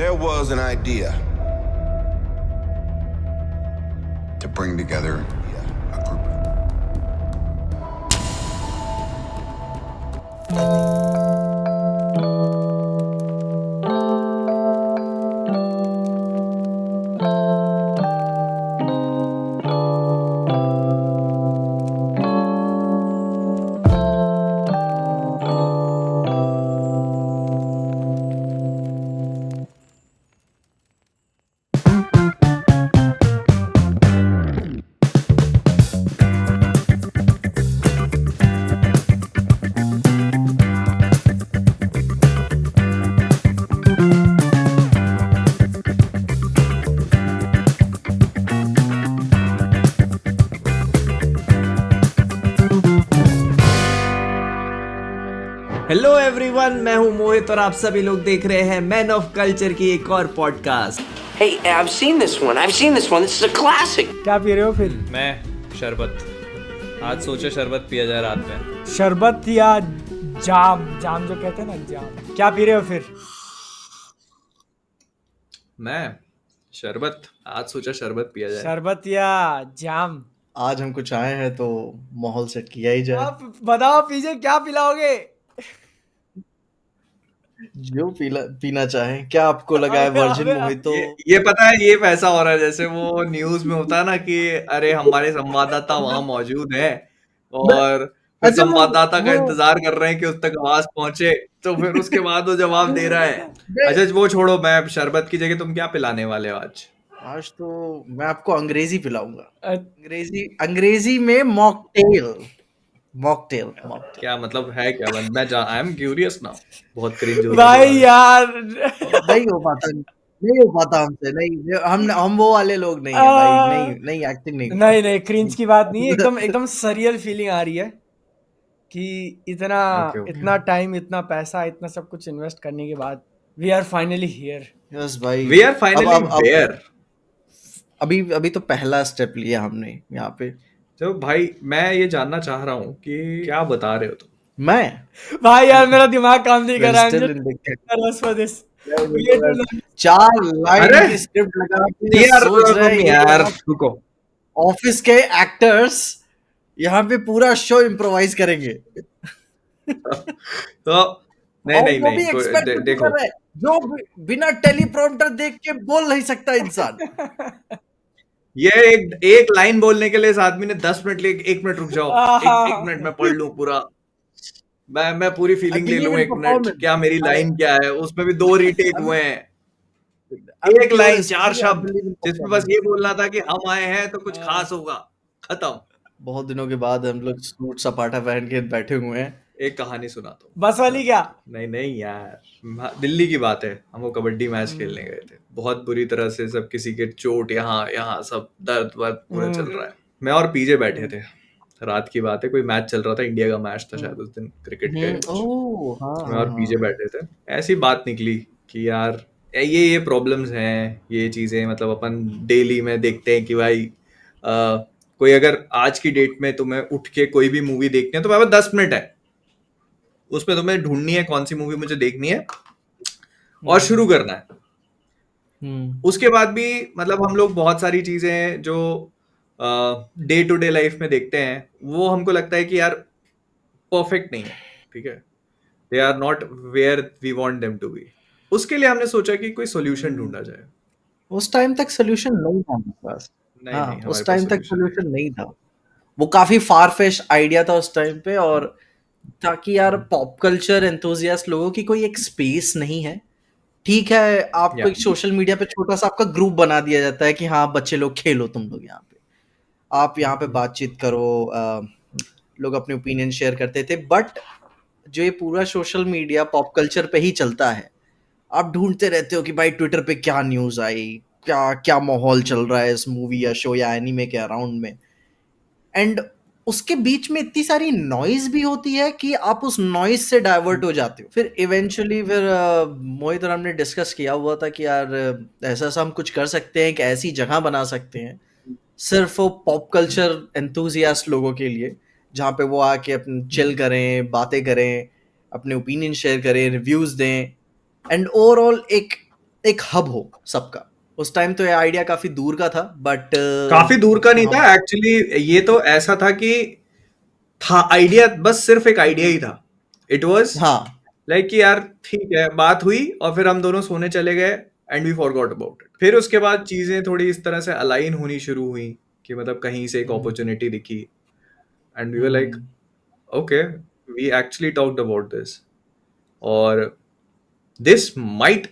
There was an idea to bring together a group of hello everyone, मैं हूं मोहित और आप सभी लोग देख रहे हैं मैन ऑफ कल्चर की एक और podcast. Hey, I've seen this one. This is a classic. क्या पी रहे हो फिर? मैं शरबत। आज सोचा शरबत पिया जाए रात में। शरबत या जाम जो कहते हैं ना, जाम। क्या पी रहे हो फिर? मैं शरबत। आज सोचा शरबत पिया जाए। शरबत या जाम? आज हम कुछ आए हैं तो माहौल सेट किया ही जाए। आप बताओ पीछे क्या पिलाओगे? जो पीना चाहे। क्या आपको लगा है वर्जिन मोहित? तो ये पता है, ये वैसा हो रहा है जैसे वो न्यूज में होता है ना कि अरे हमारे संवाददाता वहां मौजूद है और फिर अच्छा, संवाददाता का वो- इंतजार कर रहे हैं कि उस तक आवाज पहुंचे, तो फिर उसके बाद वो जवाब दे रहा है। अच्छा वो छोड़ो, मैं शरबत की जगह तुम क्या पिलाने वाले हो आज? आज तो मैं आपको अंग्रेजी पिलाऊंगा। अंग्रेजी में मॉकटेल। क्या मतलब है क्या? मैं आई एम क्यूरियस नाउ। बहुत क्रिंज हो रहा है भाई ये यार नहीं हो पाता हमसे। नहीं, हम वो वाले लोग नहीं है भाई। नहीं एक्टिंग नहीं। नहीं क्रिंज की बात नहीं है, एकदम सरियल फीलिंग आ रही है कि Okay. इतना टाइम, इतना पैसा, इतना सब कुछ इन्वेस्ट करने के बाद we are finally here. Yes भाई, वी आर फाइनली देयर। अभी तो पहला स्टेप लिया हमने यहाँ पे। तो भाई मैं ये जानना चाह रहा हूँ कि क्या बता रहे हो तुम? मैं भाई यार मेरा दिमाग काम नहीं कर रहा है। Still I'm in the- just nervous for this. We get to learn. 4 line अरे! की स्क्रिप्ट लगा के यार सोच रहे हैं यार रुको। ऑफिस के एक्टर्स यहाँ पे पूरा शो इम्प्रोवाइज करेंगे। तो नहीं और नहीं वो भी नहीं expect नहीं देखो, कर रहे हैं, जो बिना टेलीप्रॉम्प्टर देख के बोल नहीं सकता इंसान। ये एक लाइन बोलने के लिए इस आदमी ने 10 मिनट लिए। 1 मिनट रुक जाओ, एक मिनट मैं पढ़ लूं पूरा। मैं पूरी फीलिंग ले लूं। 1 मिनट, क्या मेरी लाइन क्या है? उसमें भी 2 रीटेक हुए हैं। एक लाइन 4 शब्द जिसमें बस ये बोलना था कि हम आए हैं तो कुछ खास होगा। खत्म। बहुत दिनों के बाद हम लोग सूट सपाटा पहन के बैठे हुए हैं। एक कहानी सुना दो। बस वाली क्या? नहीं यार, दिल्ली की बात है। हम वो कबड्डी मैच खेलने गए थे। बहुत बुरी तरह से सब, किसी के चोट, यहाँ सब दर्द वर्द पूरा चल रहा है। मैं और पीजे बैठे थे। रात की बात है, कोई मैच चल रहा था, इंडिया का मैच था शायद उस दिन, क्रिकेट का। ओह मैं और पीजे हाँ। बैठे थे। ऐसी बात निकली कि यार ये प्रॉब्लम्स हैं, ये चीजें मतलब अपन डेली में देखते हैं कि भाई कोई अगर आज की डेट में तुम्हें उठ के कोई भी मूवी देखनी है तो बाबा 10 मिनट है, उसमें तुम्हें ढूंढनी है कौन सी मूवी मुझे देखनी है और शुरू करना है। उसके बाद भी मतलब हम लोग बहुत सारी चीजें जो डे टू डे लाइफ में देखते हैं वो हमको लगता है कि यार परफेक्ट नहीं है, ठीक है, they are not where we want them to be. उसके लिए हमने सोचा कि कोई सोल्यूशन ढूंढा जाए। उस टाइम तक सोल्यूशन नहीं था मेरे पास। नहीं हाँ, हमारे उस पास टाइम तक solution सोल्यूशन नहीं था। वो काफी फार फेच आइडिया था उस टाइम पे, और ताकि यार पॉप कल्चर एंथुसियास्ट लोगों की कोई एक स्पेस नहीं है। ठीक है, आपको एक सोशल मीडिया पे छोटा सा आपका ग्रुप बना दिया जाता है कि हाँ बच्चे लोग खेलो, तुम लोग यहाँ पे, आप यहाँ पे बातचीत करो, लोग अपने ओपिनियन शेयर करते थे। बट जो ये पूरा सोशल मीडिया पॉप कल्चर पे ही चलता है, आप ढूंढते रहते हो कि भाई ट्विटर पे क्या न्यूज आई, क्या क्या माहौल चल रहा है इस मूवी या शो या एनीमे के अराउंड में। एंड उसके बीच में इतनी सारी नॉइज भी होती है कि आप उस नॉइज से डाइवर्ट हो जाते हो। फिर इवेंचुअली मोहित और हमने डिस्कस किया हुआ था कि यार ऐसा हम कुछ कर सकते हैं कि ऐसी जगह बना सकते हैं सिर्फ वो पॉप कल्चर एंथुसियास्ट लोगों के लिए, जहाँ पे वो आके अपने चिल करें, बातें करें, अपने ओपिनियन शेयर करें, रिव्यूज दें, एंड ओवरऑल एक एक हब हो सबका। उस टाइम तो ये आइडिया काफी दूर का था, बट काफी दूर का नहीं था एक्चुअली। ये तो ऐसा था कि था आइडिया, बस सिर्फ एक आइडिया ही था। इट वाज हाँ लाइक कि यार ठीक है, बात हुई और फिर हम दोनों सोने चले गए and we forgot about it. फिर उसके बाद चीजें थोड़ी इस तरह से अलाइन होनी शुरू हुई कि मतलब कहीं से एक अपॉर्चुनिटी दिखी and we were like okay, we actually talked about this और दिस माइट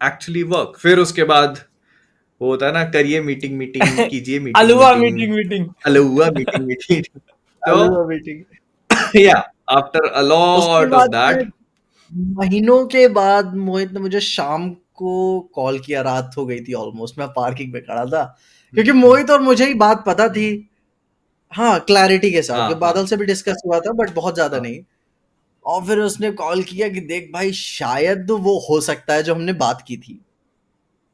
एक्चुअली वर्क। फिर उसके बाद वो होता है ना, करिए मीटिंग मीटिंग कीजिए मीटिंग अलुआ मीटिंग अलुआ मीटिंग मीटिंग तो अलुआ मीटिंग। या आफ्टर अ उसके लॉट ऑफ बाद दैट, फिर महीनों के बाद मोहित ने मुझे शाम को कॉल किया, रात हो गई थी ऑलमोस्ट, मैं पार्किंग में खड़ा था, क्योंकि मोहित और मुझे ही बात पता थी, हाँ क्लैरिटी के साथ, हाँ, कि हाँ। बादल से भी डिस्कस हुआ था बट बहुत ज्यादा हाँ। नहीं। और फिर उसने कॉल किया कि देख भाई शायद वो हो सकता है जो हमने बात की थी।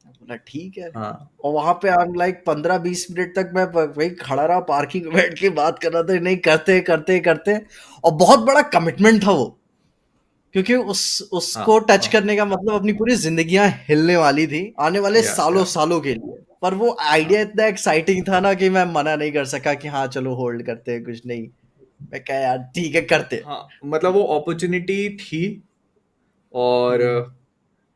मैं बोला ठीक है। हाँ और वहां पे आई एम लाइक 15-20 मिनट तक मैं वही खड़ा रहा पार्किंग में बैठ के बात कर रहा था, नहीं करते करते करते। और बहुत बड़ा कमिटमेंट था वो, क्योंकि उसको हाँ, टच हाँ। करने का मतलब अपनी पूरी जिंदगियां हिलने वाली थी आने वाले या सालों सालों के लिए। पर वो आइडिया इतना एक्साइटिंग था ना कि मैं मना नहीं कर सका कि हाँ चलो होल्ड करते हैं, कुछ नहीं। मैं कहा यार ठीक है करते। हाँ, मतलब वो अपॉर्चुनिटी थी और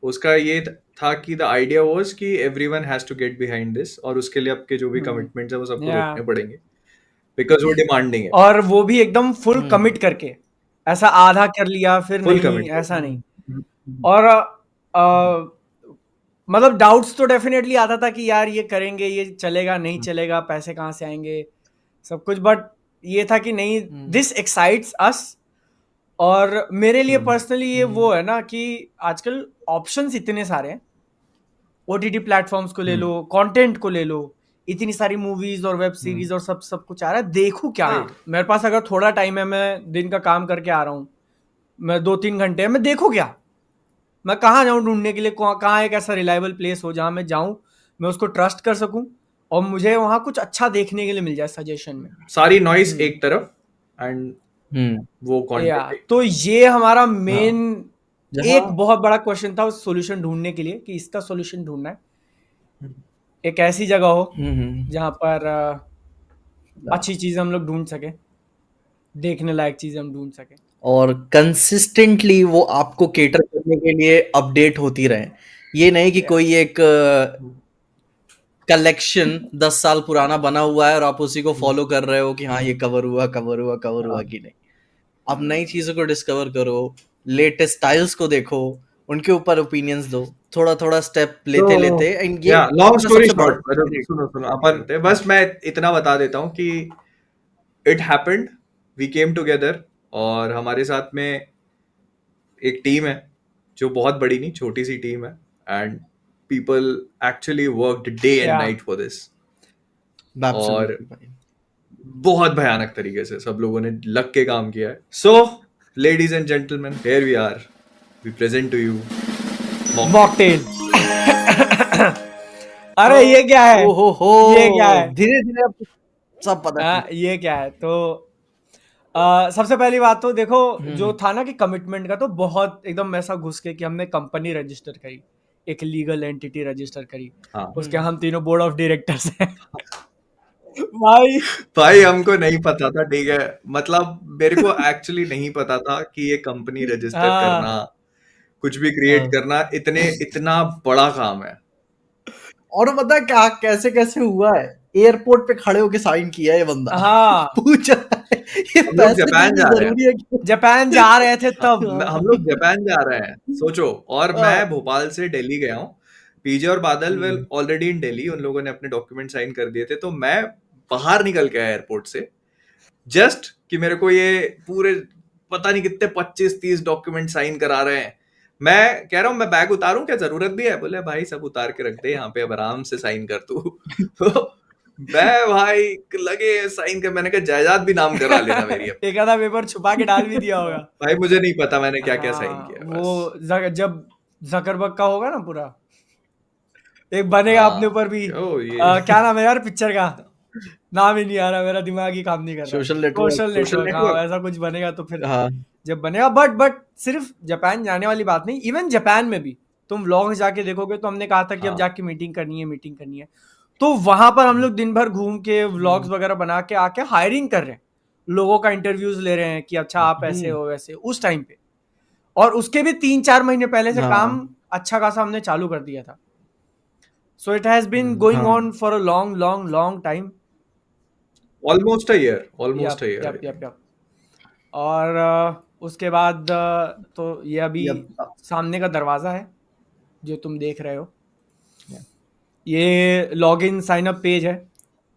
उसका ये था कि द आइडिया वाज कि everyone has to get behind this और उसके लिए आपके जो भी कमिटमेंट्स है वो सबको या रोकने पड़ेंगे बिकॉज वो डिमांडिंग है। और वो भी एकदम फुल कमिट करके, ऐसा आधा कर लिया फिर फुल नहीं, कमिट ऐसा नहीं। और मतलब डाउट्स तो डेफिनेटली आता था कि यार ये करेंगे, ये चलेगा नहीं चलेगा, पैसे कहाँ से आएंगे, सब कुछ। बट ये था कि नहीं, दिस एक्साइट्स अस। और मेरे लिए पर्सनली ये वो है ना कि आजकल ऑप्शंस इतने सारे हैं, ओटीटी प्लेटफॉर्म्स को ले लो, कंटेंट को ले लो, इतनी सारी मूवीज और वेब सीरीज और सब सब कुछ आ रहा है, देखूं क्या। हाँ। मेरे पास अगर थोड़ा टाइम है, मैं दिन का काम करके आ रहा हूँ, मैं 2-3 घंटे मैं देखूं क्या, मैं कहाँ जाऊँ ढूंढने के लिए, कहाँ एक ऐसा रिलायबल प्लेस हो जहाँ मैं जाऊँ, मैं उसको ट्रस्ट कर सकूं और मुझे वहाँ कुछ अच्छा देखने के लिए मिल जाए सजेशन में। सारी नॉइस एक तरफ एंड वो या कंटेंट। तो ये हमारा मेन जहाँ एक बहुत बड़ा क्वेश्चन था उस सॉल्यूशन ढूंढने के लिए, कि इसका सॉल्यूशन ढूंढना है, एक ऐसी जगह हो जहाँ पर अच्छी चीजें हम लोग ढूंढ सके, देखने लायक चीजें हम ढूंढ सके। और कंसिस्टेंटली वो आपको केटर करने के लिए अपडेट होती रहे। ये नहीं कि कोई एक कलेक्शन 10 साल पुराना बना हुआ है और आप उसी को फॉलो कर रहे हो कि हाँ ये कवर हुआ कि नहीं। आप नई चीजों को डिस्कवर करो, लेटेस्ट स्टाइल्स को देखो, उनके ऊपर ओपिनियंस दो, थोड़ा थोड़ा स्टेप लेते लेते। एंड ये या लॉन्ग स्टोरी सबसे बड़ा शॉर्ट, सुनो अपन बस मैं इतना बता देता हूँ कि it happened, we came together और हमारे साथ में एक टीम है जो बहुत बड़ी नहीं, छोटी सी टीम है and people actually worked day and Yeah. Night for this और Absolutely भाई। बहुत भयानक तरीके से सब लोगों ने लग के काम किया है। So ladies and gentleman, here we are, we present to you mocktail. अरे ये क्या है, ओहो ये क्या है, धीरे धीरे अब सब पता हाँ, चल। ये क्या है। तो सबसे पहली बात तो देखो, जो था ना कि कमिटमेंट का, तो बहुत एकदम ऐसा घुस के कि हमने कंपनी रजिस्टर करी, एक लीगल एंटिटी रजिस्टर करी, हाँ उसके हम तीनों बोर्ड ऑफ डायरेक्टर्स हैं। भाई हमको नहीं पता था, ठीक है, मतलब मेरे को एक्चुअली नहीं पता था कि ये कंपनी रजिस्टर हाँ। करना, कुछ भी क्रिएट करना इतना बड़ा काम है। और पता है क्या कैसे कैसे हुआ है, एयरपोर्ट पे खड़े होके साइन किया है ये बंदा। हाँ, पूछ रहा है ये हम लोग पैसे जापान देने जा रहे हैं। जरूरी है कि जापान जा रहे थे तब। हम लोग जापान जा रहे हैं, सोचो। और हाँ। मैं भोपाल से दिल्ली गया हूँ, पीजे और बादल वेल ऑलरेडी इन दिल्ली, उन लोगों ने अपने डॉक्यूमेंट साइन कर दिए थे, तो मैं बाहर निकल के आया एयरपोर्ट से जस्ट कि मेरे को ये पूरे पता नहीं कितने 25-30 डॉक्यूमेंट साइन करा रहे हैं। मैं कह रहा हूँ मैं बैग उतारूं क्या, जरूरत भी है? बोले भाई सब उतार के रख दे यहाँ पे, अब आराम से साइन कर तू। तो मैं भाई लगे साइन कर, मैंने कहा जायदाद भी नाम करा लेना मेरी अब। एक आधा पेपर छुपा के डाल भी दिया होगा। भाई मुझे नहीं पता मैंने क्या क्या साइन हाँ, किया, वो जब जकरबर्ग का होगा ना पूरा, एक बनेगा अपने ऊपर भी। क्या नाम है यार पिक्चर का, नाम ही नहीं आ रहा, मेरा दिमाग ही काम नहीं कर रहा। Social network. सोशल नेटवर्क, हाँ, नेटवर्क। ऐसा कुछ बनेगा तो फिर हाँ जब बनेगा। बट सिर्फ जापान जाने वाली बात नहीं, इवन जापान में भी तुम व्लॉग्स जाके देखोगे तो हमने कहा था कि अब हाँ। जाके मीटिंग करनी है। तो वहां पर हम लोग दिन भर घूम के व्लॉग्स वगैरह बना के आके हायरिंग कर रहे हैं, लोगों का इंटरव्यूज ले रहे हैं कि अच्छा आप ऐसे हो वैसे, उस टाइम पे। और उसके भी 3-4 महीने पहले से हाँ। काम अच्छा खासा हमने चालू कर दिया था। So it has been going हाँ। On for a long long long time. Almost a year yup. और उसके बाद तो ये अभी यप। सामने का दरवाजा है जो तुम देख रहे हो। ये लॉगिन साइन अप पेज है,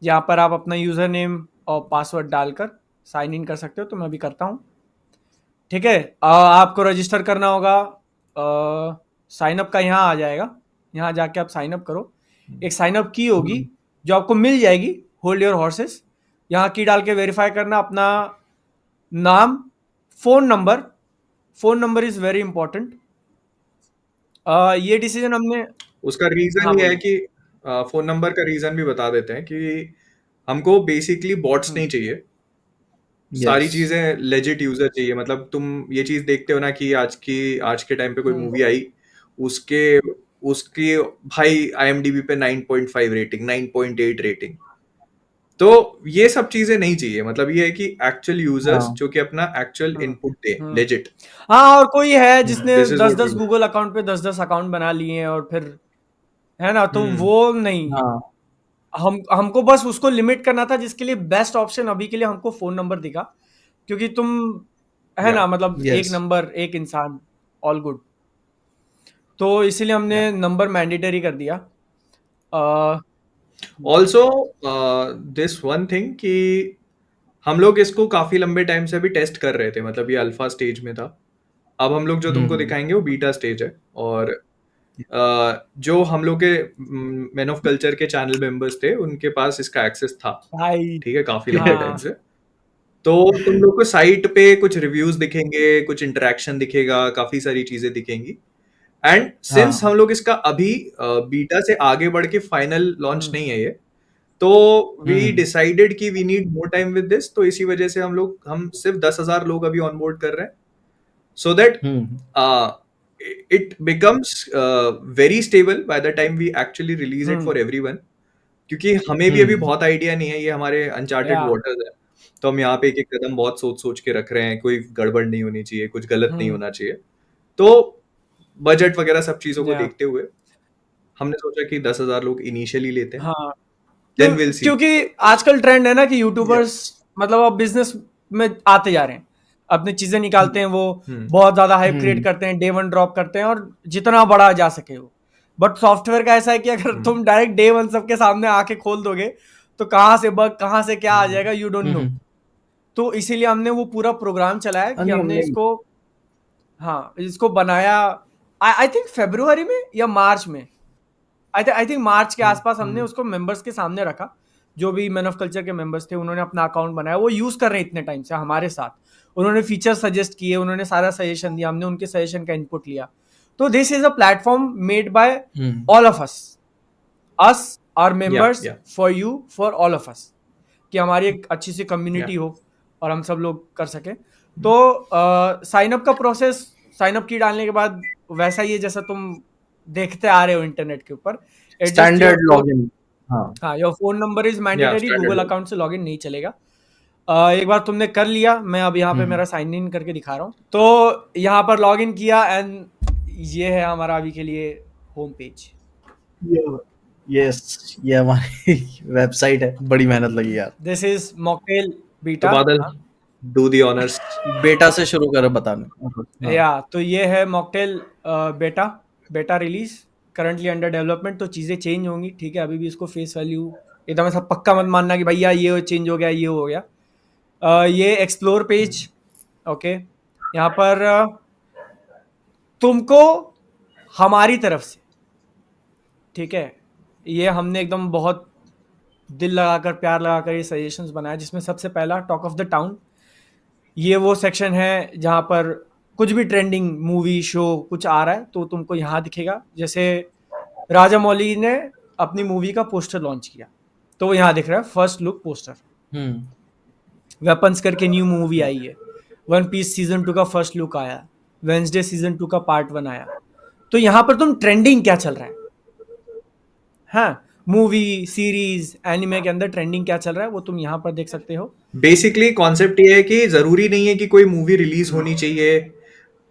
जहाँ पर आप अपना यूजर नेम और पासवर्ड डालकर साइन इन कर सकते हो। तो मैं अभी करता हूँ, ठीक है। आपको रजिस्टर करना होगा, साइन अप का यहाँ आ जाएगा, यहाँ जाके आप साइन अप करो। एक साइन अप की होगी जो आपको मिल जाएगी, होल्ड योर हॉर्सेस। यहाँ की डाल के वेरीफाई करना अपना नाम, phone number is very important. ये डिसीजन हमने, उसका रीजन हाँ ये है बोलिए। कि फोन नंबर का रीजन भी बता देते हैं कि हमको बेसिकली बॉट्स नहीं चाहिए, सारी चीजें लेजिट यूजर चाहिए। मतलब तुम ये चीज देखते हो ना कि आज के टाइम पे कोई मूवी आई, उसके उसकी भाई IMDb पे 9.5 रेटिंग, 9.8 रेटिंग। तो ये सब चीजें नहीं चाहिए। मतलब ये है कि एक्चुअल यूजर्स हाँ। जो कि अपना एक्चुअल इनपुट दे, लेजिट। हाँ, और कोई है जिसने This is what 10-10 we want. Google account पे 10-10 अकाउंट बना लिए हैं और फिर, है ना, तो वो नहीं। हाँ। हमको बस उसको लिमिट करना था, जिसके लिए बेस्ट ऑप्शन अभी के लिए हमको फोन नंबर दिखा, क्योंकि तुम, है Yeah. ना, मतलब Yes. एक नंबर एक इंसान, ऑल गुड। तो इसीलिए हमने नंबर मैंडेटरी कर दिया। ऑल्सो दिस वन थिंग कि हम लोग इसको काफी लंबे टाइम से अभी टेस्ट कर रहे थे। मतलब ये अल्फा स्टेज में था, अब हम लोग जो तुमको दिखाएंगे वो बीटा स्टेज है। और जो हम लोग के मैन ऑफ कल्चर के चैनल मेंबर्स थे, उनके पास इसका एक्सेस था, भाई, ठीक है, काफी लंबे हाँ। टाइम से। तो तुम लोग को साइट पे कुछ रिव्यूज दिखेंगे, कुछ इंटरेक्शन दिखेगा, काफी सारी चीजें दिखेंगी। एंड सिंस हम लोग इसका अभी बीटा से आगे बढ़ के फाइनल लॉन्च नहीं है ये, तो वी डिसाइडेड कि we need more time with this. तो इसी वजह से हम सिर्फ 10,000 लोग अभी ऑनबोर्ड कर रहे हैं, so that it becomes very stable by the time we actually release it for everyone। क्योंकि हमें भी अभी बहुत आइडिया नहीं है, ये हमारे अनचार्टेड Yeah. वाटर्स है। तो हम यहाँ पे एक एक कदम बहुत सोच सोच के रख रहे हैं, कोई गड़बड़ नहीं होनी चाहिए, कुछ गलत नहीं होना चाहिए। तो बजट वगैरह सब चीजों को Yeah. देखते हुए हमने सोचा कि 10,000 लोग इनिशियली लेते हैं, हाँ, then we'll see। क्योंकि आजकल ट्रेंड है ना कि यूट्यूबर्स मतलब अब बिजनेस में आते जा रहे हैं, अपनी चीजें निकालते हैं, वो बहुत ज्यादा हाइप क्रिएट करते हैं, डे 1 ड्रॉप करते हैं, और जितना बड़ा जा सके वो। बट सॉफ्टवेयर का ऐसा है कि अगर तुम डायरेक्ट डे 1 सबके सामने आके खोल दोगे तो कहाँ से बग, कहाँ से क्या आ जाएगा, यू डोंट नो। तो इसीलिए हमने वो पूरा प्रोग्राम चलाया कि हमने इसको, हाँ, इसको बनाया आई थिंक फरवरी में या मार्च में, आई थिंक मार्च के आसपास हमने उसको मेंबर्स के सामने रखा। जो भी मैन ऑफ कल्चर के मेंबर्स थे, उन्होंने अपना अकाउंट बनाया, वो यूज कर रहे हैं इतने टाइम से हमारे साथ। उन्होंने फीचर सजेस्ट किए, उन्होंने सारा सजेशन दिया, हमने उनके सजेशन का इनपुट लिया। तो this is a platform made by all of us our members, for you, for all of us, कि हमारी एक अच्छी सी कम्युनिटी हो और हम सब लोग कर सके। तो साइन अप का प्रोसेस, साइन अप की डालने के बाद वैसा ही है जैसा तुम देखते आ रहे हो इंटरनेट के ऊपर, स्टैंडर्ड लॉगिन। हाँ, your phone number is mandatory, Google account से लॉगिन नहीं चलेगा। एक बार तुमने कर लिया, मैं अब यहाँ पे मेरा साइन इन करके दिखा रहा हूँ। तो यहाँ पर लॉगिन किया एंड ये है हमारा अभी के लिए होम पेज। यस, ये हमारी वेबसाइट है, बड़ी मेहनत लगी यार। This is mocktail beta. तो बादल, डू द ऑनर्स। बेटा से शुरू करो बताने। या तो ये है मॉकटेल बेटा रिलीज, करंटली अंडर डेवलपमेंट। तो चीज़ें चेंज होंगी, ठीक है। अभी भी इसको फेस वैल्यू एकदम ऐसा पक्का मत मानना कि भैया ये चेंज हो गया, ये हो गया। ये एक्सप्लोर पेज, ओके। यहाँ पर तुमको हमारी तरफ से, ठीक है, ये हमने एकदम बहुत दिल लगाकर, प्यार लगाकर ये सजेशंस बनाया, जिसमें सबसे पहला टॉक ऑफ द टाउन। ये वो सेक्शन है जहाँ पर कुछ भी ट्रेंडिंग मूवी, शो कुछ आ रहा है तो तुमको यहाँ दिखेगा। जैसे राजा मौली ने अपनी मूवी का पोस्टर लॉन्च किया, तो वो यहाँ दिख रहा है, फर्स्ट लुक पोस्टर। वेपन्स करके न्यू मूवी आई है, वन पीस सीजन 2 का फर्स्ट लुक आया, वेंसडे सीजन 2 का पार्ट 1 आया। तो यहाँ पर तुम ट्रेंडिंग क्या चल रहा है, हाँ, मूवी सीरीज एनिमे के अंदर ट्रेंडिंग क्या चल रहा है वो तुम यहाँ पर देख सकते हो। बेसिकली कॉन्सेप्ट ये है कि जरूरी नहीं है कि कोई मूवी रिलीज होनी चाहिए,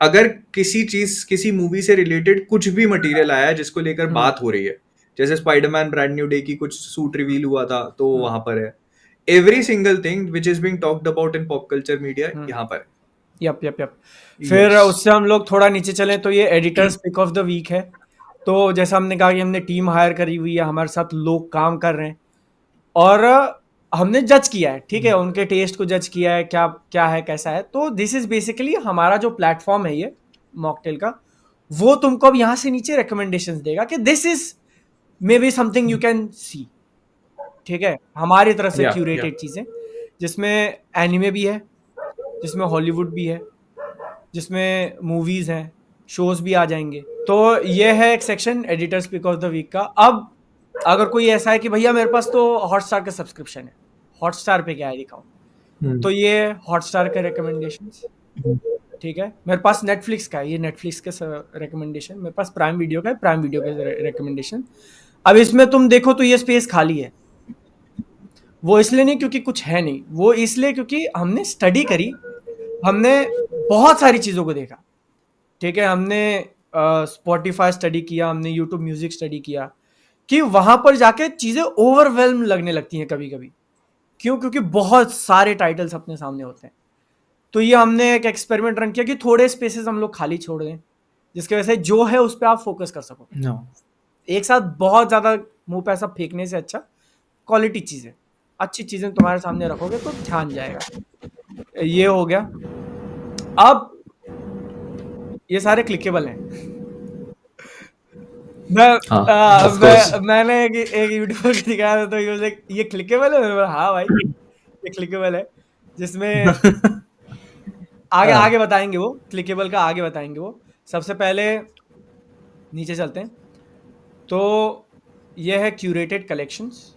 अगर किसी मूवी से रिलेटेड कुछ भी मटेरियल आया है जिसको लेकर बात हो रही है, जैसे स्पाइडरमैन ब्रांड न्यू डे की कुछ सूट रिवील हुआ था तो वहां पर है, every single thing which is being talked about in pop culture media यहाँ पर है। Yup yup yup. फिर उससे हम लोग थोड़ा नीचे चलें तो ये editor's pick of the week है। तो जैसा हमने कहा कि हमने टीम हायर करी हुई है, हमारे साथ लोग काम कर रहे हैं और हमने जज किया है, ठीक है, उनके टेस्ट को जज किया है, क्या क्या है कैसा है। तो दिस इज बेसिकली हमारा जो प्लेटफॉर्म है ये मॉकटेल का, वो तुमको अब यहाँ से नीचे रिकमेंडेशंस देगा कि this is may be something you can see, ठीक है, हमारी तरफ से क्यूरेटेड चीजें जिसमें एनिमे भी है, जिसमें हॉलीवुड भी है, जिसमें मूवीज हैं, शोज भी आ जाएंगे। तो ये है एक section editor's pick of the week का। अब अगर कोई ऐसा है कि भैया मेरे पास तो हॉटस्टार का सब्सक्रिप्शन है, हॉटस्टार पे क्या है दिखाओ, तो ये हॉटस्टार के रिकमेंडेशंस, ठीक है, मेरे पास नेटफ्लिक्स का है, ये नेटफ्लिक्स के रिकमेंडेशन, मेरे पास प्राइम वीडियो का है, प्राइम वीडियो के रिकमेंडेशन। अब इसमें तुम देखो तो ये स्पेस खाली है, वो इसलिए नहीं क्योंकि कुछ है नहीं, वो इसलिए क्योंकि हमने स्टडी करी, हमने बहुत सारी चीज़ों को देखा, ठीक है, हमने स्पॉटिफाई स्टडी किया, हमने यूट्यूब म्यूजिक स्टडी किया कि वहां पर जाके चीज़ें ओवरवेल्म लगने लगती हैं कभी कभी। क्यों? क्योंकि बहुत सारे टाइटल्स अपने सामने होते हैं। तो ये हमने एक एक्सपेरिमेंट रन किया कि थोड़े स्पेसेस हम लोग खाली छोड़ दें, जिसकी वजह से जो है उस पर आप फोकस कर सको। एक साथ बहुत ज़्यादा मुंह पे ऐसा फेंकने से अच्छा क्वालिटी चीज़ें, अच्छी चीज़ें तुम्हारे सामने रखोगे तो ध्यान जाएगा। ये हो गया। अब ये सारे क्लिकेबल हैं। मैंने एक यूट्यूबर को दिखाया था तो ये क्लिकेबल है, मैंने बोला हाँ भाई ये क्लिकेबल है, जिसमें आगे बताएंगे वो क्लिकेबल का, आगे बताएंगे वो। सबसे पहले नीचे चलते हैं तो ये है क्यूरेटेड कलेक्शंस।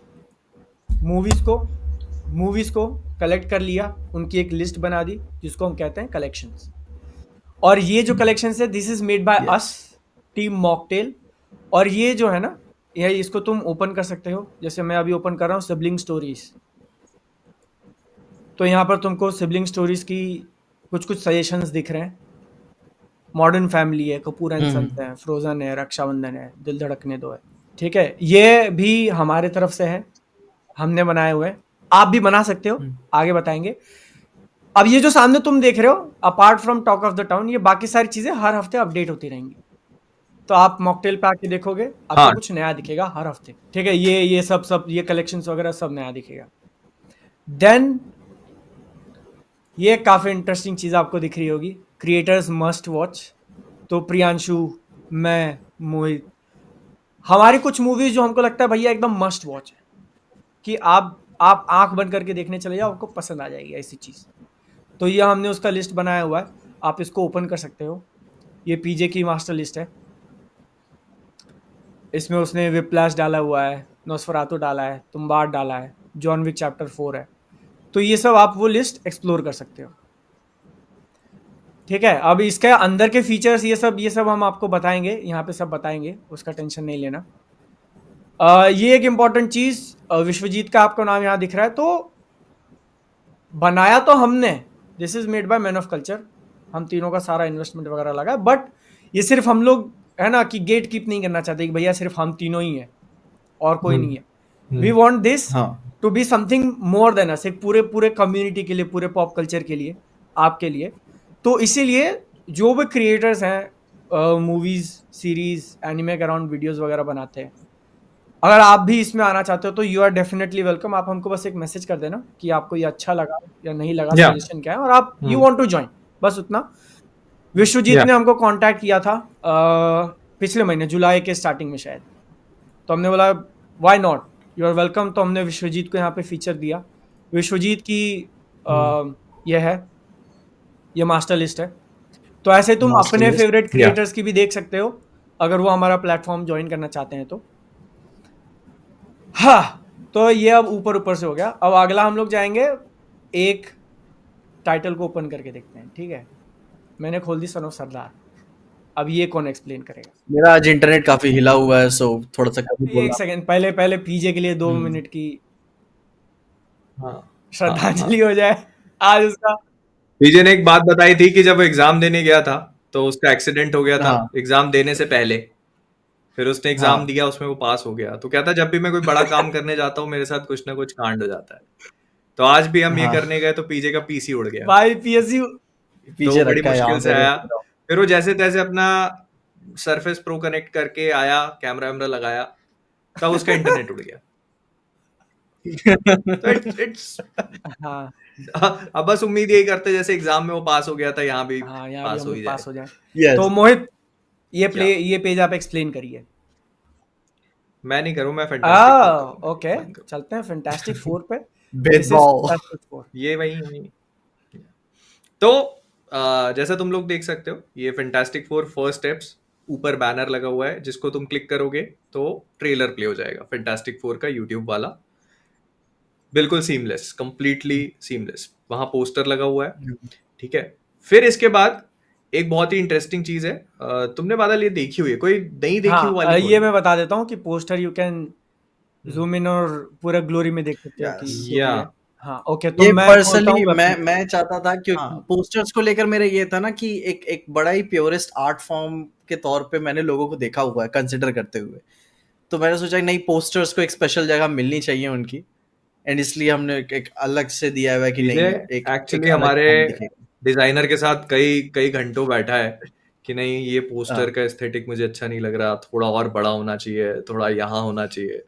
मूवीज को कलेक्ट कर लिया, उनकी एक लिस्ट बना दी जिसको हम कहते हैं कलेक्शंस। और ये जो कलेक्शंस है this is made by us team mocktail. और ये जो है ना, ये इसको तुम ओपन कर सकते हो, जैसे मैं अभी ओपन कर रहा हूँ सिबलिंग स्टोरीज। तो यहाँ पर तुमको सिबलिंग स्टोरीज की कुछ सजेशंस दिख रहे हैं। मॉडर्न फैमिली है, कपूर एंड सन्स है, फ्रोजन है, रक्षाबंधन है, दिल धड़कने दो है, ठीक है, ये भी हमारे तरफ से है, हमने बनाए हुए। आप भी बना सकते हो, आगे बताएंगे। अब ये जो सामने तुम देख रहे हो apart from talk of the town, ये बाकी सारी चीजें हर हफ्ते अपडेट होती रहेंगी। तो आप मॉकटेल पे आके देखोगे आपको कुछ नया दिखेगा हर हफ्ते, ठीक है। ये सब ये कलेक्शंस वगैरह सब नया दिखेगा। देन ये काफी इंटरेस्टिंग चीज आपको दिख रही होगी, क्रिएटर्स मस्ट वॉच। तो प्रियांशु, मैं, मोहित, हमारी कुछ मूवीज जो हमको लगता है भैया एकदम मस्ट वॉच है, कि आप आंख बंद करके देखने चले जाओ, आपको पसंद आ जाएगी ऐसी चीज। तो ये हमने उसका लिस्ट बनाया हुआ है, आप इसको ओपन कर सकते हो। ये पीजे की मास्टर लिस्ट है, इसमें उसने विप्लाश डाला हुआ है, नोस्फेरातु डाला है, तुम्बाड डाला है, जॉन विक चैप्टर 4 है। तो ये सब आप वो लिस्ट एक्सप्लोर कर सकते हो, ठीक है। अब इसके अंदर के फीचर्स ये सब हम आपको बताएंगे, यहाँ पे सब बताएंगे, उसका टेंशन नहीं लेना। ये एक इम्पॉर्टेंट चीज, विश्वजीत का आपको नाम यहाँ दिख रहा है, तो बनाया तो हमने, this is made by man of culture, हम तीनों का सारा इन्वेस्टमेंट वगैरह लगा। बट ये सिर्फ हम लोग है ना कि गेट कीप नहीं करना चाहते कि भैया सिर्फ हम तीनों ही हैं और कोई नहीं है। We want this to be something more than us, एक पूरे कम्युनिटी के लिए, पूरे पॉप कल्चर के लिए, आपके लिए। तो इसीलिए जो भी क्रिएटर्स हैं मूवीज, सीरीज, एनिमे के अराउंड वीडियोस वगैरह बनाते हैं, अगर आप भी इसमें आना चाहते हो तो यू आर डेफिनेटली वेलकम। आप हमको बस एक मैसेज कर देना कि आपको ये अच्छा लगा या नहीं लगा, सजेशन क्या है, और आप यू वांट टू ज्वाइन, बस उतना। विश्वजीत ने हमको कांटेक्ट किया था पिछले महीने जुलाई के स्टार्टिंग में शायद, तो हमने बोला why not, you are welcome. तो हमने विश्वजीत को यहाँ पे फीचर दिया। विश्वजीत की ये मास्टर लिस्ट है। तो ऐसे तुम अपने फेवरेट क्रिएटर्स की भी देख सकते हो अगर वो हमारा प्लेटफॉर्म ज्वाइन करना चाहते हैं तो। हाँ, तो ये अब ऊपर से हो गया। अब अगला हम लोग जाएंगे, एक टाइटल को ओपन करके देखते हैं, ठीक है। मैंने खोल दी सन ऑफ सरदार। अब ये कौन एक्सप्लेन करेगा? मेरा आज इंटरनेट काफी हिला हुआ है, सो थोड़ा सा कभी एक बोलना। सेकंड, पहले पहले पीजे के लिए 2 मिनट की हाँ श्रद्धांजलि हो जाए आज उसका। पीजे ने एक बात बताई थी कि जब वो एग्जाम देने गया था तो उसका एक्सीडेंट हो गया था हाँ। एग्जाम देने से पहले। फिर उसने एग्जाम हाँ। दिया, उसमें वो पास हो गया। तो कहता जब भी मैं कोई बड़ा काम करने जाता हूँ मेरे साथ कुछ ना कुछ कांड हो जाता है। तो आज भी हम ये हाँ। करने गए तो पीजे का पीसी उड़ गया। भाई पीएसयू तो पीछे बड़ी रखा है मुश्किल यहाँ से पे। आया। फिर वो जैसे तैसे अपना सरफेस प्रो कनेक्ट करके आया, कैमरा वैमरा लगाया, तब उसका इंटरनेट उड़ गया। तो इट्स हाँ अब बस उम्मीद यही करते जैसे एग्जाम में वो पास हो गया था, यहाँ भी हाँ, यहाँ भी पास हम हो लोग ही पास हो जाए। जाए। Yes. तो मोहित ये पेज आप एक्सप्लेन करिए। मैं नहीं करूँ, मैं फैंटास्टिक फोर करूँगा। ओके, Fine करो। चलते हैं फैंटास्टिक 4 पे। भेदभाव। Fantastic Four। ये वही तो जैसा तुम लोग देख सकते हो, ये फैंटास्टिक फोर फर्स्ट स्टेप्स ऊपर बैनर लगा हुआ है, जिसको तुम क्लिक करोगे तो ट्रेलर प्ले हो जाएगा फैंटास्टिक फोर का, यूट्यूब वाला। बिल्कुल सीमलेस, कंप्लीटली सीमलेस। वहां पोस्टर लगा हुआ है, ठीक है। फिर इसके बाद एक बहुत ही इंटरेस्टिंग चीज है, तुमने बादल ये देखी हुई है कोई नहीं देखी हाँ, हुई वाली ये मैं बता देता हूँ कि poster you can zoom in और पूरा ग्लोरी में देख सकते हो कि Yes. जो या भी है। हाँ ओके, तो ये मैं खोलता पर्सनली हूँ website। मैं चाहता था कि हाँ। पोस्टर्स को लेकर मेरा ये था ना कि एक बड़ा ही प्योरेस्ट आर्ट फॉर्म के तौर पे मैंने लोगों को देखा हुआ है कंसिडर करते हुए। तो मैंने सोचा कि नहीं, पोस्टर्स को एक स्पेशल जगह मिलनी चाहिए उनकी, एंड इसलिए हमने एक अलग से दिया हुआ है कि नहीं, एक एक्चुअली एक अलग हमारे form दिखेगा। डिजाइनर के साथ कई कई घंटों बैठा है कि नहीं ये हाँ। पोस्टर का एस्थेटिक मुझे अच्छा नहीं लग रहा, थोड़ा और बड़ा होना चाहिए, थोड़ा यहाँ होना चाहिए।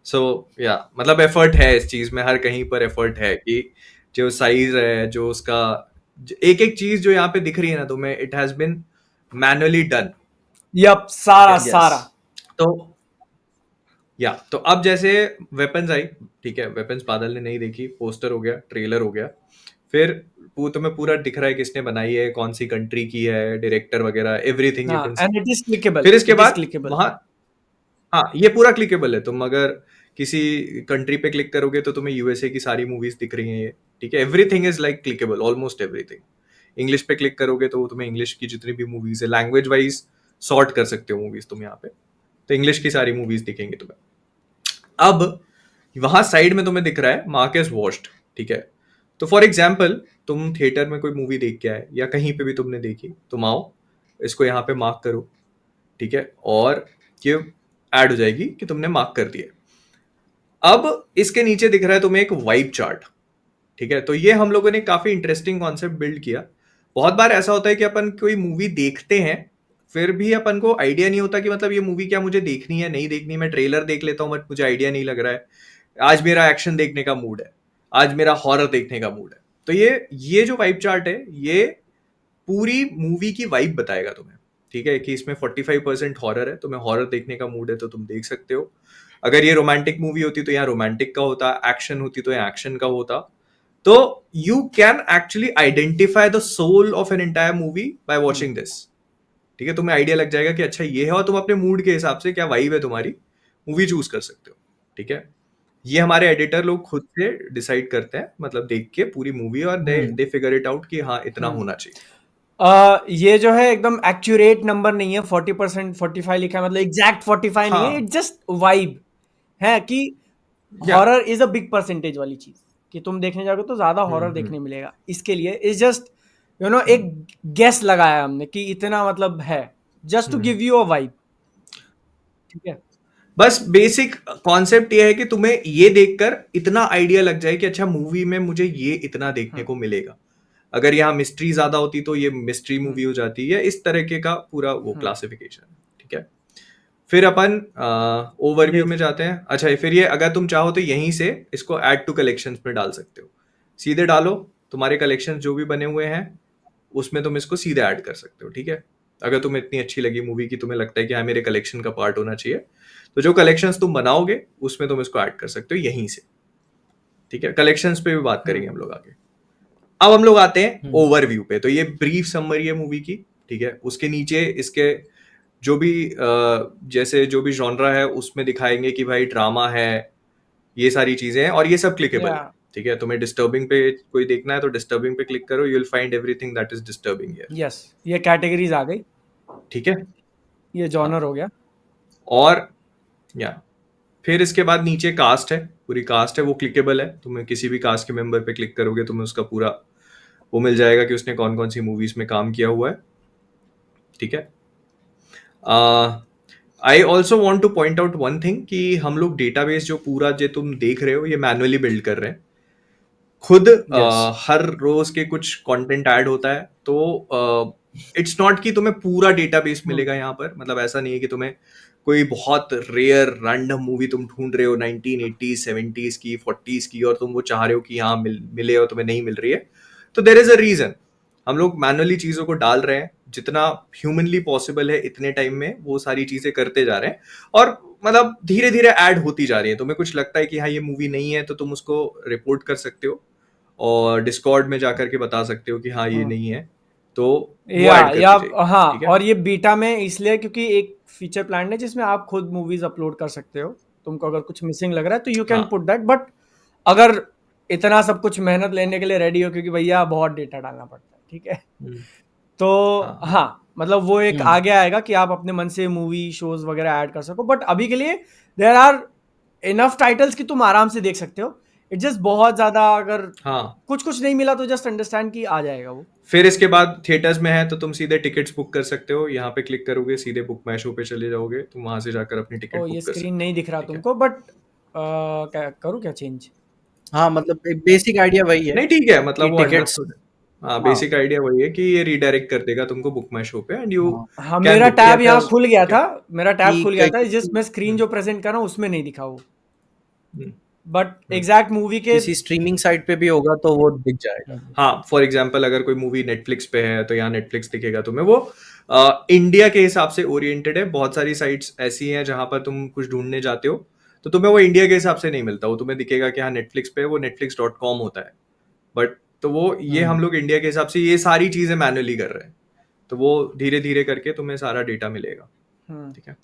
सो या मतलब एफर्ट है इस चीज में, हर कहीं पर एफर्ट है कि जो साइज है, जो उसका एक एक चीज जो यहाँ पे दिख रही है ना तुम्हें, it has been manually done. Yup, सारा Yes. सारा। तो अब जैसे वेपन्स आई, ठीक है, वेपन्स बादल ने नहीं देखी, पोस्टर हो गया, ट्रेलर हो गया, फिर तुम्हें पूरा दिख रहा है किसने बनाई है, कौन सी कंट्री की है, डायरेक्टर वगैरह, एवरीथिंग यू हाँ, can and it is clickable. फिर इसके बाद क्लिकेबल। वहां हाँ ये पूरा क्लिकेबल है। तुम अगर किसी कंट्री पे क्लिक करोगे तो तुम्हें यूएसए की सारी मूवीज दिख रही हैं ये, ठीक है। Everything is like clickable, almost everything. English पे क्लिक करोगे तो तुम्हें इंग्लिश की जितनी भी मूवीज है, लैंग्वेज वाइज सॉर्ट कर सकते हो मूवीज तुम यहाँ पे, तो इंग्लिश की सारी मूवीज दिखेंगी तुम्हें। अब वहां साइड में तुम्हें दिख रहा है मार्क एज वॉच्ड, ठीक है। तो फॉर एग्जाम्पल तुम थिएटर में कोई मूवी देख के आए या कहीं पे भी तुमने देखी, तुम आओ इसको यहाँ पे मार्क करो, ठीक है, और ये ऐड हो जाएगी कि तुमने मार्क कर दिया। अब इसके नीचे दिख रहा है तुम्हें एक वाइब चार्ट, ठीक है। तो ये हम लोगों ने काफी इंटरेस्टिंग कॉन्सेप्ट बिल्ड किया। बहुत बार ऐसा होता है कि अपन कोई मूवी देखते हैं, फिर भी अपन को आइडिया नहीं होता कि मतलब ये मूवी क्या मुझे देखनी है नहीं देखनी। मैं ट्रेलर देख लेता हूँ बट मुझे आइडिया नहीं लग रहा है, आज मेरा एक्शन देखने का मूड है, आज मेरा हॉरर देखने का मूड है। तो ये जो वाइब चार्ट है, ये पूरी मूवी की वाइब बताएगा तुम्हें, ठीक है, कि इसमें 45% हॉरर है, तुम्हें हॉरर देखने का मूड है तो तुम देख सकते हो। अगर ये रोमांटिक मूवी होती तो यहाँ रोमांटिक का होता, एक्शन होती तो यहाँ एक्शन का होता। तो you can actually identify the soul of an entire movie by watching this, ठीक है। तुम्हें आइडिया लग जाएगा कि अच्छा ये है, और तुम अपने मूड के हिसाब से क्या वाइब है तुम्हारी, मूवी चूज कर सकते हो, ठीक है। ये हमारे एडिटर लोग खुद से डिसाइड करते हैं, मतलब देख के पूरी मूवी, और दे फिगर इट आउट कि हाँ इतना होना चाहिए। ये जो है एकदम एक्यूरेट नंबर नहीं है, 40% 45 लिखा है, मतलब एग्जैक्ट 45 नहीं है, हाँ। इट जस्ट वाइब है कि horror is a big percentage वाली चीज, कि तुम देखने जाओगे तो ज्यादा हॉरर देखने मिलेगा। इसके लिए इज जस्ट एक गेस लगाया हमने कि इतना मतलब है, just to give you a vibe, ठीक है। बस बेसिक कॉन्सेप्ट ये है कि तुम्हें ये देखकर इतना आइडिया लग जाए कि अच्छा मूवी में मुझे ये इतना देखने को मिलेगा। अगर यहाँ मिस्ट्री ज्यादा होती तो ये मिस्ट्री मूवी हो जाती है, इस तरीके का पूरा वो क्लासिफिकेशन, ठीक है। फिर अपन ओवरव्यू में जाते हैं। अच्छा फिर ये अगर तुम चाहो तो यहीं से इसको ऐड टू कलेक्शंस में डाल सकते हो, सीधे डालो, तुम्हारे कलेक्शन जो भी बने हुए हैं उसमें तुम इसको सीधे ऐड कर सकते हो, ठीक है। अगर तुम्हें इतनी अच्छी लगी मूवी की, तुम्हें लगता है कि हाँ मेरे कलेक्शन का पार्ट होना चाहिए, तो जो कलेक्शंस तुम बनाओगे उसमें तुम इसको ऐड कर सकते हो यहीं से, ठीक है। कलेक्शंस पे भी बात करेंगे हम लोग आगे। अब हम लोग आते हैं ओवरव्यू पे। तो ये ब्रीफ समरी है मूवी की, ठीक है। उसके नीचे इसके जो भी जैसे जो भी जॉनरा है उसमें दिखाएंगे कि भाई ड्रामा है, ये सारी चीजें हैं, और ये सब क्लिकेबल है, ठीक है। तुम्हें डिस्टर्बिंग पे कोई देखना है तो डिस्टर्बिंग पे क्लिक करो, you will find everything that is disturbing here. Yes, ये कैटेगरीज आ गई। ठीक है, ये जॉनर हो गया। और या फिर इसके बाद नीचे कास्ट है, पूरी कास्ट है, वो क्लिकेबल है, तुम्हें किसी भी कास्ट के मेंबर पे क्लिक करोगे तुम्हें उसका पूरा वो मिल जाएगा कि उसने कौन कौन सी मूवीज में काम किया हुआ है, ठीक है। I also want two point out one thing कि हम लोग डेटाबेस जो पूरा जो तुम देख रहे हो ये मैनुअली बिल्ड कर रहे हैं खुद। हर रोज के कुछ कंटेंट ऐड होता है, तो इट्स नॉट कि तुम्हें पूरा डेटाबेस मिलेगा यहाँ पर, मतलब ऐसा नहीं है कि तुम्हें कोई बहुत रेयर रैंडम मूवी तुम ढूंढ रहे हो 1980s 70s की 40s की और तुम वो चाह रहे हो कि यहाँ मिले और तुम्हें नहीं मिल रही है, तो देयर इज अ रीजन। हम लोग मैनुअली चीजों को डाल रहे हैं, जितना ह्यूमनली पॉसिबल है इतने टाइम में वो सारी चीजें करते जा रहे हैं, और मतलब धीरे धीरे ऐड होती जा रही है। तुम्हें कुछ लगता है कि हाँ ये मूवी नहीं है तो तुम उसको रिपोर्ट कर सकते हो और डिस्कॉर्ड में जाकर के बता सकते हो कि हाँ ये नहीं है, तो वो या ऐड करती या जाएगी, हाँ, ठीक है? और ये बीटा में इसलिए क्योंकि एक फीचर प्लान है जिसमें आप खुद मूवीज अपलोड कर सकते हो। तुमको अगर कुछ मिसिंग लग रहा है तो यू कैन हाँ। पुट दैट, बट अगर इतना सब कुछ मेहनत लेने के लिए रेडी हो, क्योंकि भैया बहुत डेटा डालना पड़ता है, ठीक है। हम्म, तो हाँ। हाँ, मतलब वो एक आगे आएगा कि आप अपने मन से मूवी शोज वगैरह ऐड कर सको, बट अभी के लिए देयर आर इनफ टाइटल्स कि तुम आराम से देख सकते हो। इट जस्ट बहुत ज्यादा अगर हाँ, कुछ नहीं मिला तो जस्ट अंडरस्टैंड कि आ जाएगा वो। फिर इसके बाद थिएटर्स में है तो तुम सीधे टिकट्स बुक कर सकते हो, यहाँ पे क्लिक करोगे सीधे बुक माई शो पे चले जाओगे, तुम वहां से जाकर अपनी टिकट ओ, बुक ये कर स्क्रीन सकते नहीं हो, दिख रहा ठीक है? तुमको, बट क्या करूँ, क्या चेंज? हाँ, मतलब बेसिक आइडिया वही है नहीं ठीक है, मतलब कि वो टिकट्स। अंडरस्टूड है। हाँ, बेसिक आइडिया वही है कि ये रीडायरेक्ट कर देगा तुमको बुक माई शो पे एंड यू हाँ, कैन मेरा बुक, टैब ठीक यहाँ है? खुल गया ठीक है? था, मेरा टैब कि खुल गया था, जिस किसी मैं स्क्रीन जो प्रेजेंट कर रहा हूँ उसमें नहीं दिखा वो, हम्म, बट एग्जैक्ट मूवी के किसी स्ट्रीमिंग साइट पे भी होगा तो वो दिख जाएगा। हाँ, फॉर एग्जाम्पल अगर कोई मूवी नेटफ्लिक्स पे है तो यहाँ नेटफ्लिक्स दिखेगा तुम्हें, वो इंडिया के हिसाब से ओरिएंटेड है। बहुत सारी साइट्स ऐसी हैं जहां पर तुम कुछ ढूंढने जाते हो तो तुम्हें वो इंडिया के हिसाब से नहीं मिलता, वो तुम्हें दिखेगा कि हाँ नेटफ्लिक्स पे है, वो netflix.com होता है, बट तो वो ये हम लोग इंडिया के हिसाब से ये सारी चीजें मैनुअली कर रहे हैं, तो वो धीरे धीरे करके तुम्हें सारा डेटा मिलेगा, ठीक है?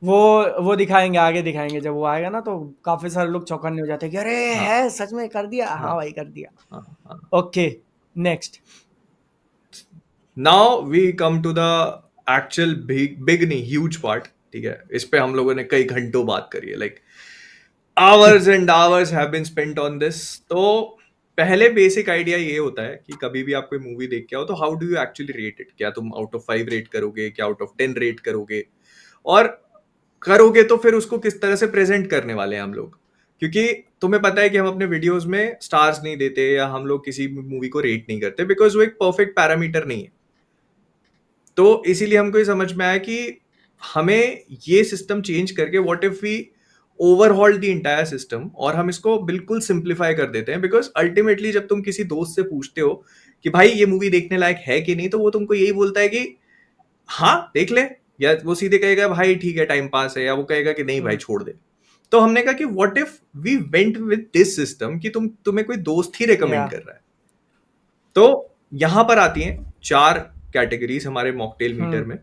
वो दिखाएंगे, आगे दिखाएंगे, जब वो आएगा ना तो काफी सारे लोग चौकन्ने हो जाते हैं कि अरे हाँ, है सच में कर दिया, हाँ हाँ, भाई कर दिया। हाँ, हाँ। Okay, next. Now we come to the actual big नहीं ह्यूज पार्ट, ठीक है? इस पे हम लोगों ने कई घंटों बात करी है, like hours and hours have been spent on this. तो पहले बेसिक आइडिया ये होता है कि कभी भी आप कोई मूवी देख के आओ तो how do you actually rate it, क्या तुम आउट ऑफ 5 रेट करोगे, क्या आउट ऑफ 10 रेट करोगे, और करोगे तो फिर उसको किस तरह से प्रेजेंट करने वाले हैं हम लोग, क्योंकि तुम्हें पता है कि हम अपने वीडियोस में स्टार्स नहीं देते या हम लोग किसी मूवी को रेट नहीं करते बिकॉज वो एक परफेक्ट पैरामीटर नहीं है। तो इसीलिए हमको ये समझ में आया कि हमें ये सिस्टम चेंज करके what if we overhaul the entire system और हम इसको बिल्कुल सिंप्लीफाई कर देते हैं, बिकॉज अल्टीमेटली जब तुम किसी दोस्त से पूछते हो कि भाई ये मूवी देखने लायक है कि नहीं, तो वो तुमको यही बोलता है कि हाँ देख ले, या वो सीधे कहेगा भाई ठीक है टाइम पास है, या वो कहेगा कि नहीं भाई छोड़ दे। तो हमने कहा कि what if we went with this system कि तुम्हें कोई दोस्त ही रिकमेंड कर रहा है। तो यहां पर आती हैं 4 कैटेगरीज हमारे मॉकटेल मीटर में,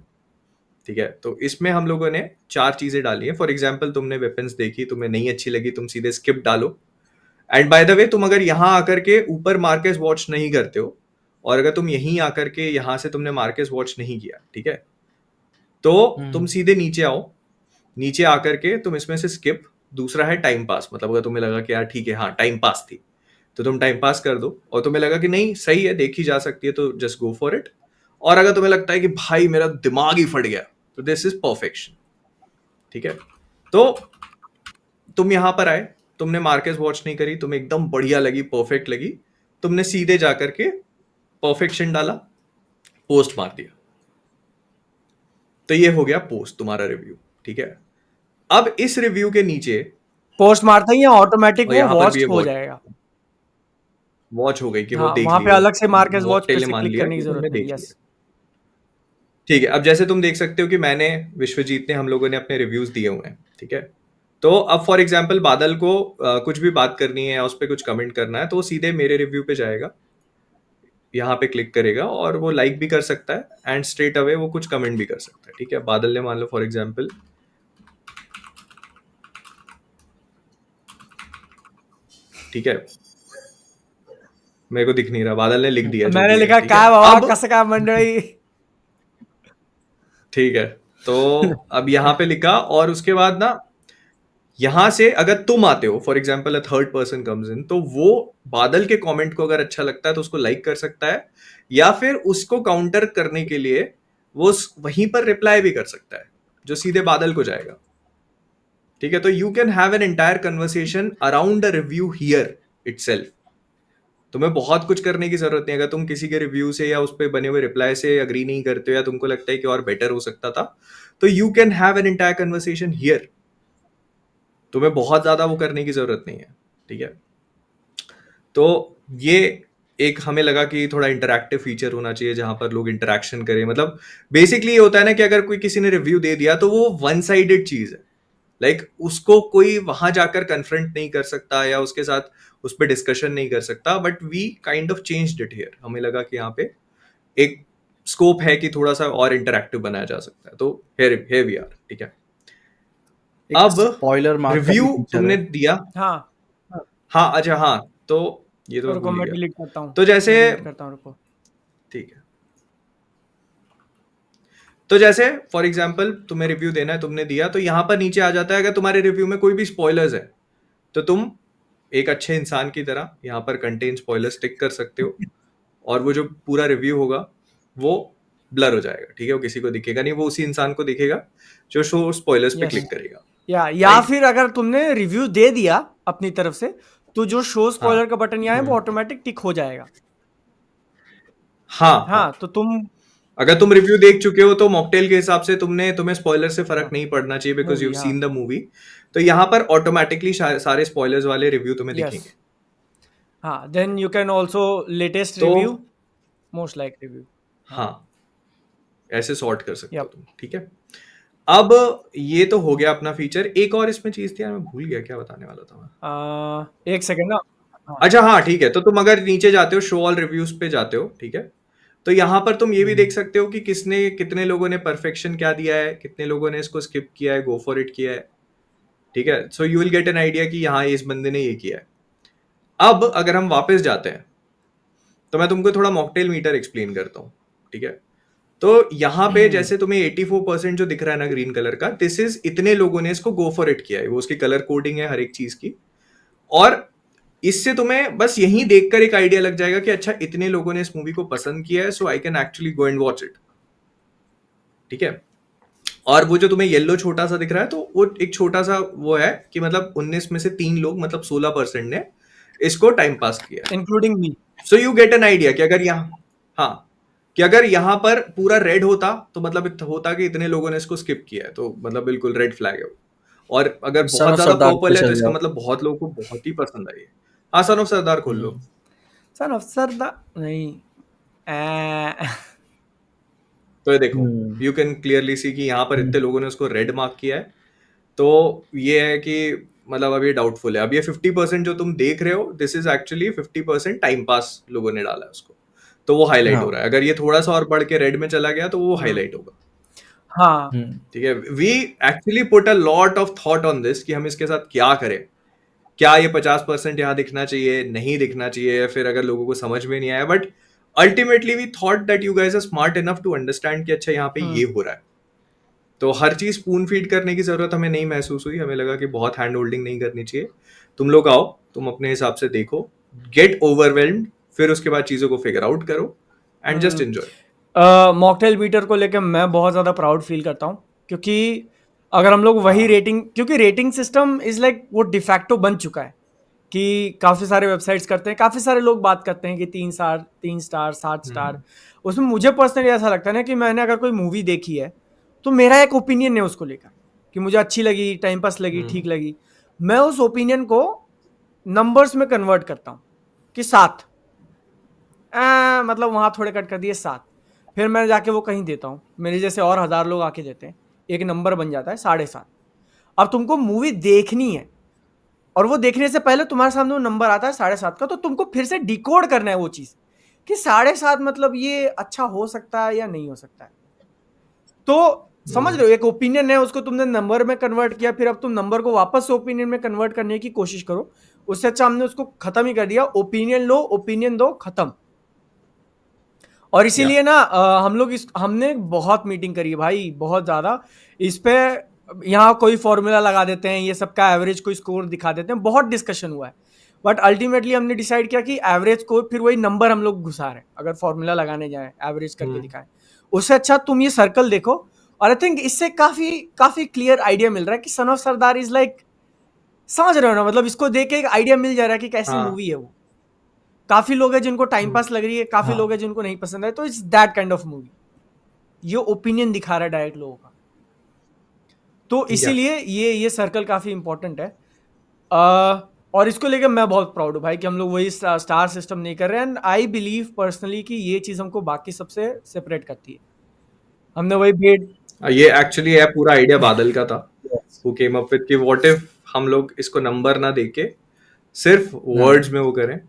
ठीक है? तो इसमें हम लोगों ने 4 चीजें डाली है। फॉर एग्जाम्पल तुमने वेपन्स देखी, तुम्हें नहीं अच्छी लगी, तुम सीधे स्किप डालो। एंड बाय द वे तुम अगर यहां आकर के ऊपर मार्केस वॉच नहीं करते हो और अगर तुम यहीं आकर के यहां से तुमने मार्केस वॉच नहीं किया, ठीक है, तो तुम सीधे नीचे आओ, नीचे आकर के तुम इसमें से स्किप, दूसरा है टाइम पास, मतलब अगर तुम्हें लगा कि यार ठीक है हाँ टाइम पास थी तो तुम टाइम पास कर दो, और तुम्हें लगा कि नहीं सही है देखी जा सकती है तो जस्ट गो फॉर इट, और अगर तुम्हें लगता है कि भाई मेरा दिमाग ही फट गया तो दिस इज परफेक्शन, ठीक है? तो तुम यहां पर आए, तुमने मार्केस वॉच नहीं करी, तुम्हें एकदम बढ़िया लगी, परफेक्ट लगी, तुमने सीधे जाकर के परफेक्शन डाला, पोस्ट मार दिया, तो ये हो गया पोस्ट तुम्हारा रिव्यू, ठीक है? अब इस रिव्यू के नीचे पोस्ट मारते ही ऑटोमेटिक और वो यहाँ पर भी वॉच ये हो watch- जाएगा। वॉच हो गई कि वो हाँ, देख वहां पे लिया, अलग से मार्केस वॉच पे मॉकटेल ने से मान क्लिक लिया करने की कि जरूरत तुमने नहीं। देख यस, लिया, ठीक है? अब जैसे तुम देख सकते हो कि मैंने, विश्वजीत ने, हम लोगों ने अपने रिव्यूज दिए हुए हैं, ठीक है? तो अब फॉर एग्जाम्पल बादल को कुछ भी बात करनी है या उस पर कुछ कमेंट करना है तो वो सीधे मेरे रिव्यू पे जाएगा, यहाँ पे क्लिक करेगा और वो लाइक भी कर सकता है एंड स्ट्रेट अवे वो कुछ कमेंट भी कर सकता है, ठीक है? बादल ने मान लो फॉर एग्जाम्पल, ठीक है, मेरे को दिख नहीं रहा, बादल ने लिख दिया जो मैंने भी है, लिखा ठीक है? काय बाबा अब कसं काय मंडळी। ठीक है, तो अब यहाँ पे लिखा, और उसके बाद ना यहाँ से अगर तुम आते हो, for example a third person comes in, तो वो बादल के कमेंट को अगर अच्छा लगता है तो उसको लाइक कर सकता है, या फिर उसको काउंटर करने के लिए वो वहीं पर रिप्लाई भी कर सकता है, जो सीधे बादल को जाएगा। ठीक है, तो you can have an entire conversation around a review here itself. तुम्हें बहुत कुछ करने की जरूरत नहीं। अगर तुम किसी के रिव्यू से या उस पर बने हुए रिप्लाई से अग्री नहीं करते हो, या तुमको लगता है कि और बेटर हो सकता था, तो you can have an entire conversation here. तुम्हें बहुत ज्यादा वो करने की जरूरत नहीं है। ठीक है, तो ये एक हमें लगा कि थोड़ा इंटरैक्टिव फीचर होना चाहिए जहां पर लोग इंटरैक्शन करें। मतलब बेसिकली ये होता है ना कि अगर कोई किसी ने रिव्यू दे दिया तो वो वन साइडेड चीज है, लाइक उसको कोई वहां जाकर कन्फ्रंट नहीं कर सकता या उसके साथ उस पर डिस्कशन नहीं कर सकता, but we kind of changed it here. हमें लगा कि यहाँ पे एक स्कोप है कि थोड़ा सा और इंटरैक्टिव बनाया जा सकता है, तो here we are। ठीक है, अब स्पॉइलर मार्क रिव्यू तुमने दिया। हाँ हाँ अच्छा, हाँ तो ये तो मैं रुको, भूल मैं गया। डिलीट करता हूँ, तो जैसे delete करता हूँ, रुको। ठीक है, तो जैसे फॉर एग्जाम्पल तुम्हें रिव्यू देना है, तुमने दिया, तो यहां पर नीचे आ जाता है अगर तुम्हारे रिव्यू में कोई भी स्पॉयलर्स है तो तुम एक अच्छे इंसान की तरह यहाँ पर कंटेन स्पॉयलर्स टिक कर सकते हो, और वो जो पूरा रिव्यू होगा वो ब्लर हो जाएगा। ठीक है, वो किसी को दिखेगा नहीं, वो उसी इंसान को दिखेगा जो शो स्पॉयलर्स पे Yes. क्लिक करेगा। या Right. फिर अगर तुमने रिव्यू दे दिया अपनी तरफ से, तो जो शो स्पॉइलर हाँ। का बटन यहाँ है वो ऑटोमेटिक टिक हो जाएगा। हाँ हाँ, तो तुम अगर तुम रिव्यू देख चुके हो तो मॉकटेल के हिसाब से तुम्हें स्पॉइलर से फर्क नहीं पड़ना चाहिए, because you Movie, seen the movie. तो यहाँ पर ऑटोमेटिकली सारे स्पॉयलर्स वाले रिव्यू तुम्हें Yes. दिखेंगे। हाँ, then you can also latest तो- रिव्यू, मोस्ट लाइक रिव्यू। हाँ, ऐसे सॉर्ट कर सकते हो Yep. तुम। ठीक है, अब ये तो हो गया अपना फीचर। एक और इसमें चीज थी यार, मैं भूल गया क्या बताने वाला था मैं। एक सेकंड ना। अच्छा हाँ ठीक है, तो तुम अगर नीचे जाते हो शो ऑल रिव्यूज पे जाते हो, ठीक है, तो यहाँ पर तुम ये भी देख सकते हो कि कितने लोगों ने परफेक्शन क्या दिया है, कितने लोगों ने इसको स्किप किया है, गो फॉर इट किया है। ठीक है, so you will get an idea कि यहाँ इस बंदे ने ये किया है। अब अगर हम वापस जाते हैं तो मैं तुमको थोड़ा मॉकटेल मीटर एक्सप्लेन करता हूँ। ठीक है, तो यहाँ पे जैसे तुम्हें 84% जो दिख रहा है ना ग्रीन कलर का, दिस इज इतने लोगों ने इसको गो फॉर इट किया है, वो उसकी कलर कोडिंग है हर एक चीज की, और इससे तुम्हें बस यही देखकर एक आइडिया लग जाएगा कि अच्छा इतने लोगों ने इस मूवी को पसंद किया है, so I can actually go and watch it. ठीक है, और वो जो तुम्हें येलो छोटा सा दिख रहा है, तो वो एक छोटा सा वो है कि मतलब 19 में से 3 लोग, मतलब 16% ने इसको टाइम पास किया, including me. So you get an idea कि अगर यहाँ, हाँ, कि अगर यहाँ पर पूरा रेड होता तो मतलब होता कि इतने लोगों ने इसको स्किप किया है, तो मतलब बिल्कुल रेड फ्लैग है वो। और अगर Son बहुत of ज्यादा Sardar पर्पल पे है तो चल इसका जाओ। मतलब बहुत लोगों को बहुत ही पसंद आई है। हाँ, सन ऑफ सरदार खोल लो। सन ऑफ सरदार नहीं। तो ये देखो, यू कैन क्लियरली सी कि यहाँ पर इतने लोगों ने उसको रेड मार्क किया है, तो ये है कि मतलब अब ये डाउटफुल है। अब ये 50% जो तुम देख रहे हो, this is actually 50% time pass लोगों ने डाला है उसको, तो वो हाईलाइट हो रहा है। अगर ये थोड़ा सा और बढ़ के रेड में चला गया तो वो हाईलाइट होगा। हाँ, ठीक है, we actually put a lot of thought on this कि हम इसके साथ क्या करें। क्या ये 50% यहाँ दिखना चाहिए, नहीं दिखना चाहिए, या फिर अगर लोगों को समझ में नहीं आया, but ultimately we thought that you guys are smart enough to understand कि अच्छा यहाँ पे ये हो रहा है। तो हर चीज स्पून फीड करने की जरूरत हमें नहीं महसूस हुई। हमें लगा कि बहुत हैंड होल्डिंग नहीं करनी चाहिए। तुम लोग आओ, तुम अपने हिसाब से देखो, गेट ओवरवेल्म्ड, फिर उसके बाद चीजों को फिगर आउट करो and just enjoy. Mocktail beater को लेकर मैं बहुत ज़्यादा प्राउड फील करता हूँ, क्योंकि अगर हम लोग वही रेटिंग, क्योंकि रेटिंग सिस्टम इज़ लाइक वो डिफैक्टो बन चुका है कि काफ़ी सारे वेबसाइट्स करते हैं, काफ़ी सारे लोग बात करते हैं कि 3 स्टार 7 स्टार। उसमें मुझे पर्सनली ऐसा लगता है ना कि मैंने अगर कोई मूवी देखी है तो मेरा एक ओपिनियन है उसको लेकर कि मुझे अच्छी लगी, टाइम पास लगी, ठीक लगी, मैं उस ओपिनियन को नंबर्स में कन्वर्ट करता हूँ कि 7, मतलब वहाँ थोड़े कट कर दिए 7, फिर मैं जाके वो कहीं देता हूँ, मेरे जैसे और 1000 लोग आके देते हैं, एक नंबर बन जाता है 7.5। अब तुमको मूवी देखनी है और वो देखने से पहले तुम्हारे सामने वो नंबर आता है 7.5 का, तो तुमको फिर से डिकोड करना है वो चीज़ कि 7.5 मतलब ये अच्छा हो सकता है या नहीं हो सकता है। तो समझ रहे हो, एक ओपिनियन है, उसको तुमने नंबर में कन्वर्ट किया, फिर अब तुम नंबर को वापस से ओपिनियन में कन्वर्ट करने की कोशिश करो। उससे अच्छा हमने उसको खत्म ही कर दिया, ओपिनियन लो, ओपिनियन दो, खत्म। और इसीलिए ना हम लोग हमने बहुत मीटिंग करी है भाई, बहुत ज्यादा इस पे। यहाँ कोई फॉर्मूला लगा देते हैं, ये सबका एवरेज कोई स्कोर दिखा देते हैं, बहुत डिस्कशन हुआ है। बट अल्टीमेटली हमने डिसाइड किया कि एवरेज को फिर वही नंबर हम लोग घुसा रहे हैं, अगर फॉर्मूला लगाने जाए एवरेज करके दिखाएं, उससे अच्छा तुम ये सर्कल देखो। और आई थिंक इससे काफी क्लियर आइडिया मिल रहा है कि son of Sardar is like, समझ रहे हो ना, मतलब इसको देख के एक आइडिया मिल जा रहा है कि कैसी मूवी है वो। काफी लोग हैं जिनको टाइम पास लग रही है, काफी लोग हैं जिनको नहीं पसंद है, तो it's that kind of movie. ये ओपिनियन दिखा रहा है डायरेक्ट लोगों का, तो इसीलिए ये सर्कल काफी इंपॉर्टेंट है। और इसको लेकर मैं बहुत प्राउड हूँ भाई कि हम लोग वही स्टार सिस्टम नहीं कर रहे हैं। एंड आई बिलीव पर्सनली कि ये चीज हमको बाकी सबसे सेपरेट करती है। हमने वही बेड, ये एक्चुअली है पूरा आइडिया बादल का था, हु केम अप विद कि व्हाट इफ हम लोग इसको नंबर ना देके सिर्फ वर्ड्स में वो करें,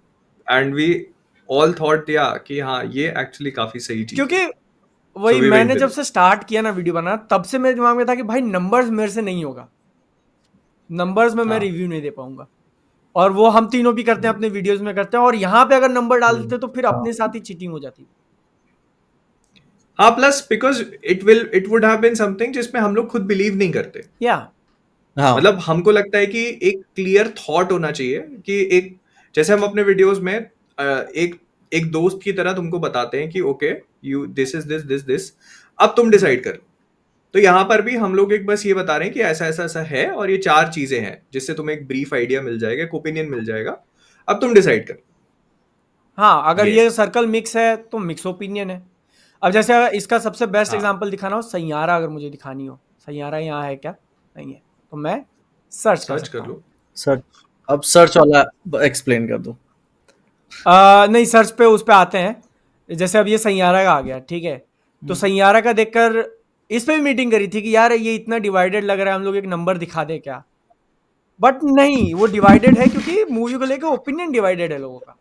एंड वी ऑल थॉट या कि हाँ ये एक्चुअली काफी सही चीज। क्योंकि वही मैंने जब से स्टार्ट किया ना वीडियो बनाना, तब से मेरे दिमाग में था कि भाई नंबर्स मेरे से नहीं होगा, नंबर्स में मैं रिव्यू नहीं दे पाऊंगा। और वो हम तीनों भी करते हैं, अपने वीडियोस में करते हैं, और यहाँ पे अगर नंबर डाल देते तो फिर अपने साथ ही चीटिंग हो जाती। हाँ, plus because it would have been something जिसमें हम लोग खुद बिलीव नहीं करते। मतलब हमको लगता है कि एक क्लियर थॉट होना चाहिए कि एक, जैसे हम अपने वीडियोस में एक दोस्त की तरह तुमको बताते हैं कि okay you this is this, अब तुम डिसाइड कर। तो यहाँ पर भी हम लोग एक बस ये बता रहे हैं कि ऐसा ऐसा ऐसा है और ये 4 चीजें हैं जिससे तुम्हें एक ब्रीफ आइडिया मिल जाएगा, एक ओपिनियन मिल जाएगा, अब तुम डिसाइड कर। हाँ, अगर ये सर्कल मिक्स है तो मिक्स ओपिनियन है। अब जैसे इसका सबसे बेस्ट एग्जांपल दिखाना हो, सैयारा अगर मुझे दिखानी हो, सैयारा यहाँ है क्या, नहीं है, तो मैं सर्च कर लो। सर्च, अब सर्च वाला एक्सप्लेन कर दो। नहीं, सर्च पे उस पे आते हैं, जैसे अब ये सैयारा का आ गया, ठीक है, तो सैयारा का देखकर इस पे भी मीटिंग करी थी कि यार ये इतना डिवाइडेड लग रहा है, हम लोग एक नंबर दिखा दे क्या। बट नहीं, वो डिवाइडेड है क्योंकि मूवी को लेकर ओपिनियन डिवाइडेड है लोगों का,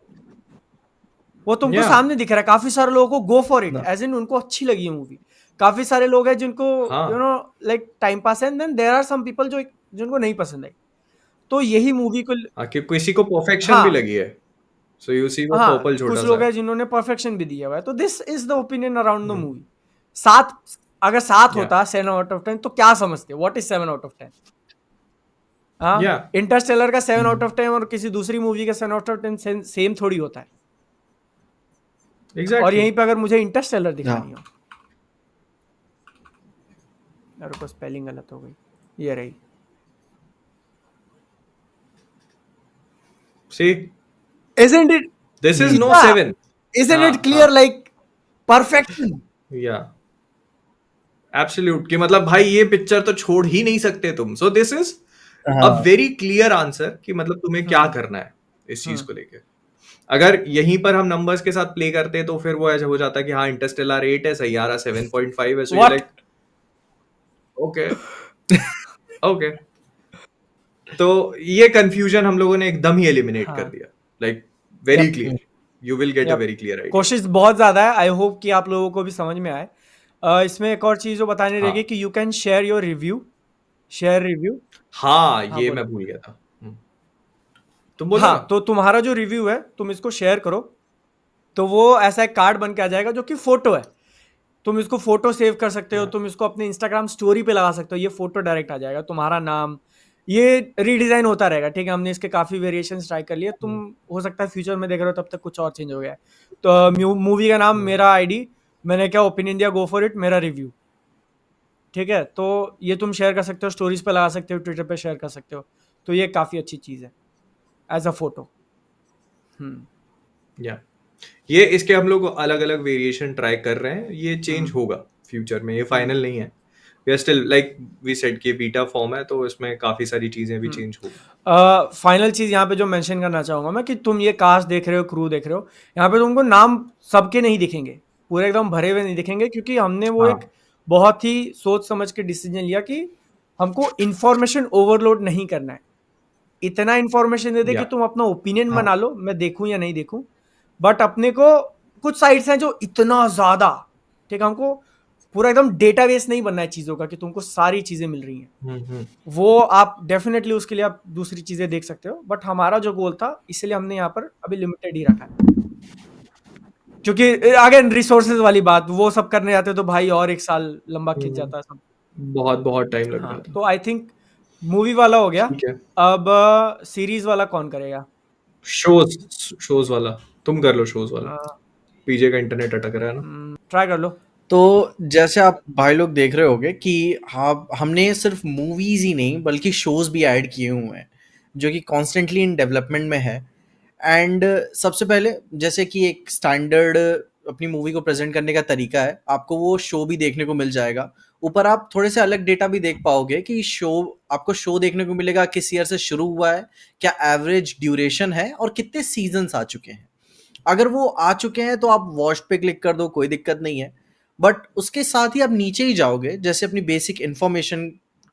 वो तुमको सामने दिख रहा है। काफी सारे लोगों को go for it, as in उनको अच्छी लगी है मूवी। काफी सारे लोग हैं जिनको you know like time pass है, and then there are some people जिनको नहीं पसंद आई। तो यही मूवी को किसी को परफेक्शन भी लगी है, सो यू सी वो पर्पल छोटा सा, कुछ लोग हैं जिन्होंने परफेक्शन भी दिया हुआ है। तो this is the opinion around the movie. अगर 7 होता 7 आउट ऑफ 10, तो क्या समझते, what is 7 out of 10? Interstellar का 7 आउट ऑफ 10 और किसी दूसरी मूवी का 7 आउट ऑफ 10 सेम थोड़ी होता है। और यहीं पे अगर मुझे इंटरस्टेलर दिखानी हो, मेरे को स्पेलिंग गलत हो गई, ये रही, see isn't it, this is no 7, isn't it clear, like perfection? yeah, absolute कि मतलब भाई ये पिक्चर तो छोड़ ही नहीं सकते तुम। so this is a very clear answer कि मतलब तुम्हें क्या करना है इस चीज को लेके। अगर यहीं पर हम नंबर्स के साथ प्ले करते तो फिर वो ऐसा हो जाता कि हाँ इंटरस्टेलर 8 है, सैयारा 7.5 है, so you're like okay okay. तो ये कंफ्यूजन हम लोगों ने एकदम ही एलिमिनेट कर दिया, like very clear, you will get a very clear idea. कोशिश बहुत ज्यादा है, आई होप कि आप लोगों को भी समझ में आए। इसमें एक और चीज जो बताने रहेगी कि you can share your review, share review. हाँ, ये मैं भूल गया था। तुम बोलो। हाँ, तो तुम्हारा जो रिव्यू है तुम इसको शेयर करो, तो वो ऐसा एक कार्ड बन के आ जाएगा जो कि फोटो है। तुम इसको फोटो सेव कर सकते हो, तुम इसको अपने इंस्टाग्राम स्टोरी पे लगा सकते हो, ये फोटो डायरेक्ट आ जाएगा, तुम्हारा नाम, ये रीडिजाइन होता रहेगा, ठीक है। हमने इसके काफी वेरिएशंस ट्राई कर लिए, तुम हो सकता है फ्यूचर में देख रहे हो तब तक कुछ और चेंज हो गया है। तो मूवी का नाम, मेरा आईडी, मैंने क्या ओपिनियन दिया, गो फॉर इट, मेरा रिव्यू, ठीक है। तो ये तुम शेयर कर सकते हो, स्टोरीज पे लगा सकते हो, ट्विटर पे शेयर कर सकते हो, तो ये काफी अच्छी चीज है एज अ फोटो। या ये इसके हम लोग अलग अलग वेरिएशन ट्राई कर रहे हैं, ये चेंज होगा फ्यूचर में, ये फाइनल नहीं है, we are still like we said कि बीटा फॉर्म है, तो इसमें काफी सारी चीजें भी चेंज होगी। फाइनल चीज यहाँ पे जो मेंशन करना चाहूंगा मैं, कि तुम ये कास्ट देख रहे हो, क्रू देख रहे हो, यहाँ पे तुमको नाम सबके नहीं दिखेंगे, पूरे एकदम भरे हुए नहीं दिखेंगे, क्योंकि हमने वो एक बहुत ही सोच समझ के डिसीजन लिया कि हमको इंफॉर्मेशन ओवरलोड नहीं करना है। इतना इंफॉर्मेशन दे दे कि तुम अपना ओपिनियन बना लो, मैं देखूं या नहीं देखूं, बट अपने को कुछ साइट्स हैं जो इतना ज्यादा, ठीक है, हमको पूरा एकदम डेटाबेस नहीं बनना है चीजों का कि तुमको सारी चीजें मिल रही हैं। वो आप डेफिनेटली उसके लिए आप दूसरी चीजें देख सकते हो, बट हमारा जो गोल था इसलिए हमने यहाँ पर अभी लिमिटेड ही रखा है। क्योंकि अगेन रिसोर्सेज वाली बात, वो सब करने जाते तो भाई और 1 साल लंबा खिंच जाता सब। बहुत बहुत टाइम लग हाँ, जाता। तो आई थिंक मूवी वाला हो गया। ठीक है, अब सीरीज वाला कौन करेगा? शोज वाला तुम कर लो, शोज वाला। पीजे का इंटरनेट अटक रहा है ना। ट्राई कर लो। तो जैसे आप भाई लोग देख रहे होगे कि हाँ, हमने सिर्फ मूवीज ही नहीं बल्कि शोज भी ऐड किए हुए हैं जो कि कॉन्स्टेंटली इन डेवलपमेंट में है। एंड सबसे पहले जैसे कि एक स्टैंडर्ड अपनी मूवी को प्रेजेंट करने का तरीका है, आपको वो शो भी देखने को मिल जाएगा। ऊपर आप थोड़े से अलग डेटा भी देख पाओगे कि आपको शो देखने को मिलेगा किस ईयर से शुरू हुआ है, क्या एवरेज ड्यूरेशन है और कितने सीजन्स आ चुके हैं। अगर वो आ चुके हैं तो आप वॉच पे क्लिक कर दो, कोई दिक्कत नहीं है। बट उसके साथ ही आप नीचे ही जाओगे जैसे अपनी बेसिक इंफॉर्मेशन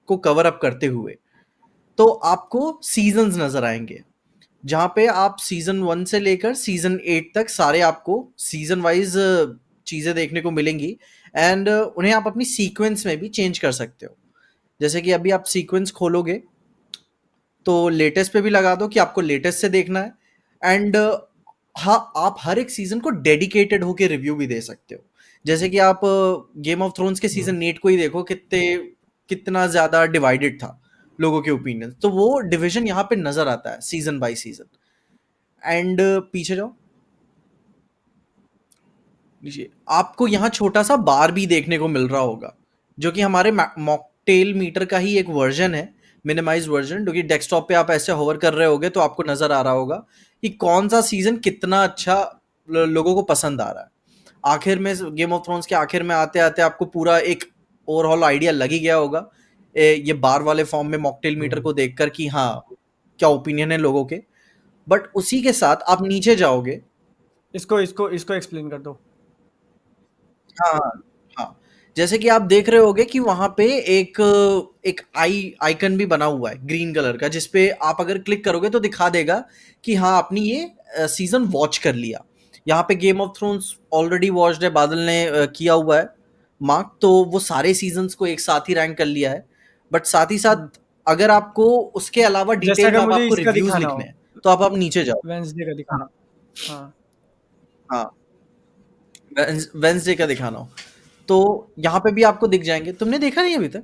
को कवर अप करते हुए, तो आपको सीजन्स नजर आएंगे जहां पे आप सीजन 1 से लेकर सीजन 8 तक सारे आपको सीजन वाइज चीजें देखने को मिलेंगी। एंड उन्हें आप अपनी सीक्वेंस में भी चेंज कर सकते हो। जैसे कि अभी आप सीक्वेंस खोलोगे तो लेटेस्ट पे भी लगा दो कि आपको लेटेस्ट से देखना है। एंड हाँ, आप हर एक सीजन को डेडिकेटेड होके रिव्यू भी दे सकते हो। जैसे कि आप गेम ऑफ थ्रोन्स के सीजन 8 को ही देखो, कितना ज्यादा डिवाइडेड था लोगों के ओपिनियन, तो वो डिवीजन यहाँ पे नजर आता है सीजन बाय सीजन। एंड पीछे जाओ, आपको यहाँ छोटा सा बार भी देखने को मिल रहा होगा जो कि हमारे मॉकटेल मीटर का ही एक वर्जन है, मिनिमाइज वर्जन, जो कि डेस्कटॉप पे आप ऐसे होवर कर रहे होगे तो आपको नजर आ रहा होगा कि कौन सा सीजन कितना अच्छा लोगों को पसंद आ रहा है। आखिर में गेम ऑफ थ्रोन्स के आखिर में आते आते आपको पूरा एक ओवरऑल आइडिया लग ही गया होगा ये बार वाले फॉर्म में मॉकटेल मीटर को देखकर कि हाँ क्या ओपिनियन है लोगों के। बट उसी के साथ आप नीचे जाओगे, इसको एक्सप्लेन कर दो। हाँ हाँ, जैसे कि आप देख रहे होगे कि वहां पे एक आइकन भी बना हुआ है ग्रीन कलर का, जिसपे आप अगर क्लिक करोगे तो दिखा देगा कि हाँ आपने ये सीजन वॉच कर लिया। यहाँ पे game of thrones already watched है, बादल ने किया हुआ है मार्क, तो वो सारे सीजन्स को एक साथ ही रैंक कर लिया है। बट साथ ही साथ अगर आपको उसके अलावा जैसे डिटेल में अगर मुझे आपको इसका रिव्यूज दिखाना लिखने हो, हैं तो आप नीचे जाओ। वेंसडे का दिखाना। हाँ हाँ, वेंसडे का दिखाना हो तो यहाँ पे भी आपको दिख जाएंगे। तुमने देखा नहीं अभी तक?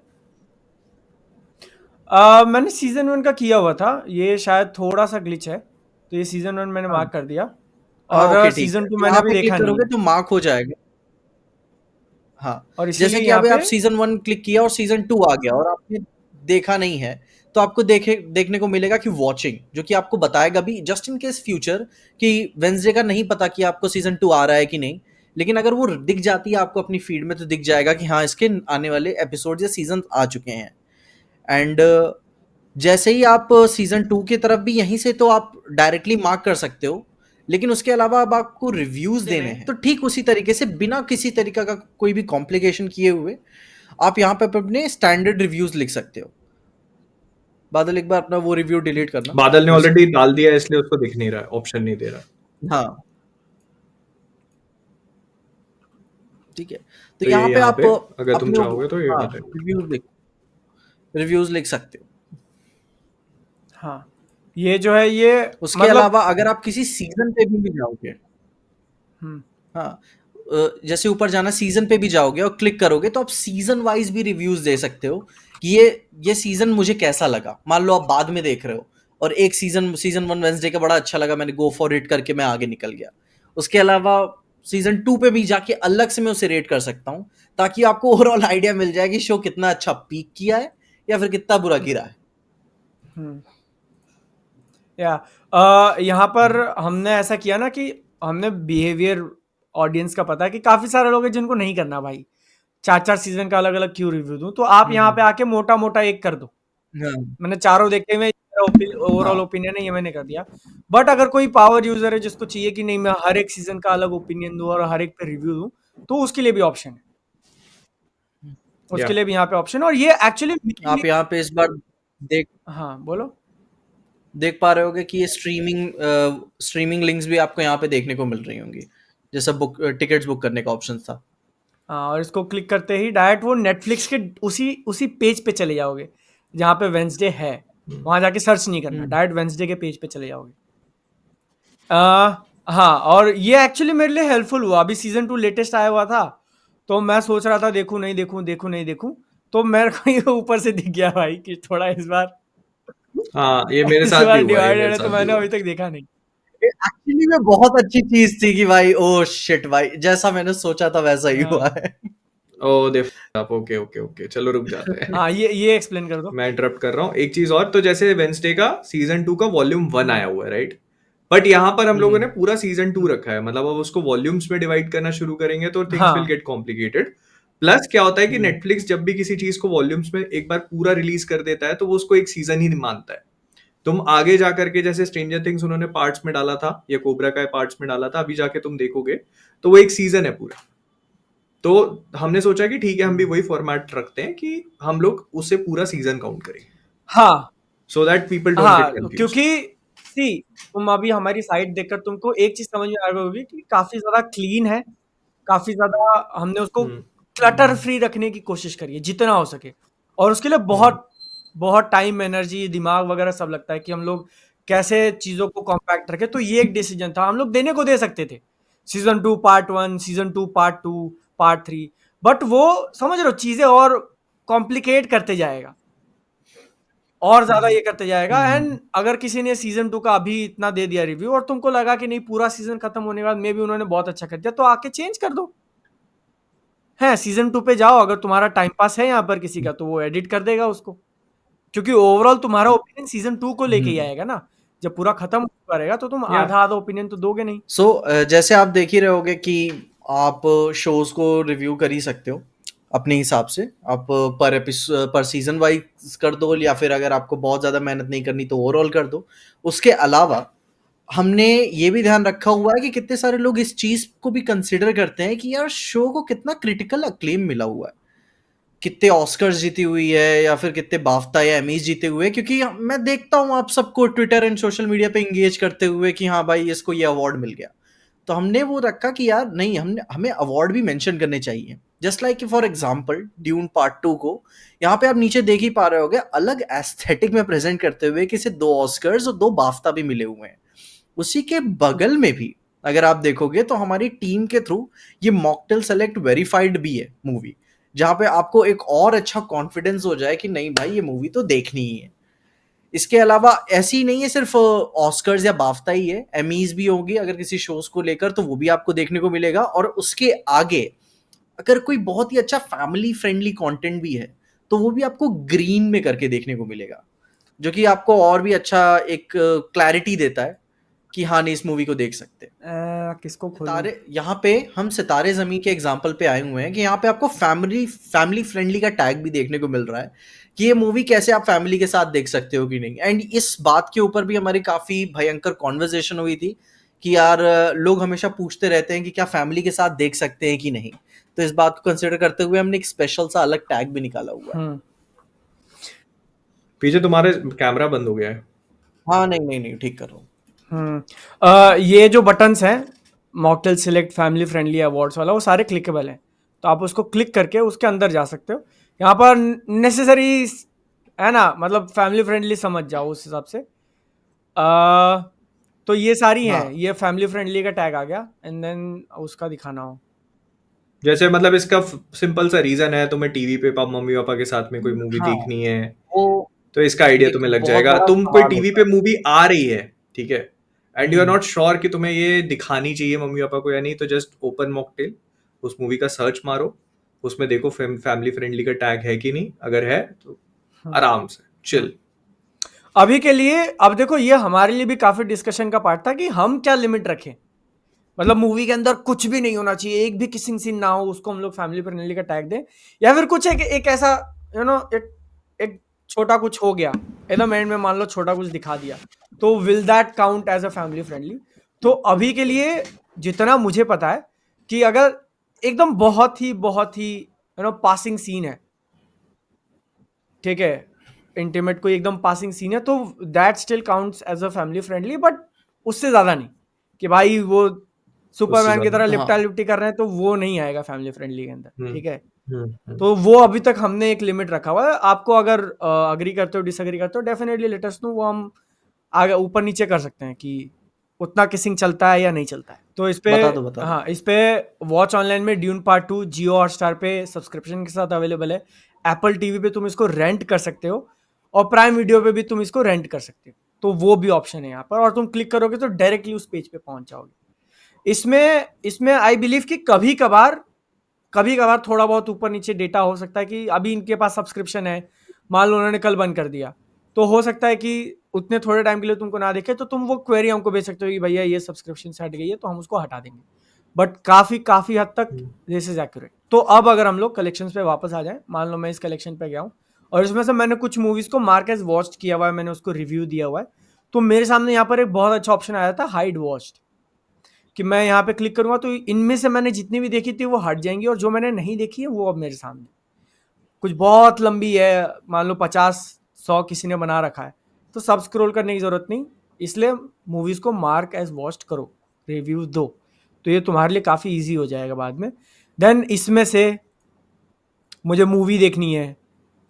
मैंने सीजन 1 का किया हुआ था, ये शायद थोड़ा सा ग्लिच है, तो ये सीजन 1 मैंने मार्क कर दिया। हाँ, और ओके, ठीक सीजन है। 2 मैंने यहाँ अभी पे क्लिक देखा नहीं करोगे है। तो मार्क हो जाएगा। हाँ, और जैसे इसीलिए कि यहाँ अभी आप पे सीजन 1 क्लिक किया और सीजन 2 आ गया और आपने देखा नहीं है, तो आपको देखने को मिलेगा कि वॉचिंग, जो कि आपको बताएगा भी जस्ट इन केस फ्यूचर कि वेंसडे का नहीं पता कि आपको सीजन 2 आ रहा है कि नहीं, लेकिन अगर वो दिख जाती है आपको अपनी फीड में तो दिख जाएगा कि हाँ इसके आने वाले एपिसोड या सीजन आ चुके हैं। एंड जैसे ही आप सीजन 2 की तरफ भी यहीं से तो आप डायरेक्टली मार्क कर सकते हो, लेकिन उसके अलावा अब आपको रिव्यूज देने हैं तो ठीक उसी तरीके से बिना किसी तरीका का कोई भी कॉम्प्लिकेशन किए हुए आप यहाँ पे अपने स्टैंडर्ड रिव्यूज लिख सकते हो। बादल एक बार अपना वो रिव्यू डिलीट करना। बादल ने ऑलरेडी डाल दिया है इसलिए उसको दिख नहीं रहा है, ऑप्शन नहीं दे रहा। हाँ ठीक है, तो तो यहाँ ये पे यहाँ आप पे अगर तुम अपने चाहोगे तो ये बताएं। रिव्यूज लिख सकते हो। हाँ, ये जो है ये उसके अलावा अगर आप किसी सीजन पे भी जाओगे, हाँ जैसे ऊपर जाना सीजन पे भी जाओगे और क्लिक करोगे तो आप सीजन वाइज भी रिव्यूज दे सकते हो कि ये सीजन मुझे कैसा लगा। मान लो आप बाद में देख रहे हो और एक सीजन 1 वेंसडे का बड़ा अच्छा लगा, मैंने गो फॉर इट करके मैं आगे निकल गया। उसके अलावा सीजन 2 पे भी जाके अलग से मैं उसे रेट कर सकता हूँ ताकि आपको ओवरऑल आइडिया मिल जाए कि शो कितना अच्छा पीक किया है या फिर कितना बुरा गिरा है। यहाँ पर हमने ऐसा किया ना कि हमने बिहेवियर ऑडियंस का पता है कि काफी सारे लोग हैं जिनको नहीं करना भाई 4 सीजन का अलग अलग क्यों रिव्यू दूं, तो आप यहाँ पे आके मोटा मोटा एक कर दो। मैंने चारों देखे हुए, ओवरऑल ओपिनियन है ये मैंने कर दिया। बट अगर कोई पावर यूजर है जिसको चाहिए कि नहीं मैं हर एक सीजन का अलग ओपिनियन दूं और हर एक पे रिव्यू दूं, तो उसके लिए भी ऑप्शन है, उसके लिए भी यहाँ पे ऑप्शन। और ये एक्चुअली आप यहाँ पे इस बार हाँ बोलो, देख पा रहे होगे कि ये स्ट्रीमिंग लिंक्स भी आपको यहाँ पे देखने को मिल रही होंगी, जैसा टिकट्स बुक करने का ऑप्शन था। हाँ, और इसको क्लिक करते ही डायरेक्ट वो नेटफ्लिक्स के उसी पेज पे चले जाओगे जहाँ पे वेंसडे है, वहां जाके सर्च नहीं करना, डायरेक्ट वेंसडे के पेज पे चले जाओगे। हाँ, और ये एक्चुअली मेरे लिए हेल्पफुल हुआ। अभी सीजन 2 लेटेस्ट आया हुआ था, तो मैं सोच रहा था देखूं नहीं देखूं, देखूं नहीं देखूं, तो मेरे को ये ऊपर से दिख गया भाई कि थोड़ा इस बार हाँ, ये मेरे इस साथ भी बार हुआ, ये डिवाइडेड मेरे है, तो साथ भी मैंने हुआ। अभी तक देखा नहीं। एक्चुअली में बहुत अच्छी चीज थी कि भाई ओ शिट भाई, जैसा मैंने सोचा था वैसा ही हुआ हाँ, है। ओ दे आप, ओके ओके ओके, चलो रुक जाते हैं। हाँ, ये एक्सप्लेन कर दो। मैं इंटरप्ट कर रहा हूँ, एक चीज और। तो जैसे वेंसडे का सीजन 2 का वॉल्यूम 1 आया हुआ है, राइट? बट यहाँ पर हम लोगों ने पूरा सीजन 2 रखा है, मतलब अब उसको वॉल्यूम्स में डिवाइड करना शुरू करेंगे तो थिंग्स विल हाँ, गेट कॉम्प्लिकेटेड। प्लस क्या होता है कि नेटफ्लिक्स जब भी किसी चीज को वॉल्यूम्स में एक बार पूरा रिलीज कर देता है तो वो उसको एक सीजन ही मानता है। तुम आगे जा करके, जैसे स्ट्रेंजर थिंग्स उन्होंने पार्ट्स में डाला था या कोबरा का पार्ट्स में डाला था, अभी जाके तुम देखोगे तो वो एक सीजन है पूरा। तो हमने सोचा कि ठीक है, हम भी वही फॉर्मेट रखते हैं कि हम लोग उसे पूरा सीजन काउंट करेंगे, हाँ, so that people don't get हाँ, कंफ्यूज्ड। क्योंकि सी तुम अभी हमारी साइट देखकर तुमको एक चीज समझ में आ गई होगी कि काफी ज्यादा क्लीन है, काफी ज्यादा हमने उसको हम्म क्लटर फ्री रखने की कोशिश करी है जितना हो सके, और उसके लिए हम्म बहुत बहुत टाइम, एनर्जी, दिमाग वगैरह सब लगता है कि हम लोग कैसे चीजों को कॉम्पैक्ट रखें। तो ये एक डिसीजन था, हम लोग देने को दे सकते थे season 2 part 1, season 2 part 2, part 3, but वो समझ रहे हो चीजें और कॉम्प्लिकेट करते जाएगा, और ज्यादा ये करते जाएगा। एंड अगर किसी ने सीजन 2 का अभी इतना दे दिया रिव्यू और तुमको लगा कि नहीं पूरा सीजन खत्म होने के बाद मे भी उन्होंने बहुत अच्छा कर दिया, तो आके चेंज कर दो। है सीजन 2 पे जाओ, अगर तुम्हारा टाइम पास है यहाँ पर किसी का तो वो एडिट कर देगा उसको, क्योंकि ओवरऑल तुम्हारा ओपिनियन सीजन 2 को लेके ही आएगा ना। जब पूरा खत्म करेगा तो तुम या आधा आधा ओपिनियन तो दोगे नहीं। सो जैसे आप देख ही रहे होगे कि आप शोज को रिव्यू कर ही सकते हो अपने हिसाब से। आप पर सीजन वाइज कर दो, या फिर अगर आपको बहुत ज़्यादा मेहनत नहीं करनी तो ओवरऑल कर दो। उसके अलावा हमने ये भी ध्यान रखा हुआ है कि कितने सारे लोग इस चीज़ को भी कंसिडर करते हैं कि यार शो को कितना क्रिटिकल अक्लेम मिला हुआ है, कितने ऑस्कर्स जीती हुई है, या फिर कितने बाफ्ता या एमीज जीते हुए। क्योंकि मैं देखता हूँ आप सबको ट्विटर एंड सोशल मीडिया पे इंगेज करते हुए कि हाँ भाई इसको ये अवार्ड मिल गया, तो हमने वो रखा कि यार नहीं, हमें अवार्ड भी मेंशन करने चाहिए। Just like for example dune part 2 को यहाँ पे आप नीचे देख ही पा रहे होगे, अलग एस्थेटिक में प्रेजेंट करते हुए कि इसे 2 ऑस्कर्स और 2 बाफ्ता भी मिले हुए हैं। उसी के बगल में भी अगर आप देखोगे तो हमारी टीम के थ्रू ये मॉकटेल सेलेक्ट वेरीफाइड भी है मूवी, जहाँ पे आपको एक और अच्छा कॉन्फिडेंस हो जाए कि नहीं भाई ये मूवी तो देखनी ही है। इसके अलावा ऐसी नहीं है सिर्फ ऑस्कर्स या बाफ्ता ही है, एमीज भी होगी अगर किसी शोज को लेकर, तो वो भी आपको देखने को मिलेगा। और उसके आगे अगर कोई बहुत ही अच्छा फैमिली फ्रेंडली कंटेंट भी है तो वो भी आपको ग्रीन में करके देखने को मिलेगा, जो कि आपको और भी अच्छा एक क्लैरिटी देता है कि हाँ नहीं इस मूवी को देख सकते हैं। किसको खोलूं? सितारे, यहाँ पे हम सितारे ज़मीं के एग्जाम्पल पे आए हुए हैं कि यहाँ पे आपको फैमिली फ्रेंडली का टैग भी देखने को मिल रहा है कि ये मूवी कैसे आप फैमिली के साथ देख सकते हो कि नहीं। एंड इस बात के ऊपर भी हमारी काफ़ी भयंकर कॉन्वर्जेशन हुई थी कि यार लोग हमेशा पूछते रहते हैं कि क्या फैमिली के साथ देख सकते हैं कि नहीं। तो इस बात को कंसिडर करते हुए हमने एक स्पेशल सा अलग टैग भी निकाला हुआ है। पीछे तुम्हारे कैमरा बंद हो गया है। हाँ नहीं ठीक कर रहा हूँ। ये जो बटन्स हैं mocktail select family friendly awards वाला, वो सारे क्लिकेबल हैं, तो आप उसको क्लिक करके उसके अंदर जा सकते हो। यहाँ पर नेसेसरी है ना, मतलब फैमिली फ्रेंडली समझ जाओ उस हिसाब से। तो ये सारी हैं, हाँ। ये फैमिली फ्रेंडली का टैग आ गया, एंड देन उसका दिखाना हो। जैसे मतलब इसका सिंपल सा रीजन है, तुम्हें टीवी पे मम्मी पापा के साथ में कोई मूवी हाँ, देखनी है वो तो इसका आइडिया एक तुम्हें लग बहुत जाएगा। बड़ा तुम कोई सवाल टीवी होता पे मूवी आ रही है, ठीक है, एंड यू आर है। नॉट श्योर कि तुम्हें ये दिखानी चाहिए मम्मी पापा को या नहीं, तो जस्ट ओपन मॉकटेल, उस मूवी का सर्च मारो, उसमें देखो फैमिली फ्रेंडली का टैग है कि नहीं, अगर है तो आराम से चिल। अभी के लिए अब देखो, ये हमारे लिए भी काफी डिस्कशन का पार्ट था कि हम क्या लिमिट रखें। मतलब मूवी के अंदर कुछ भी नहीं होना चाहिए, एक भी किसिंग सीन ना हो, उसको हम लोग फैमिली फ्रेंडली का टैग दें, या फिर कुछ एक ऐसा एक छोटा कुछ हो गया एकदम एंड में, मान लो छोटा कुछ दिखा दिया, तो will that count as a family friendly. तो अभी के लिए जितना मुझे पता है कि अगर एकदम बहुत ही पासिंग सीन है, ठीक है, इंटीमेट कोई एकदम पासिंग सीन है, तो that still counts as a family friendly, but उससे ज्यादा नहीं कि भाई वो उससे सुपरमैन की तरह ज्यादा लिपटा हाँ। लिपटी कर रहे हैं, तो वो नहीं आएगा फैमिली फ्रेंडली के अंदर, ठीक है। हम्म। तो वो अभी तक हमने एक लिमिट रखा हुआ है। आपको अगर अग्री करते हो, डिसएग्री करते हो, डेफिनेटली लेट अस नो, वो हम आगे ऊपर नीचे कर सकते हैं कि उतना किसिंग चलता है या नहीं चलता है। तो इस पे बता दो। हाँ, इस पे वॉच ऑनलाइन में ड्यून पार्ट 2 जियो हॉटस्टार पे सब्सक्रिप्शन के साथ अवेलेबल है। एप्पल टीवी पे तुम इसको रेंट कर सकते हो और प्राइम वीडियो पे भी तुम इसको रेंट कर सकते हो, तो वो भी ऑप्शन है यहाँ पर, और तुम क्लिक करोगे तो डायरेक्टली उस पेज पे पहुंच जाओगे। इसमें आई बिलीव कि कभी कभार थोड़ा बहुत ऊपर नीचे डेटा हो सकता है कि अभी इनके पास सब्सक्रिप्शन है, मान लो उन्होंने कल बंद कर दिया, तो हो सकता है कि उतने थोड़े टाइम के लिए तुमको ना देखे, तो तुम वो क्वेरी हमको भेज सकते हो कि भैया ये सब्सक्रिप्शन से हट गई है, तो हम उसको हटा देंगे। बट काफी हद तक दिस इज एक्यूरेट। तो अब अगर हम लोग कलेक्शंस पे वापस आ जाएं, मान लो मैं इस कलेक्शन पे गया हूँ और इसमें से मैंने कुछ मूवीज को मार्क एज वॉच्ड किया हुआ है, मैंने उसको रिव्यू दिया हुआ है, तो मेरे सामने यहाँ पर एक बहुत अच्छा ऑप्शन आया था हाइड वॉच्ड, कि मैं यहाँ पे क्लिक करूंगा तो इनमें से मैंने जितनी भी देखी थी वो हट जाएंगी, और जो मैंने नहीं देखी है वो अब मेरे सामने। कुछ बहुत लंबी है, मान लो 50-100 किसी ने बना रखा है, तो सब स्क्रॉल करने की जरूरत नहीं, इसलिए मूवीज को मार्क एज वॉच्ड करो, रिव्यू दो, तो ये तुम्हारे लिए काफ़ी ईजी हो जाएगा बाद में। देन इसमें से मुझे मूवी देखनी है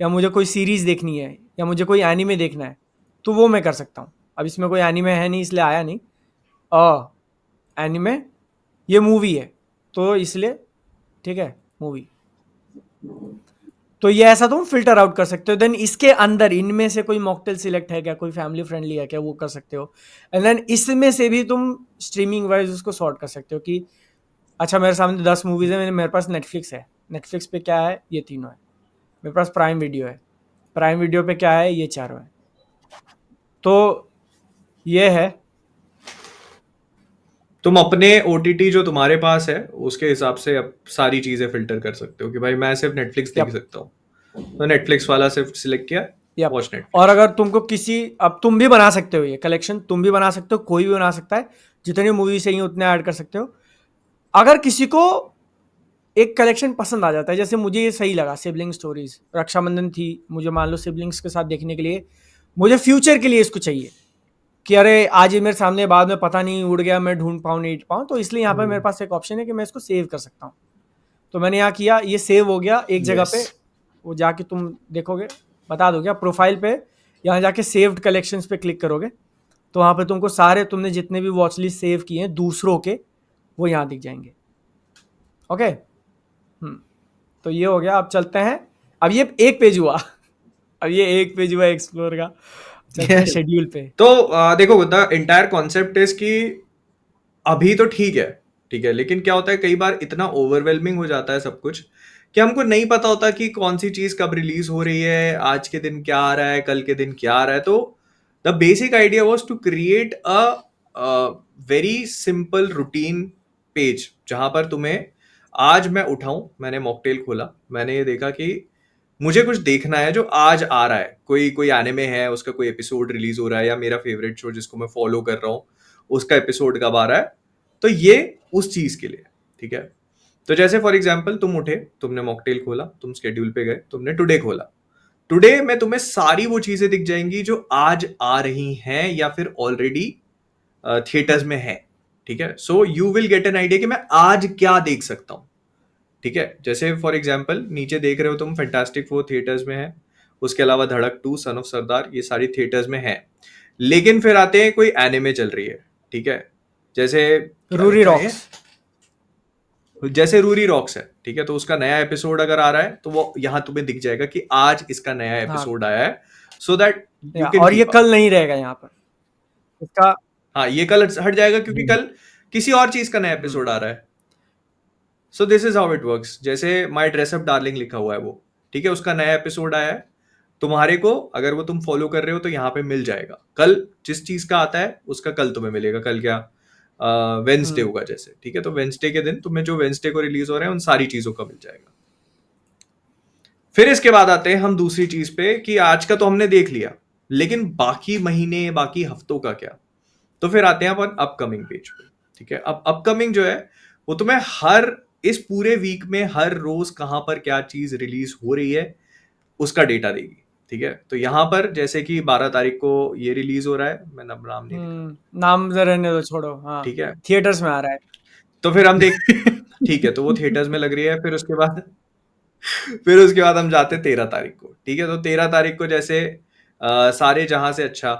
या मुझे कोई सीरीज़ देखनी है या मुझे कोई एनीमे देखना है, तो वो मैं कर सकता हूँ। अब इसमें कोई एनीमे है नहीं इसलिए आया नहीं, एनीमे ये मूवी है तो इसलिए ठीक है मूवी, तो ये ऐसा तुम फिल्टर आउट कर सकते हो। देन इसके अंदर इनमें से कोई मॉकटेल सिलेक्ट है क्या, कोई फैमिली फ्रेंडली है क्या, वो कर सकते हो। एंड देन इसमें से भी तुम स्ट्रीमिंग वाइज उसको सॉर्ट कर सकते हो कि अच्छा मेरे सामने 10 मूवीज है, मेरे पास नेटफ्लिक्स है, नेटफ्लिक्स पे क्या है, ये तीनों है, मेरे पास प्राइम वीडियो है, प्राइम वीडियो पे क्या है, ये चारों है, तो ये है। तुम अपने ओटीटी जो तुम्हारे पास है उसके हिसाब से अब सारी चीजें फिल्टर कर सकते हो कि भाई मैं सिर्फ नेटफ्लिक्स देख सकता हूँ, तो नेटफ्लिक्स वाला सिर्फ सिलेक्ट किया, Yep. Watch net. और अगर तुमको अब तुम भी बना सकते हो, ये कलेक्शन तुम भी बना सकते हो, कोई भी बना सकता है, जितनी मूवी चाहिए उतने ऐड कर सकते हो। अगर किसी को एक कलेक्शन पसंद आ जाता है, जैसे मुझे ये सही लगा सिबलिंग स्टोरीज, रक्षाबंधन थी, मुझे मान लो सिबलिंग्स के साथ देखने के लिए, मुझे फ्यूचर के लिए इसको चाहिए कि अरे आज ये मेरे सामने, बाद में पता नहीं उड़ गया, मैं ढूंढ पाऊँ नहीं पाऊँ, तो इसलिए यहाँ पर मेरे पास एक ऑप्शन है कि मैं इसको सेव कर सकता हूँ। तो मैंने यहाँ किया, ये सेव हो गया एक जगह पे, वो जाके तुम देखोगे, बता दो क्या, प्रोफाइल पे यहाँ जाके सेव्ड कलेक्शंस पे क्लिक करोगे तो वहाँ पे तुमको सारे तुमने जितने भी वॉच लिस्ट सेव किए हैं दूसरों के, वो यहाँ दिख जाएंगे। ओके, तो ये हो गया। अब चलते हैं, अब ये एक पेज हुआ अब ये एक पेज हुआ एक्सप्लोर का, चलते हैं शेड्यूल पे। तो देखो द एंटायर कॉन्सेप्ट इज कि अभी तो ठीक है, लेकिन क्या होता है कई बार इतना ओवरवेलमिंग हो जाता है सब कुछ कि हमको नहीं पता होता कि कौन सी चीज कब रिलीज हो रही है, आज के दिन क्या आ रहा है, कल के दिन क्या आ रहा है। तो the basic idea was to create a very simple routine page जहां पर तुम्हें, आज मैं उठाऊं, मैंने मॉकटेल खोला, मैंने ये देखा कि मुझे कुछ देखना है जो आज आ रहा है, कोई एनिमे है उसका कोई एपिसोड रिलीज हो रहा है, या मेरा फेवरेट शो जिसको मैं फॉलो कर रहा हूँ उसका एपिसोड कब आ रहा है, तो ये उस चीज के लिए ठीक है। तो जैसे फॉर एग्जाम्पल तुम उठे, तुमने मॉकटेल खोला, तुम स्केड्यूल पे गए, तुमने टुडे खोला, टुडे में तुम्हें सारी वो चीजें दिख जाएंगी जो आज आ रही हैं या फिर ऑलरेडी थिएटर्स में है, ठीक है। So you will get an idea कि मैं आज क्या देख सकता हूँ, ठीक है। जैसे फॉर एग्जाम्पल नीचे देख रहे हो तुम, फैंटास्टिक 4 थिएटर्स में है, उसके अलावा धड़क 2, सन ऑफ सरदार, ये सारी थिएटर्स में है। लेकिन फिर आते हैं कोई एनिमे चल रही है, ठीक है, जैसे रूरी रॉक्स, जैसे रूरी रॉक्स है, ठीक है, तो उसका नया एपिसोड अगर आ रहा है तो वो यहाँ तुम्हें दिख जाएगा कि आज इसका नया एपिसोड आया है, सो दैट यू कैन। और ये कल नहीं रहेगा यहाँ पर इसका, हाँ ये कल हट जाएगा क्योंकि कल किसी और चीज का नया एपिसोड आ रहा है। So this is how it works. जैसे माई ड्रेसअप डार्लिंग लिखा हुआ है वो, ठीक है, उसका नया एपिसोड आया है, तुम्हारे को अगर वो तुम फॉलो कर रहे हो तो यहाँ पे मिल जाएगा, कल जिस चीज का आता है उसका कल तुम्हें मिलेगा। कल क्या वेंसडे होगा जैसे, ठीक है, तो वेंसडे के दिन तुम्हें जो वेंसडे को रिलीज हो रहे हैं उन सारी चीजों का मिल जाएगा। फिर इसके बाद आते हैं हम दूसरी चीज पे कि आज का तो हमने देख लिया, लेकिन बाकी महीने बाकी हफ्तों का क्या। तो फिर आते हैं अपन अपकमिंग पेज पे, ठीक है। अब अपकमिंग जो है वो तुम्हें हर इस पूरे वीक में हर रोज कहां पर क्या चीज रिलीज हो रही है उसका डेटा देगी, ठीक है। तो यहाँ पर जैसे कि 12 तारीख को ये रिलीज हो रहा है, मैं नाम नहीं नाम रहने दो, छोड़ो, हाँ ठीक है, थिएटर्स में आ रहा है, तो फिर हम देख ठीक है, तो वो थिएटर्स में लग रही है। फिर उसके बाद हम जाते हैं 13 तारीख को, ठीक है। तो 13 तारीख को जैसे सारे जहां से अच्छा,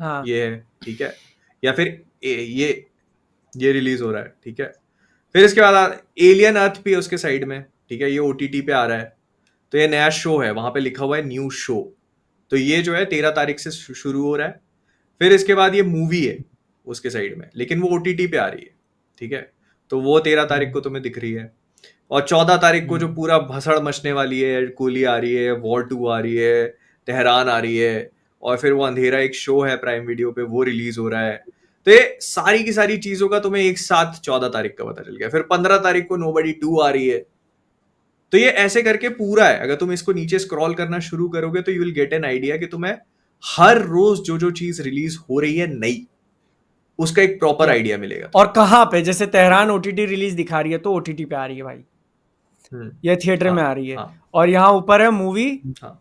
हाँ ये है, ठीक है। या फिर ये रिलीज हो रहा है, ठीक है। फिर इसके बाद एलियन अर्थ भी है उसके साइड में, ठीक है, ये OTT पे आ रहा है। तो ये नया शो है, वहां पे लिखा हुआ है न्यू शो। तो ये जो है 13 तारीख से शुरू हो रहा है। फिर इसके बाद ये मूवी है उसके साइड में, लेकिन वो OTT पे आ रही है, ठीक है। तो वो 13 तारीख को तुम्हें दिख रही है। और 14 तारीख को जो पूरा भसड़ मचने वाली है, कूली आ रही है, वॉर 2 आ रही है, तेहरान आ रही है, और फिर वो अंधेरा एक शो है प्राइम वीडियो पे, वो रिलीज हो रहा है। तो ये सारी की सारी चीजों का तुम्हें एक साथ 14 तारीख का पता चल गया। फिर 15 तारीख को नोबडी 2 आ रही है। तो ये ऐसे करके पूरा है। अगर तुम इसको नीचे स्क्रॉल करना शुरू करोगे तो you will get an idea कि तुम्हें हर रोज जो जो चीज रिलीज हो रही है नई, उसका एक प्रॉपर आइडिया मिलेगा। और कहाँ पे, जैसे तेहरान OTT रिलीज दिखा रही है तो OTT पे आ रही है भाई, ये थिएटर में आ रही है। हाँ। और यहाँ ऊपर है मूवी, हाँ,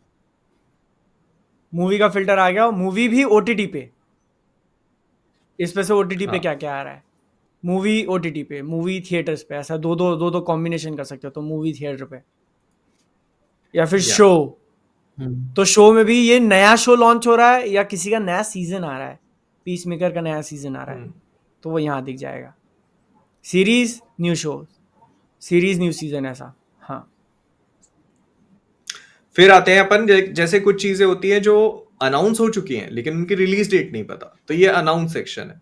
मूवी का फिल्टर आ गया, मूवी भी OTT पे। इस पे से OTT पे हाँ। क्या क्या आ रहा है, मूवी OTT पे, मूवी थिएटर्स पे, ऐसा दो कॉम्बिनेशन कर सकते हो। तो मूवी थिएटर पे या फिर Yeah. शो, तो शो में भी ये नया शो लॉन्च हो रहा है या किसी का नया सीजन आ रहा है, पीस मेकर का नया सीजन आ रहा है, तो वो यहाँ दिख जाएगा। Series new show, series new season, ऐसा। हाँ, फिर आते हैं अपन, जैसे कुछ चीजें होती हैं जो अनाउंस हो चुकी हैं लेकिन उनकी रिलीज डेट नहीं पता, तो ये अनाउंस सेक्शन है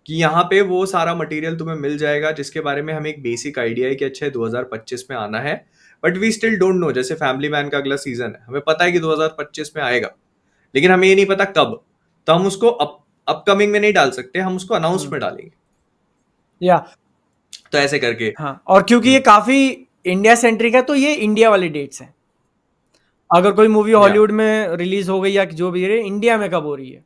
कि यहाँ पे वो सारा मटेरियल तुम्हें मिल जाएगा जिसके बारे में हमें एक बेसिक आइडिया है कि अच्छा 2025 में आना है, but we still don't know. जैसे फैमिली मैन का अगला सीजन है, हमें पता है कि 2025 में आएगा, लेकिन हमें ये नहीं पता कब। तो हम उसको अपकमिंग में नहीं डाल सकते, हम उसको अनाउंस में डालेंगे, या तो ऐसे करके। हाँ, और क्योंकि ये काफी इंडिया सेंट्रिक है तो ये इंडिया वाली डेट्स हैं। अगर कोई मूवी हॉलीवुड में रिलीज हो गई या जो भी है, इंडिया में कब हो रही है,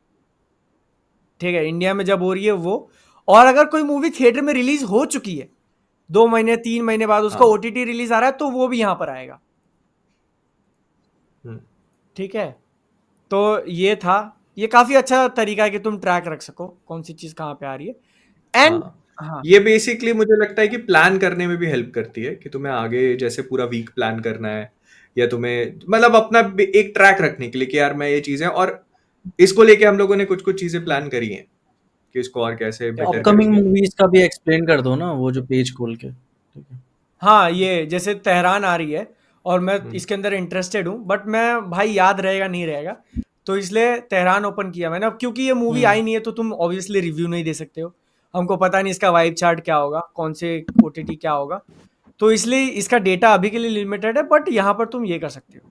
ठीक है, इंडिया में जब हो रही है वो। और अगर कोई मूवी थिएटर में रिलीज हो चुकी है 2 महीने 3 महीने बाद उसका हाँ। OTT रिलीज आ रहा है, तो वो भी यहाँ पर आएगा, ठीक है। तो ये था, ये काफी अच्छा तरीका है कि तुम ट्रैक रख सको कौन सी चीज कहाँ पे आ रही है। एंड हाँ, ये बेसिकली मुझे लगता है कि प्लान करने में भी हेल्प करती है कि तुम्हें आगे जैसे पूरा वीक प्लान करना है, या तुम्हें मतलब अपना एक ट्रैक रखने के लिए कि यार मैं ये चीजें, और इसको लेके हम लोगों ने कुछ कुछ चीजें प्लान करी हैं कि इसको और कैसे बेटर अपकमिंग करेंगे। मूवीज का भी एक्सप्लेन कर दो ना, वो जो पेज खोल के, ठीक है। हाँ, ये जैसे तेहरान आ रही है और मैं इसके अंदर इंटरेस्टेड हूँ, बट मैं भाई याद रहेगा नहीं रहेगा, तो इसलिए तेहरान ओपन किया मैंने। अब क्योंकि ये मूवी आई नहीं है तो तुम ऑब्वियसली रिव्यू नहीं दे सकते हो, हमको पता नहीं इसका वाइब चार्ट क्या होगा, कौन से OTT क्या होगा, तो इसलिए इसका डेटा अभी के लिए लिमिटेड है। बट यहाँ पर तुम ये कर सकते हो,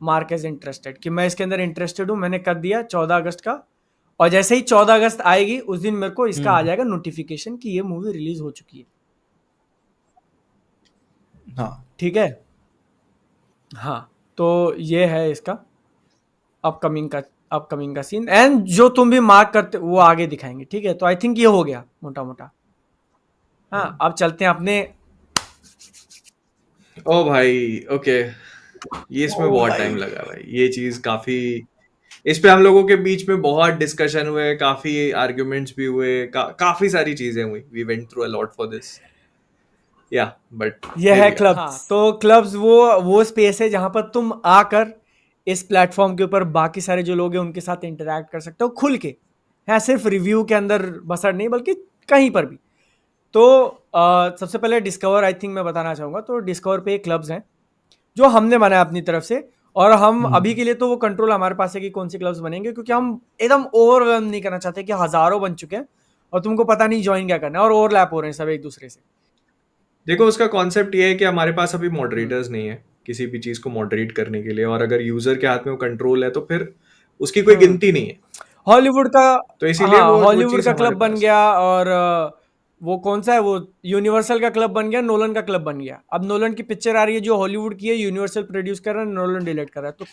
मार्क एज इंटरेस्टेड, कि मैं इसके अंदर इंटरेस्टेड हूँ, मैंने कर दिया 14 अगस्त का, और जैसे ही 14 अगस्त आएगी उस दिन मेरे को इसका आ जाएगा नोटिफिकेशन कि ये मूवी रिलीज हो चुकी है। हाँ, ठीक है, हाँ, तो ये है इसका अपकमिंग का सीन, एंड जो तुम भी मार्क करते वो आगे दिखाएंगे, ठीक है। तो आई थिंक ये हो गया मोटा मोटा। हाँ, अब चलते हैं अपने। ओ भाई, ओके, ये इसमें बहुत टाइम लगा भाई, ये चीज काफी, इस पे हम लोगों के बीच में बहुत डिस्कशन हुए, काफी आर्ग्यूमेंट्स भी हुए, काफी सारी चीजें हुई, we went through a lot for this, yeah but ये है क्लब्स। हाँ, तो क्लब्स वो स्पेस है जहां पर तुम आकर इस प्लेटफॉर्म के ऊपर बाकी सारे जो लोग हैं उनके साथ इंटरेक्ट कर सकते हो खुल के, है, सिर्फ रिव्यू के अंदर बसर नहीं बल्कि कहीं पर भी। तो सबसे पहले डिस्कवर, आई थिंक मैं बताना चाहूँगा, तो डिस्कवर पे क्लब्स हैं जो हमने बनाया अपनी तरफ से, और हम अभी के लिए तो वो कंट्रोल हमारे पास है कि कौन से क्लब्स बनेंगे, क्योंकि हम एकदम ओवरवेलम नहीं करना चाहते कि हजारों बन चुके हैं और तुमको पता नहीं ज्वाइन क्या करना है, और ओवरलैप हो रहे हैं सब एक दूसरे से। देखो, उसका कॉन्सेप्ट ये है कि हमारे पास अभी मॉडरेटर्स नहीं है किसी भी चीज को मॉडरेट करने के लिए, और अगर यूजर के हाथ में वो कंट्रोल है तो फिर उसकी कोई गिनती नहीं है। हॉलीवुड का, तो इसीलिए हाँ, वो हॉलीवुड चीज का हमारे क्लब बन पास। गया, और वो कौन सा है, वो यूनिवर्सल का क्लब बन गया, नोलन का क्लब बन गया। अब नोलन की पिक्चर आ रही है जो हॉलीवुड की है, यूनिवर्सल प्रोड्यूस कर रहा है, नोलन डिलीट कर रहा है, तो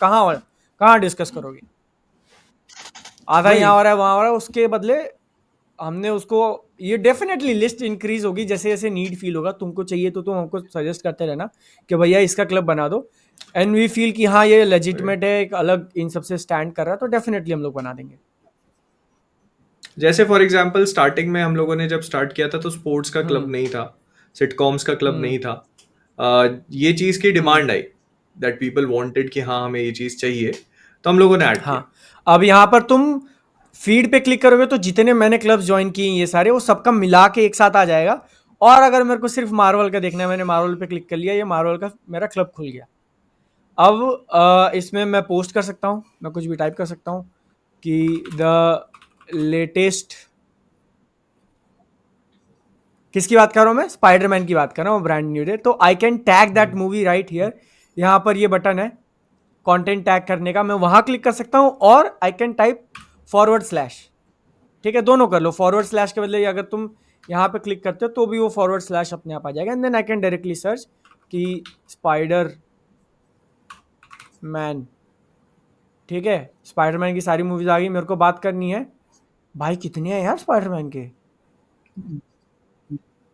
कहाँ डिस्कस करोगे? आधा यहाँ हो रहा है, वहाँ हो रहा है, उसके बदले हमने उसको, ये डेफिनेटली लिस्ट इंक्रीज होगी जैसे जैसे नीड फील होगा, तुमको चाहिए तो तुम हमको सजेस्ट करते रहना कि भैया इसका क्लब बना दो, एंड वी फील कि हाँ ये लेजिटिमेट है, एक अलग इन सबसे स्टैंड कर रहा है, तो डेफिनेटली हम लोग बना देंगे। जैसे फॉर एग्जांपल स्टार्टिंग में हम लोगों ने जब स्टार्ट किया था तो स्पोर्ट्स का क्लब नहीं था, सिटकॉम्स का क्लब नहीं था। ये चीज की demand I, that people wanted कि हाँ हमें ये चीज चाहिए, तो हम लोगों ने ऐड किया। हाँ, अब यहाँ पर तुम फीड पे क्लिक करोगे तो जितने मैंने क्लब्स ज्वाइन किए ये सारे वो सबका मिला के एक साथ आ जाएगा। और अगर मेरे को सिर्फ मार्वल का देखना है, मैंने मार्वल पे क्लिक कर लिया, ये मार्वल का मेरा क्लब खुल गया। अब इसमें मैं पोस्ट कर सकता हूँ, मैं कुछ भी टाइप कर सकता हूँ कि द लेटेस्ट, किसकी बात कर रहा हूँ मैं, स्पाइडरमैन की बात कर रहा हूँ, ब्रांड न्यू डे। तो I can tag that movie right here, यहाँ पर ये बटन है कंटेंट टैग करने का, मैं वहां क्लिक कर सकता हूँ और आई कैन टाइप /, ठीक है, दोनों कर लो। // के बदले अगर तुम यहाँ पे क्लिक करते हो तो भी वो // अपने आप आ जाएगा। And then I can directly search कि स्पाइडर मैन, ठीक है, स्पाइडरमैन की सारी मूवीज आ गई, मेरे को बात करनी है। भाई कितने हैं यार स्पाइडरमैन के,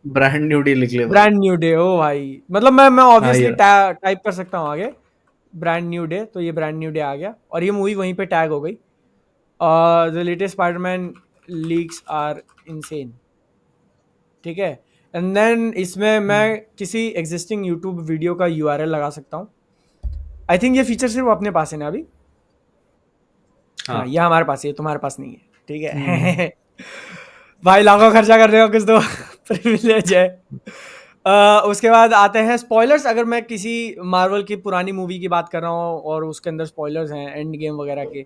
ब्रांड न्यू डे लिख ले भाई। ब्रांड न्यू डे, ओ भाई, मतलब मैं ऑब्वियसली ये टाइप कर सकता हूँ आगे ब्रांड न्यू डे, तो ये ब्रांड न्यू डे आ गया और ये मूवी वहीं पे टैग हो गई। The latest Spiderman leaks are insane, ठीक है। एंड देन इसमें मैं किसी एग्जिस्टिंग यूट्यूब वीडियो का URL लगा सकता हूँ। आई थिंक ये फीचर सिर्फ अपने पास है ना अभी। हाँ, ये हमारे पास है, तुम्हारे पास नहीं है, ठीक है। भाई लाखों खर्चा कर रहे हो, कुछ तो प्रिविलेज है। उसके बाद आते हैं स्पॉयलर्स। अगर मैं किसी मार्वल की पुरानी मूवी की बात कर रहा हूँ और उसके अंदर स्पॉयलर्स हैं एंड गेम वगैरह के,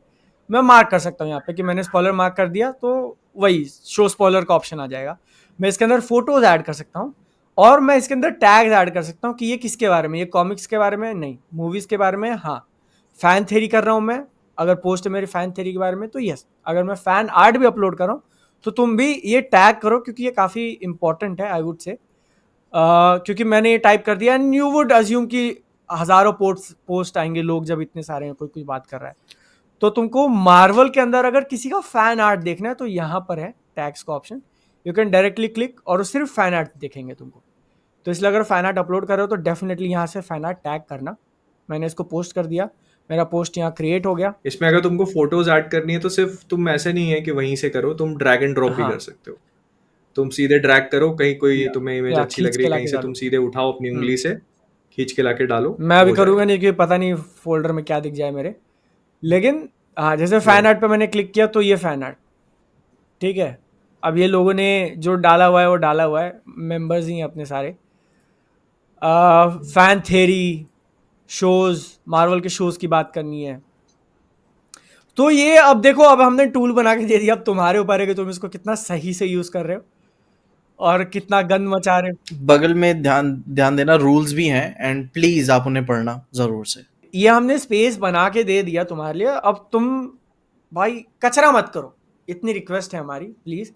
मैं मार्क कर सकता हूँ यहाँ पे कि मैंने स्पॉयलर मार्क कर दिया, तो वही शो स्पॉयलर का ऑप्शन आ जाएगा। मैं इसके अंदर फोटोज ऐड कर सकता हूँ और मैं इसके अंदर टैग्स ऐड कर सकता हूँ कि ये किसके बारे में, ये कॉमिक्स के बारे में नहीं, मूवीज के बारे में। हाँ, फैन थ्योरी कर रहा हूँ मैं, अगर पोस्ट है मेरी फैन थ्योरी के बारे में तो यस। अगर मैं फैन आर्ट भी अपलोड कर रहा हूँ तो तुम भी ये टैग करो, क्योंकि ये काफ़ी इंपॉर्टेंट है आई वुड से। क्योंकि मैंने ये टाइप कर दिया एंड यू वुड अज्यूम कि हज़ारों पोस्ट आएंगे, लोग जब इतने सारे हैं, कोई कुछ बात कर रहा है। तो तुमको मार्वल के अंदर अगर किसी का फैन आर्ट देखना है तो यहाँ पर है टैग्स का option, you can directly click और सिर्फ फैन आर्ट दिखेंगे तुमको। तो इसलिए अगर फैन आर्ट अपलोड कर रहे हो तो डेफिनेटली यहाँ से फैन आर्ट टैग करना। मैंने इसको पोस्ट कर दिया, मेरा पोस्ट यहाँ क्रिएट हो गया। इसमें अगर तुमको फोटोज ऐड करनी है तो सिर्फ तुम ऐसे नहीं है कि वहीं से करो, तुम ड्रैग एंड ड्रॉप भी हाँ। कर सकते हो। तुम सीधे ड्रैग करो, कहीं कोई या- तुम्हें इमेज या अच्छी खींच लग रही के है लाके कहीं से, डालो। तुम सीधे उठाओ अपनी उंगली से, खींच के लाके डालो, मैं अभी हो करूँगा जाएगा। नहीं क्योंकि पता नहीं फोल्डर में क्या दिख जाए मेरे, लेकिन हाँ, जैसे फैन आर्ट पे मैंने क्लिक किया तो ये फैन आर्ट, ठीक है। अब ये लोगों ने जो डाला हुआ है वो डाला हुआ है, मेंबर्स ही हैं अपने सारे। फैन थ्योरी, शोज, मार्वल के शोज की बात करनी है तो ये अब देखो, अब हमने टूल बना के दे दिया, अब तुम्हारे ऊपर है कि तुम इसको कितना सही से यूज कर रहे हो और कितना गंद मचा रहे हो। बगल में ध्यान ध्यान देना, रूल्स भी हैं एंड प्लीज आप उन्हें पढ़ना जरूर से। ये हमने स्पेस बना के दे दिया तुम्हारे लिए, अब तुम भाई कचरा मत करो, इतनी रिक्वेस्ट है हमारी, प्लीज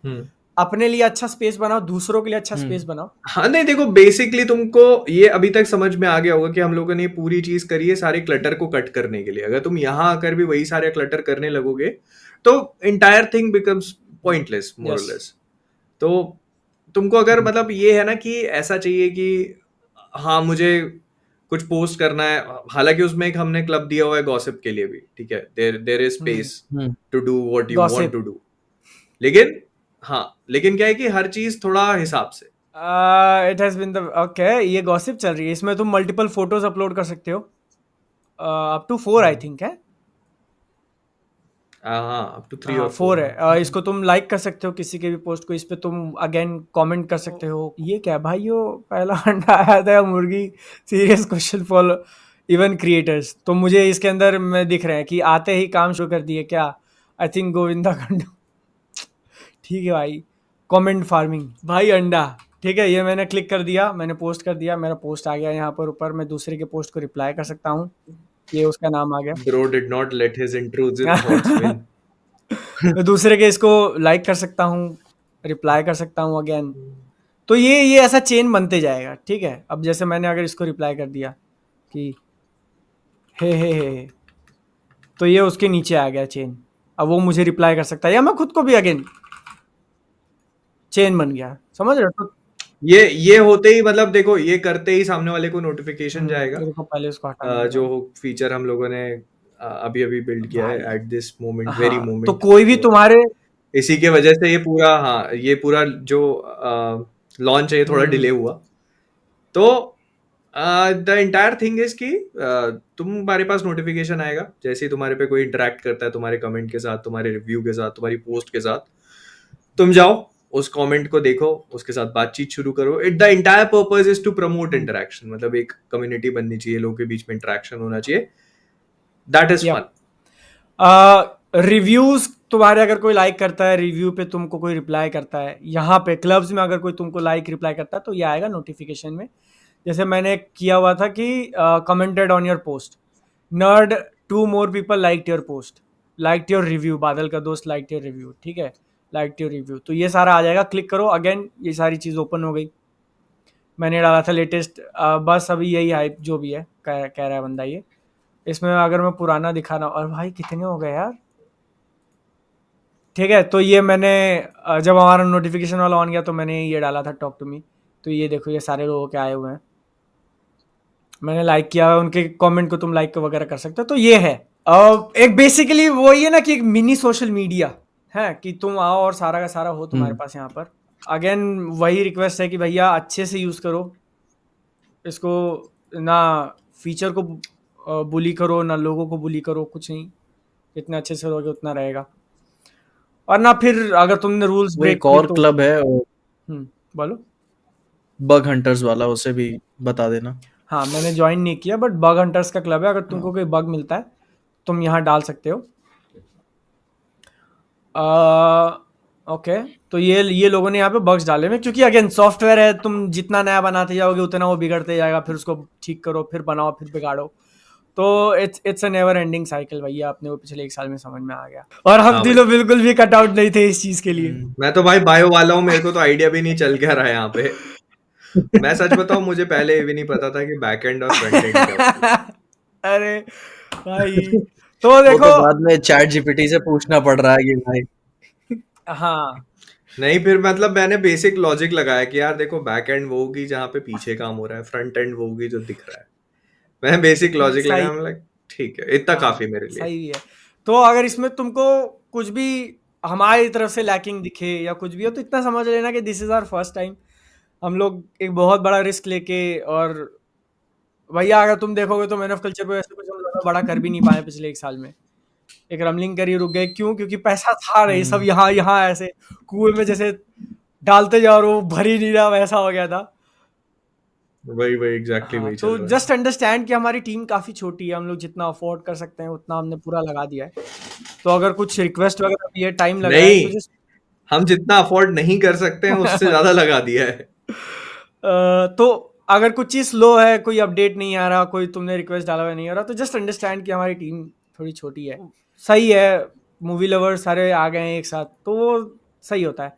अपने लिए अच्छा स्पेस बनाओ, दूसरों के लिए अच्छा स्पेस बनाओ। हाँ नहीं देखो, बेसिकली तुमको ये अभी तक समझ में आ गया होगा कि हम लोगों ने ये पूरी चीज करी है सारे क्लटर को कट करने के लिए। अगर तुम यहाँ आकर भी वही सारे क्लटर करने लगोगे तो इंटायर थिंग बिकम्स पॉइंटलेस मोर और लेस। तो तुमको अगर मतलब ये है ना कि ऐसा चाहिए कि हाँ मुझे कुछ पोस्ट करना है, हालांकि उसमें एक हमने क्लब दिया हुआ है गॉसिप के लिए भी, ठीक है, there is space to do what you want to do, लेकिन हाँ, लेकिन क्या है कि हर चीज थोड़ा हिसाब से। It has been the okay, ये गॉसिप चल रही है, इसमें तुम मल्टीपल फोटोज अपलोड कर सकते हो, अप टू 4 आई थिंक है। हाँ, अप टू 3 और 4 है। इसको तुम लाइक कर सकते हो किसी के भी पोस्ट को, इस पे तुम अगेन कमेंट कर सकते हो। ये क्या भाई, यो पहला अंडा आया था मुर्गी, serious question for even creators. तो मुझे इसके अंदर में दिख रहे हैं कि आते ही काम शुरू कर दिए क्या, आई थिंक गोविंदा खंडू। ठीक है भाई, कमेंट फार्मिंग भाई अंडा, ठीक है। ये मैंने क्लिक कर दिया, मैंने पोस्ट कर दिया, मेरा पोस्ट आ गया यहाँ पर ऊपर, मैं दूसरे के पोस्ट को रिप्लाई कर सकता हूँ, ये उसका नाम आ गया। Bro did not let his intrusive thoughts win. मैं दूसरे के इसको लाइक कर सकता हूँ, रिप्लाई कर सकता हूँ अगेन। तो ये ऐसा चेन बनते जाएगा, ठीक है। अब जैसे मैंने अगर इसको रिप्लाई कर दिया कि हे, तो ये उसके नीचे आ गया चेन, अब वो मुझे रिप्लाई कर सकता है या मैं खुद को भी अगेन, चेन बन गया, समझ रहे हो। तो ये होते ही मतलब देखो, ये करते ही सामने वाले को नोटिफिकेशन जाएगा। मेरे को पहले उसको हटाना जो फीचर हम लोगों ने अभी बिल्ड किया है at this moment, very moment. तो कोई भी तुम्हारे, इसी के वजह से ये पूरा जो लॉन्च है ये थोड़ा डिले हुआ। तो द एंटायर थिंग इज कि तुम्हारे पास नोटिफिकेशन आएगा जैसे ही तुम्हारे पे कोई इंटरेक्ट करता है तुम्हारे कमेंट के साथ, तुम्हारे रिव्यू के साथ, तुम्हारी पोस्ट के साथ, तुम जाओ उस कमेंट को देखो, उसके साथ बातचीत शुरू करो. It the entire purpose is to promote interaction. मतलब एक कम्युनिटी बननी चाहिए, लोगों के बीच में इंटरेक्शन होना चाहिए. That is fun. रिव्यूज तुम्हारे अगर कोई लाइक करता है, रिव्यू पे तुमको कोई रिप्लाई करता है, यहाँ पे क्लब्स में अगर कोई तुमको लाइक रिप्लाई करता है तो ये आएगा नोटिफिकेशन में. जैसे मैंने किया हुआ था कि commented on your post, nerd 2 more people liked your post, liked your review, बादल का दोस्त liked your review, ठीक है, liked your review. तो ये सारा आ जाएगा, क्लिक करो, अगेन ये सारी चीज़ ओपन हो गई. मैंने डाला था लेटेस्ट, बस अभी यही हाइप जो भी है कह रहा है बंदा ये. इसमें अगर मैं पुराना दिखाना, और भाई कितने हो गए यार, ठीक है. तो ये मैंने जब हमारा नोटिफिकेशन वाला ऑन गया तो मैंने ये डाला था टॉक टू मी. तो ये देखो ये सारे लोगों के आए हुए हैं, मैंने लाइक किया, उनके कमेंट को तुम लाइक वगैरह कर सकते हो. तो ये है एक बेसिकली वो ये ना कि एक मिनी सोशल मीडिया है कि तुम आओ और सारा का सारा हो तुम्हारे पास यहाँ पर. अगेन वही रिक्वेस्ट है कि भैया अच्छे से यूज़ करो इसको, ना फीचर को बुली करो ना लोगों को बुली करो, कुछ नहीं, जितने अच्छे से रहोगे उतना रहेगा. और ना फिर अगर तुमने रूल्स वो ब्रेक एक और क्लब है बोलो, बग हंटर्स वाला, उसे भी बता देना. हाँ मैंने ज्वाइन नहीं किया, बट बग हंटर्स का क्लब है. अगर तुमको कोई बग मिलता है तुम यहाँ डाल सकते हो. ओके, तो ये लोगों ने यहाँ पे बग्स डाले हुए, क्योंकि अगेन सॉफ्टवेयर है, तुम जितना नया बनाते जाओगे उतना वो बिगड़ते जाएगा, फिर उसको ठीक करो, फिर बनाओ, फिर बिगाड़ो. तो it's a never ending cycle भैया. अपने को पिछले 1 साल में समझ में आ गया, और हम दिलों बिल्कुल भी कट आउट नहीं थे इस चीज के लिए. मैं तो भाई बायो वाला हूँ, मेरे को तो आइडिया भी नहीं चल क्या रहा है यहाँ पे. मैं सच बताऊं, मुझे पहले ये भी नहीं पता था कि बैक एंड और फ्रंट एंड क्या होता है. अरे भाई तो वो देखो, तो बाद में चैट जीपीटी से पूछना पड़ रहा है कि भाई. हाँ नहीं, फिर मतलब मैंने बेसिक लॉजिक लगाया कि यार देखो बैक एंड वो होगी जहाँ पे पीछे काम हो रहा है, फ्रंट एंड वो होगी जो दिख रहा है. मैंने बेसिक लॉजिक सही. लगाया, लाइक ठीक है, इतना काफी मेरे लिए. सही है. तो अगर इसमें तुमको कुछ भी हमारी तरफ से लैकिंग दिखे या कुछ भी हो तो इतना समझ लेना कि this is our first time. हम लोग एक बहुत बड़ा रिस्क लेके, और भैया अगर तुम देखोगे तो मैन ऑफ कल्चर पे वैसे कुछ हम ज़्यादा बड़ा कर भी नहीं पाए पिछले 1 साल में. एक रमलिंग करी रुक गए, क्यों? क्योंकि पैसा था नहीं, सब यहाँ ऐसे कुएं में जैसे डालते जाओ और वो भर ही नहीं रहा, वैसा हो गया था. वही एग्जैक्टली वही चल तो रहा है. जस्ट अंडरस्टैंड कि हमारी टीम काफ़ी छोटी है, हम लोग जितना अफोर्ड कर सकते हैं उतना हमने पूरा लगा दिया है. तो अगर कुछ रिक्वेस्ट वगैरह भी है, टाइम लग रहा है, तो नहीं, हम जितना अफोर्ड नहीं कर सकते हैं उससे ज्यादा लगा दिया है. तो अगर कुछ चीज़ स्लो है, कोई अपडेट नहीं आ रहा, कोई तुमने रिक्वेस्ट डाला हुआ नहीं आ रहा, तो जस्ट अंडरस्टैंड कि हमारी टीम थोड़ी छोटी है. सही है, मूवी लवर्स सारे आ गए हैं एक साथ, तो वो सही होता है.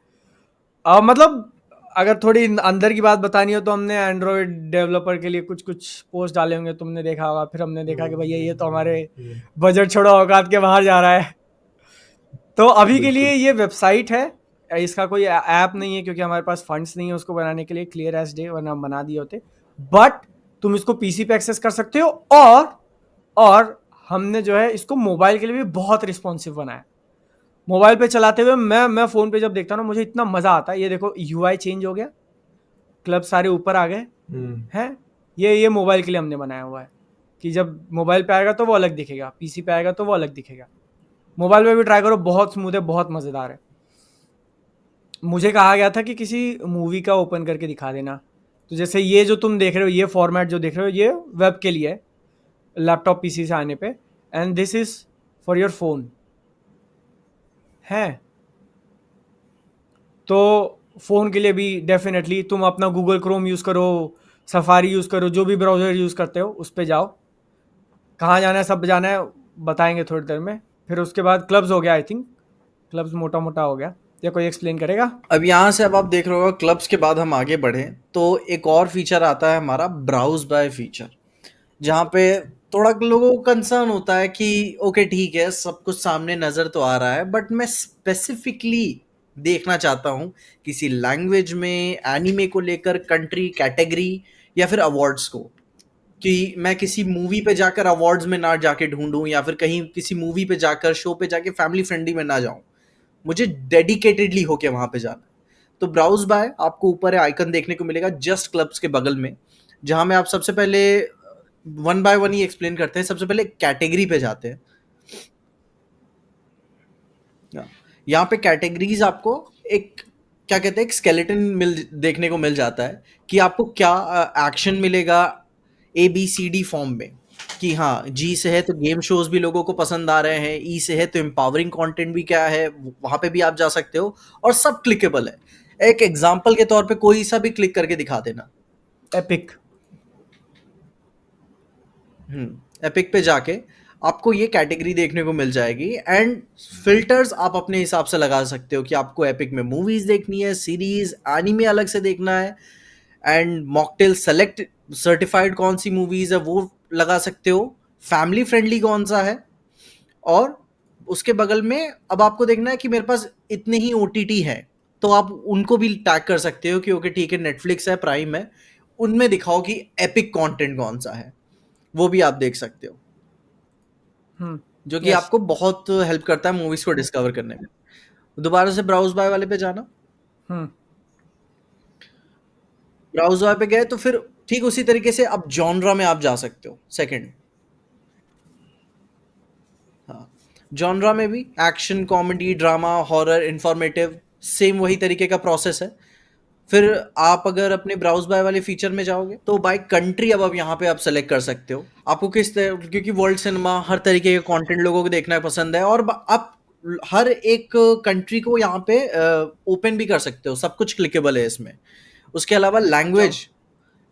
मतलब अगर थोड़ी अंदर की बात बतानी हो तो हमने एंड्रॉयड डेवलपर के लिए कुछ पोस्ट डाले होंगे, तुमने देखा होगा. फिर हमने देखा कि भैया ये तो हमारे बजट छोड़ो औकात के बाहर जा रहा है. तो अभी के लिए ये वेबसाइट है, इसका कोई ऐप नहीं है क्योंकि हमारे पास फंड्स नहीं है उसको बनाने के लिए, क्लियर एज डे, वरना हम बना दिए होते. बट तुम इसको पीसी पे एक्सेस कर सकते हो, और हमने जो है इसको मोबाइल के लिए भी बहुत रिस्पॉन्सिव बनाया. मोबाइल पे चलाते हुए मैं फ़ोन पे जब देखता हूँ ना, मुझे इतना मज़ा आता है. ये देखो यूआई चेंज हो गया, क्लब सारे ऊपर आ गए हैं. ये मोबाइल के लिए हमने बनाया हुआ है कि जब मोबाइल पे आएगा तो वो अलग दिखेगा, पीसी पे आएगा तो वो अलग दिखेगा. मोबाइल पे भी ट्राई करो, बहुत स्मूथ है, बहुत मज़ेदार है. मुझे कहा गया था कि किसी मूवी का ओपन करके दिखा देना. तो जैसे ये जो तुम देख रहे हो, ये फॉर्मेट जो देख रहे हो, ये वेब के लिए है, लैपटॉप पीसी से आने पे, and this is for your phone है. तो फ़ोन के लिए भी डेफिनेटली तुम अपना गूगल क्रोम यूज़ करो, सफारी यूज़ करो, जो भी ब्राउज़र यूज़ करते हो उस पे जाओ. कहाँ जाना है, सब जाना है, बताएंगे थोड़ी देर में. फिर उसके बाद क्लब्स हो गया, आई थिंक क्लब्स मोटा मोटा हो गया, या कोई एक्सप्लेन करेगा? अब यहाँ से अब आप देख रहे हो क्लब्स के बाद हम आगे बढ़े तो एक और फीचर आता है हमारा ब्राउज बाय फीचर, जहाँ पे थोड़ा लोगों को कंसर्न होता है कि ओके ठीक है सब कुछ सामने नज़र तो आ रहा है, बट मैं स्पेसिफिकली देखना चाहता हूँ किसी लैंग्वेज में, एनिमे को लेकर, कंट्री, कैटेगरी या फिर अवार्ड्स को, कि मैं किसी मूवी पे जाकर अवार्ड्स में ना जाके ढूंढूं, या फिर कहीं किसी मूवी पे जाकर, शो पे जाके फैमिली फ्रेंडली में ना जाऊं. मुझे डेडिकेटेडली होके वहाँ पे जाना है. तो ब्राउज बाय आपको ऊपर आइकन देखने को मिलेगा जस्ट क्लब्स के बगल में, जहाँ में आप सबसे पहले one by one he explain करते हैं। सबसे पहले कैटेगरी पे जाते हैं। यहाँ पे कैटेगरीज आपको एक क्या कहते हैं, एक स्केलेटन देखने को मिल जाता है कि आपको क्या एक्शन मिलेगा ABCD फॉर्म में, कि हाँ जी से है तो गेम शोज भी लोगों को पसंद आ रहे हैं, ई से है तो एम्पावरिंग कंटेंट भी क्या है वहां पे भी आप जा सकते हो, और सब क्लिकेबल है। एक एग्जांपल के तौर पे कोई सा भी क्लिक करके दिखा देना। एपिक। एपिक पे जाके आपको ये कैटेगरी देखने को मिल जाएगी, एंड फिल्टर्स आप अपने हिसाब से लगा सकते हो कि आपको एपिक में मूवीज देखनी है, सीरीज, एनिमे अलग से देखना है, एंड मॉकटेल सेलेक्ट सर्टिफाइड कौन सी मूवीज है वो लगा सकते हो, फैमिली फ्रेंडली कौन सा है, और उसके बगल में अब आपको देखना है कि मेरे पास इतने ही OTT है तो आप उनको भी टैग कर सकते हो कि ओके ठीक है, नेटफ्लिक्स है, प्राइम है, उनमें दिखाओ कि एपिक कंटेंट कौन सा है, वो भी आप देख सकते हो, जो कि आपको बहुत हेल्प करता है मूवीज को डिस्कवर करने में। दोबारा से ब्राउज बाय वाले पे जाना। ब्राउज बाय पे गए तो फिर ठीक उसी तरीके से अब जॉनरा में आप जा सकते हो। सेकंड, हाँ, जॉनरा में भी action, comedy, drama, horror, informative, same वही तरीके का प्रोसेस है। फिर आप अगर अपने ब्राउज बाय वाले फीचर में जाओगे तो बाय कंट्री अब आप यहाँ पे आप सेलेक्ट कर सकते हो आपको किस तरह, क्योंकि वर्ल्ड सिनेमा हर तरीके का कंटेंट लोगों को देखना पसंद है, और आप हर एक कंट्री को यहाँ पे ओपन भी कर सकते हो, सब कुछ क्लिकेबल है इसमें। उसके अलावा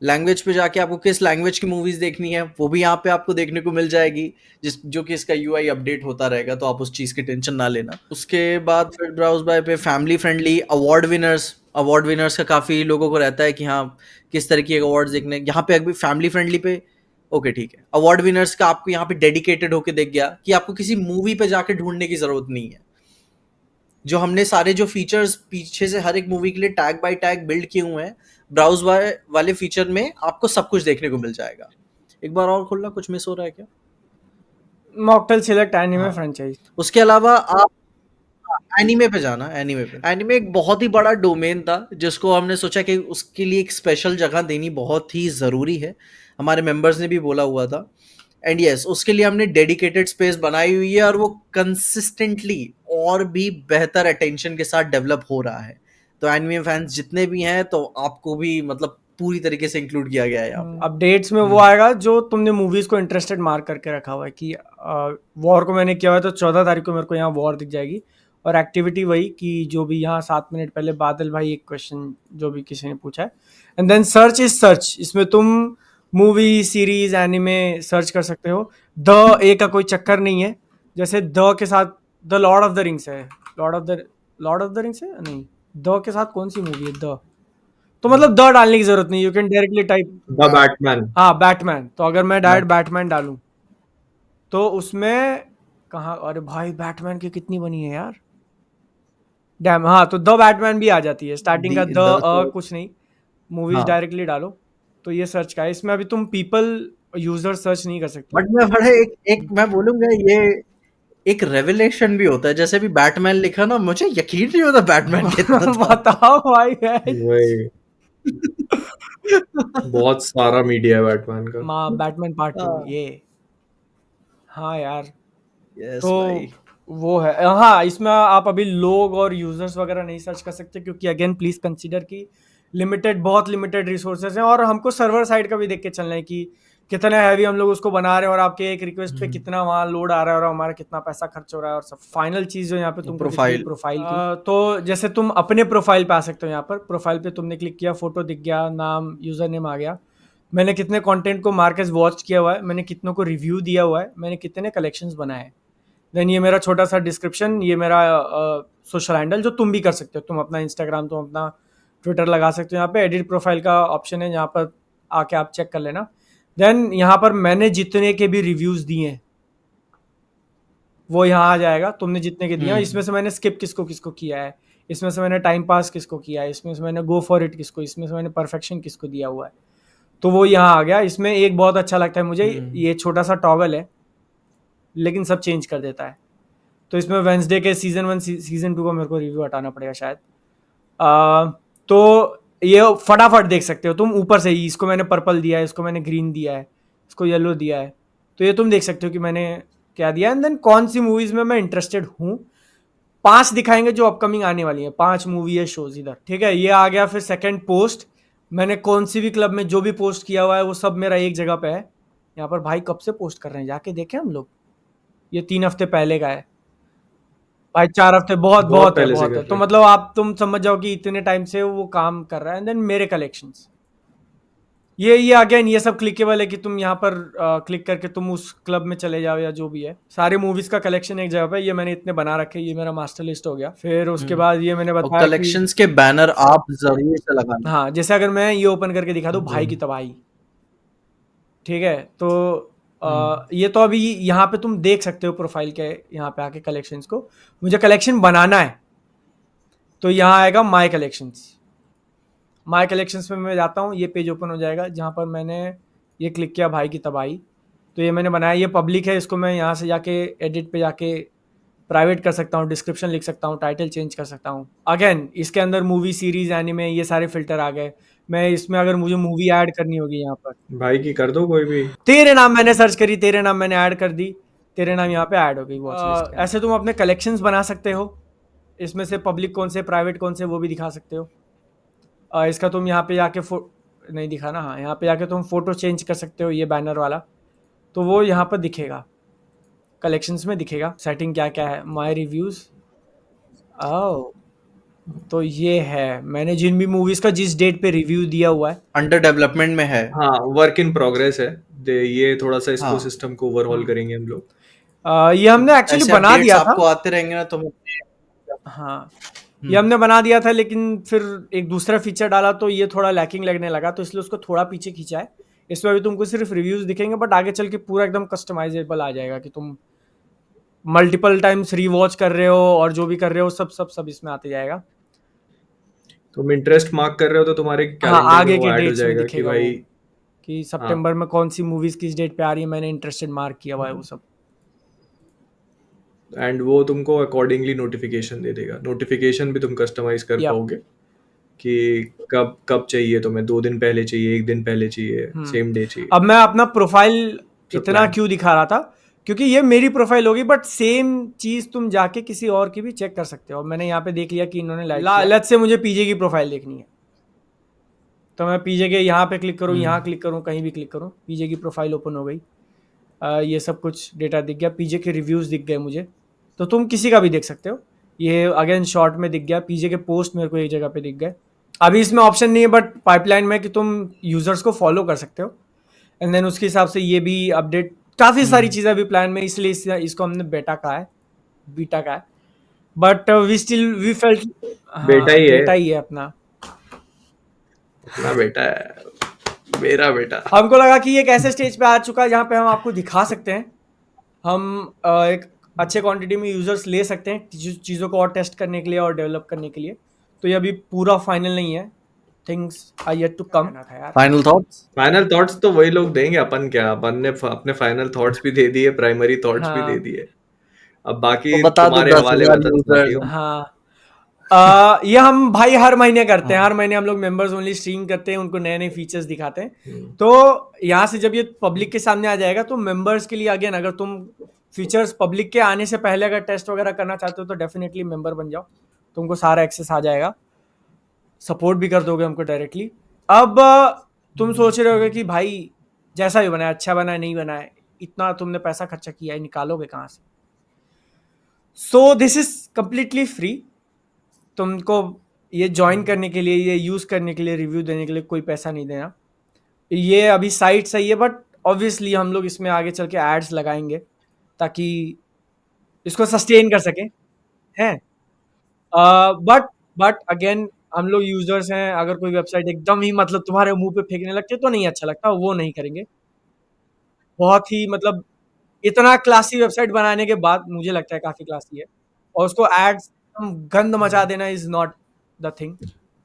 लैंग्वेज पे जाके आपको किस लैंग्वेज की मूवीज देखनी है वो भी यहाँ पे आपको देखने को मिल जाएगी, जो कि इसका UI अपडेट होता रहेगा, तो आप उस चीज की टेंशन ना लेना। उसके बाद फिर ब्राउज बाय पे फैमिली फ्रेंडली, अवार्ड विनर्स का काफी लोगों को रहता है कि हाँ किस तरह के अवार्ड्स देखने, यहाँ पे अभी फैमिली फ्रेंडली पे ओके ठीक है, अवार्ड विनर्स का आपको यहाँ पे डेडिकेटेड होके देख गया कि आपको किसी मूवी पे जाके ढूंढने की जरूरत नहीं है। जो हमने सारे जो फीचर्स पीछे से हर एक मूवी के लिए टैग बाय टैग बिल्ड किए हुए हैं, ब्राउज बाय वाले फीचर में आपको सब कुछ देखने को मिल जाएगा। एक बार और खोलना, कुछ मिस हो रहा है क्या? Mocktail select anime franchise. उसके अलावा आप एनीमे पे जाना। एनीमे एक बहुत ही बड़ा डोमेन था जिसको हमने सोचा कि उसके लिए एक स्पेशल जगह देनी बहुत ही ज़रूरी है, हमारे मेंबर्स ने भी बोला हुआ था, एंड यस उसके लिए हमने डेडिकेटेड स्पेस बनाई हुई है, और वो कंसिस्टेंटली और भी बेहतर अटेंशन के साथ डेवलप हो रहा है। तो एनीमे फैंस जितने भी हैं तो आपको भी मतलब पूरी तरीके से इंक्लूड किया गया है यहाँ पे। अपडेट्स में वो आएगा जो तुमने मूवीज को इंटरेस्टेड मार्क करके रखा हुआ है कि वॉर को मैंने किया हुआ है तो 14 तारीख को मेरे को यहाँ वॉर दिख जाएगी, और एक्टिविटी वही कि जो भी यहाँ 7 मिनट पहले बादल भाई एक क्वेश्चन जो भी किसी ने पूछा है, and then search is search, इसमें तुम मूवी, सीरीज, एनिमे सर्च कर सकते हो। द ए का कोई चक्कर नहीं है, जैसे द के साथ the Lord of the rings है, लॉर्ड ऑफ द रिंग्स है नहीं, द के साथ कौन सी मूवी है द, तो मतलब द डालने की जरूरत नहीं, you can directly type the Batman. हाँ बैटमैन, तो अगर मैं डायरेक्ट बैटमैन डालूं तो उसमें कहाँ, अरे भाई बैटमैन की कितनी बनी है यार, डैम, हाँ तो द बैटमैन भी आ जाती है, स्टार्टिंग का कुछ नहीं, मूवीज डायरेक्टली डालो तो ये सर्च का है। इसमें अभी तुम पीपल यूजर सर्च नहीं कर सकते। बट मैं बड़े एक मैं बोलूंगा ये एक रेवलेशन भी होता है, जैसे भी बैटमैन लिखा ना, मुझे यकीन नहीं होता बैटमैन कितना था। बताओ भाई वही बहुत सारा मीडिया है बैटमैन का। बैटमैन पार्ट 2 ये, हाँ यार यस तो भाई, वो है। हाँ इसमें आप अभी लोग और यूजर्स वगैरह नहीं सर्च कर सकते, क्योंकि अगेन प्लीज कंसीडर कि बहुत लिमिटेड रिसोर्सेज हैं, और हमको सर्वर साइड का भी देख के चलना है कि कितने हैवी हम लोग उसको बना रहे हैं, और आपके एक रिक्वेस्ट पे कितना वहाँ लोड आ रहा है, और हमारा कितना पैसा खर्च हो रहा है, और सब फाइनल चीज जो यहाँ पे तुमको प्रोफाइल की। तो जैसे तुम अपने प्रोफाइल पे आ सकते हो, यहाँ पर प्रोफाइल पे तुमने क्लिक किया, फोटो दिख गया, नाम, यूजर नेम आ गया, मैंने कितने कंटेंट को मार्क एज वॉच किया हुआ है, मैंने कितनों को रिव्यू दिया हुआ है, मैंने कितने कलेक्शंस बनाए, देन ये मेरा छोटा सा डिस्क्रिप्शन, ये मेरा सोशल हैंडल जो तुम भी कर सकते हो, तुम अपना इंस्टाग्राम, तुम अपना ट्विटर लगा सकते हो। यहाँ पे एडिट प्रोफाइल का ऑप्शन है, यहाँ पर आके आप चेक कर लेना। देन यहाँ पर मैंने जितने के भी रिव्यूज दिए हैं वो यहाँ आ जाएगा, तुमने जितने के दिए, इसमें से मैंने स्किप किसको किसको किया है, इसमें से मैंने टाइम पास किसको किया है, इसमें से मैंने गो फॉर इट किसको, इसमें से मैंने परफेक्शन किसको दिया हुआ है, तो वो यहाँ आ गया। इसमें एक बहुत अच्छा लगता है मुझे, ये छोटा सा टॉगल है लेकिन सब चेंज कर देता है। तो इसमें वेंसडे के सीजन 1 सीजन 2 का मेरे को रिव्यू हटाना पड़ेगा शायद। तो ये फटाफट देख सकते हो तुम ऊपर से ही, इसको मैंने पर्पल दिया है, इसको मैंने ग्रीन दिया है, इसको येलो दिया है, तो ये तुम देख सकते हो कि मैंने क्या दिया। एंड देन कौन सी मूवीज में मैं इंटरेस्टेड हूँ, 5 दिखाएंगे जो अपकमिंग आने वाली है, 5 मूवी है शोज इधर, ठीक है। ये आ गया। फिर सेकंड पोस्ट, मैंने कौन सी भी क्लब में जो भी पोस्ट किया हुआ है वो सब मेरा एक जगह पे है। यहाँ पर भाई कब से पोस्ट कर रहे हैं, जाके देखें हम लोग, ये 3 हफ्ते पहले का है भाई, 4 हफ्ते, बहुत बहुत बहुत है, पहले से बहुत कर है। रहे तो हैं। मतलब आप तुम समझ जाओ कि इतने टाइम से वो काम कर रहा है। एंड देन मेरे कलेक्शंस, ये अगेन ये सब क्लिकेबल है कि तुम यहाँ पर क्लिक करके तुम उस क्लब में चले जाओ या जो भी है। सारे मूवीज का कलेक्शन एक जगह पे, ये मैंने इतने बना रखे, ये मेरा मास्टर लिस्ट हो गया। फिर उसके बाद ये मैंने और बताया कि कलेक्शंस के बैनर आप जरूर से लगाना। हाँ, जैसे अगर मैं ये ओपन करके दिखा दूँ भाई की तबाही, ठीक है, तो ये तो अभी यहाँ पे तुम देख सकते हो प्रोफाइल के यहाँ पे आके कलेक्शंस को। मुझे कलेक्शन बनाना है तो यहाँ आएगा माय कलेक्शंस। माय कलेक्शंस में मैं जाता हूँ, ये पेज ओपन हो जाएगा जहाँ पर मैंने ये क्लिक किया भाई की तबाही, तो ये मैंने बनाया, ये पब्लिक है, इसको मैं यहाँ से जाके एडिट पे जाके प्राइवेट कर सकता हूँ, डिस्क्रिप्शन लिख सकता हूँ, टाइटल चेंज कर सकता हूँ। अगेन इसके अंदर मूवी, सीरीज, एनिमे, ये सारे फिल्टर आ गए। मैं इसमें अगर मुझे मूवी ऐड करनी होगी यहाँ पर, भाई की कर दो कोई भी। तेरे नाम मैंने सर्च करी, तेरे नाम मैंने ऐड कर दी, तेरे नाम यहाँ पे ऐड हो गई वॉच लिस्ट। ऐसे तुम अपने कलेक्शंस बना सकते हो, इसमें से पब्लिक कौन से, प्राइवेट कौन से, वो भी दिखा सकते हो। इसका तुम यहाँ पे जाके नहीं दिखाना, हाँ यहाँ पे जाके तुम फोटो चेंज कर सकते हो, ये बैनर वाला, तो वो यहाँ पर दिखेगा, कलेक्शंस में दिखेगा। सेटिंग क्या क्या है, माय रिव्यूज, ओ तो ये है, मैंने जिन भी मूवीज का जिस डेट पे रिव्यू दिया हुआ है, अंडर डेवलपमेंट में है। हाँ, वर्क इन प्रोग्रेस है। ये थोड़ा सा इसको हाँ। सिस्टम को ओवरऑल करेंगे हम लोग। ये हमने एक्चुअली ऐसे बना अपडेट्स दिया था। आपको आते रहेंगे ना, तो हाँ, ये हमने बना दिया था, लेकिन फिर एक दूसरा फीचर डाला तो ये थोड़ा लैकिंग लगने लगा, तो इसलिए उसको थोड़ा पीछे खींचा है। इसमें अभी तुमको सिर्फ रिव्यूज दिखेंगे, बट आगे चल के पूरा एकदम कस्टमाइजेबल आ जाएगा कि तुम मल्टीपल टाइम्स रीवॉच कर रहे हो और जो भी कर रहे हो सब इसमें आते जाएगा। तुम इंटरेस्ट मार्क कर रहे हो तो तुम्हारे हाँ, कैलेंडर में आगे वो के ऐड हो डेट्स में जाएगा कि दिखेगा भाई। वो, कि सितंबर में कौन सी मूवीज किस डेट पे आ रही है, मैंने इंटरेस्टेड मार्क किया हुआ है वो सब। एंड वो तुमको अकॉर्डिंगली नोटिफिकेशन दे देगा। नोटिफिकेशन भी तुम कस्टमाइज कर Yep. पाओगे कि कब कब चाहिए तुम्हें, 2 दिन पहले चाहिए, 1 दिन पहले चाहिए, सेम डे चाहिए। अब मैं अपना प्रोफाइल सब इतना plan. क्यों दिखा रहा था, क्योंकि ये मेरी प्रोफाइल होगी, बट सेम चीज तुम जाके किसी और की भी चेक कर सकते हो। मैंने यहाँ पे देख लिया कि इन्होंने लेट्स से मुझे पीजे की प्रोफाइल देखनी है, तो मैं पीजे के यहाँ पे क्लिक करूँ, यहाँ क्लिक करूँ, कहीं भी क्लिक करूँ, पीजे की प्रोफाइल ओपन हो गई। ये सब कुछ डेटा दिख गया, पीजे के रिव्यूज दिख गए मुझे, तो तुम किसी का भी देख सकते हो। ये अगेन शॉर्ट में दिख गया, पीजे के पोस्ट मेरे को एक जगह पे दिख गए। अभी इसमें ऑप्शन नहीं है, बट पाइपलाइन में कि तुम यूजर्स को फॉलो कर सकते हो, एंड देन उसके हिसाब से ये भी अपडेट, काफ़ी सारी चीज़ें अभी प्लान में, इसलिए इसको हमने बीटा का है, बट वी फेल्ट बेटा ही है। बेटा ही है अपना बेटा है, मेरा बेटा। हमको लगा कि ये एक ऐसे स्टेज पे आ चुका है जहाँ पे हम आपको दिखा सकते हैं, हम एक अच्छे क्वांटिटी में यूजर्स ले सकते हैं चीज़ों को और टेस्ट करने के लिए और डेवलप करने के लिए। तो ये अभी पूरा फाइनल नहीं है, things are yet to come. Final thoughts. Final thoughts तो वही लोग देंगे, अपन क्या, अपन ने अपने फाइनल थॉट्स भी दे दिए, प्राइमरी थॉट्स भी दे दिए। अब बाकी तो बता दो तुम्हारे 10,000 हवाले बता users। दो। हाँ, ये हम भाई हर महीने करते हैं, हर महीने हम लोग मेंबर्स ओनली स्ट्रीम करते हैं, उनको नए नए फीचर्स दिखाते हैं। तो यहाँ से जब ये पब्लिक के सामने आ जाएगा तो मेंबर्स के लिए अगेन, अगर तुम फीचर्स पब्लिक के आने से पहले अगर टेस्ट वगैरह करना चाहते हो तो डेफिनेटली मेंबर बन जाओ, तुमको सारा एक्सेस आ जाएगा, सपोर्ट भी कर दोगे हमको डायरेक्टली। अब तुम सोच रहे होगे कि भाई जैसा भी बना है, अच्छा बना है, नहीं बना है, इतना तुमने पैसा खर्चा किया है, निकालोगे कहाँ से? So this is completely free. तुमको ये ज्वाइन करने के लिए, ये यूज़ करने के लिए, रिव्यू देने के लिए कोई पैसा नहीं देना। ये अभी साइट सही है, बट ऑब्वियसली हम लोग इसमें आगे चल के एड्स लगाएंगे ताकि इसको सस्टेन कर सकें, हैं। बट अगेन हम लोग यूजर्स हैं, अगर कोई वेबसाइट एकदम ही मतलब तुम्हारे मुंह पे फेंकने लगती है तो नहीं अच्छा लगता, वो नहीं करेंगे। बहुत ही मतलब इतना क्लासी वेबसाइट बनाने के बाद मुझे लगता है काफ़ी क्लासी है, और उसको एड्स गंद मचा देना इज नॉट द थिंग।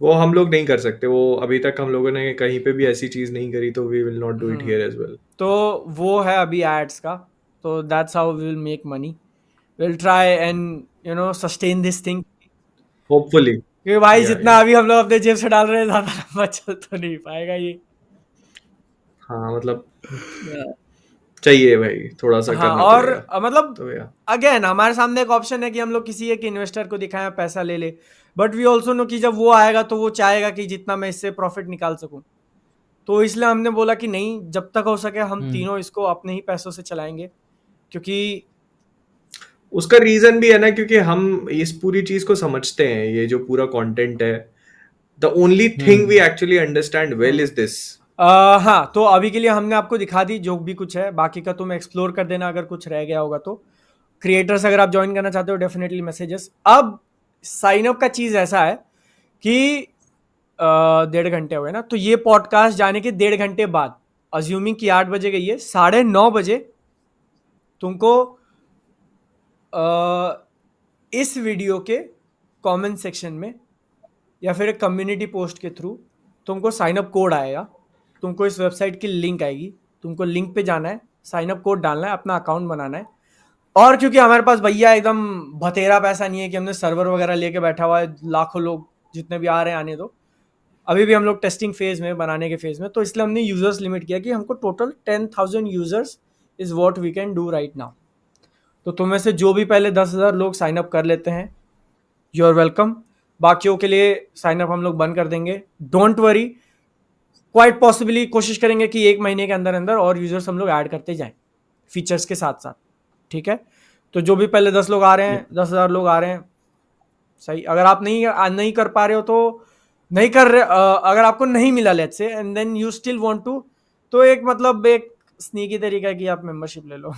वो हम लोग नहीं कर सकते, वो अभी तक हम लोगों ने कहीं पे भी ऐसी चीज नहीं करी, तो we will not do it here as well. तो वो है अभी एड्स का, तो that's how we will make money, will try and sustain this thing. Hopefully क्योंकि भाई या जितना अभी हम लोग अपने जेब से डाल रहे हैं ज्यादा लंबा चल तो नहीं पाएगा ये। हाँ मतलब चाहिए भाई, थोड़ा सा हाँ करना और पड़ेगा। मतलब तो या अगेन हमारे सामने एक ऑप्शन है कि हम लोग किसी एक इन्वेस्टर को दिखाएं पैसा ले ले, बट वी ऑल्सो नो कि जब वो आएगा तो वो चाहेगा कि जितना मैं इससे प्रॉफिट निकाल सकूं, तो इसलिए हमने बोला कि नहीं, जब तक हो सके हम तीनों इसको अपने ही पैसों से चलाएंगे, क्योंकि उसका रीजन भी है ना, क्योंकि हम इस पूरी चीज को समझते हैं, ये जो पूरा कंटेंट है, the only thing we actually understand well is this. हाँ तो अभी के लिए हमने आपको दिखा दी जो भी कुछ है, बाकी का तुम एक्सप्लोर कर देना अगर कुछ रह गया होगा तो। क्रिएटर्स अगर आप ज्वाइन करना चाहते हो डेफिनेटली मैसेजेस। अब साइन अप का चीज ऐसा है कि 1.5 घंटे हुए ना, तो ये पॉडकास्ट जाने के 1.5 घंटे बाद, अज्यूमिंग कि 8 बजे गई है, 9:30 बजे तुमको इस वीडियो के कमेंट सेक्शन में या फिर एक कम्युनिटी पोस्ट के थ्रू तुमको साइन अप कोड आएगा, तुमको इस वेबसाइट की लिंक आएगी, तुमको लिंक पे जाना है, साइन अप कोड डालना है, अपना अकाउंट बनाना है। और क्योंकि हमारे पास भैया एकदम भतेरा पैसा नहीं है कि हमने सर्वर वगैरह लेके बैठा हुआ है, लाखों लोग जितने भी आ रहे हैं आने दो, अभी भी हम लोग टेस्टिंग फेज में, बनाने के फेज में, तो इसलिए हमने यूजर्स लिमिट किया कि हमको total 10,000 users is what we can do right now. तो तुम में से जो भी पहले 10,000 लोग साइन अप कर लेते हैं, यू आर वेलकम। बाकियों के लिए साइन अप हम लोग बंद कर देंगे, डोंट वरी, क्वाइट पॉसिबली कोशिश करेंगे कि 1 महीने के अंदर अंदर और यूजर्स हम लोग ऐड करते जाएं फीचर्स के साथ साथ, ठीक है। तो जो भी पहले 10 लोग आ रहे हैं, 10,000 लोग आ रहे हैं, सही। अगर आप नहीं कर पा रहे हो तो नहीं कर रहे, अगर आपको नहीं मिला let's say and then you still want to, तो एक मतलब एक स्नीकी तरीका है कि आप मेंबरशिप ले लो।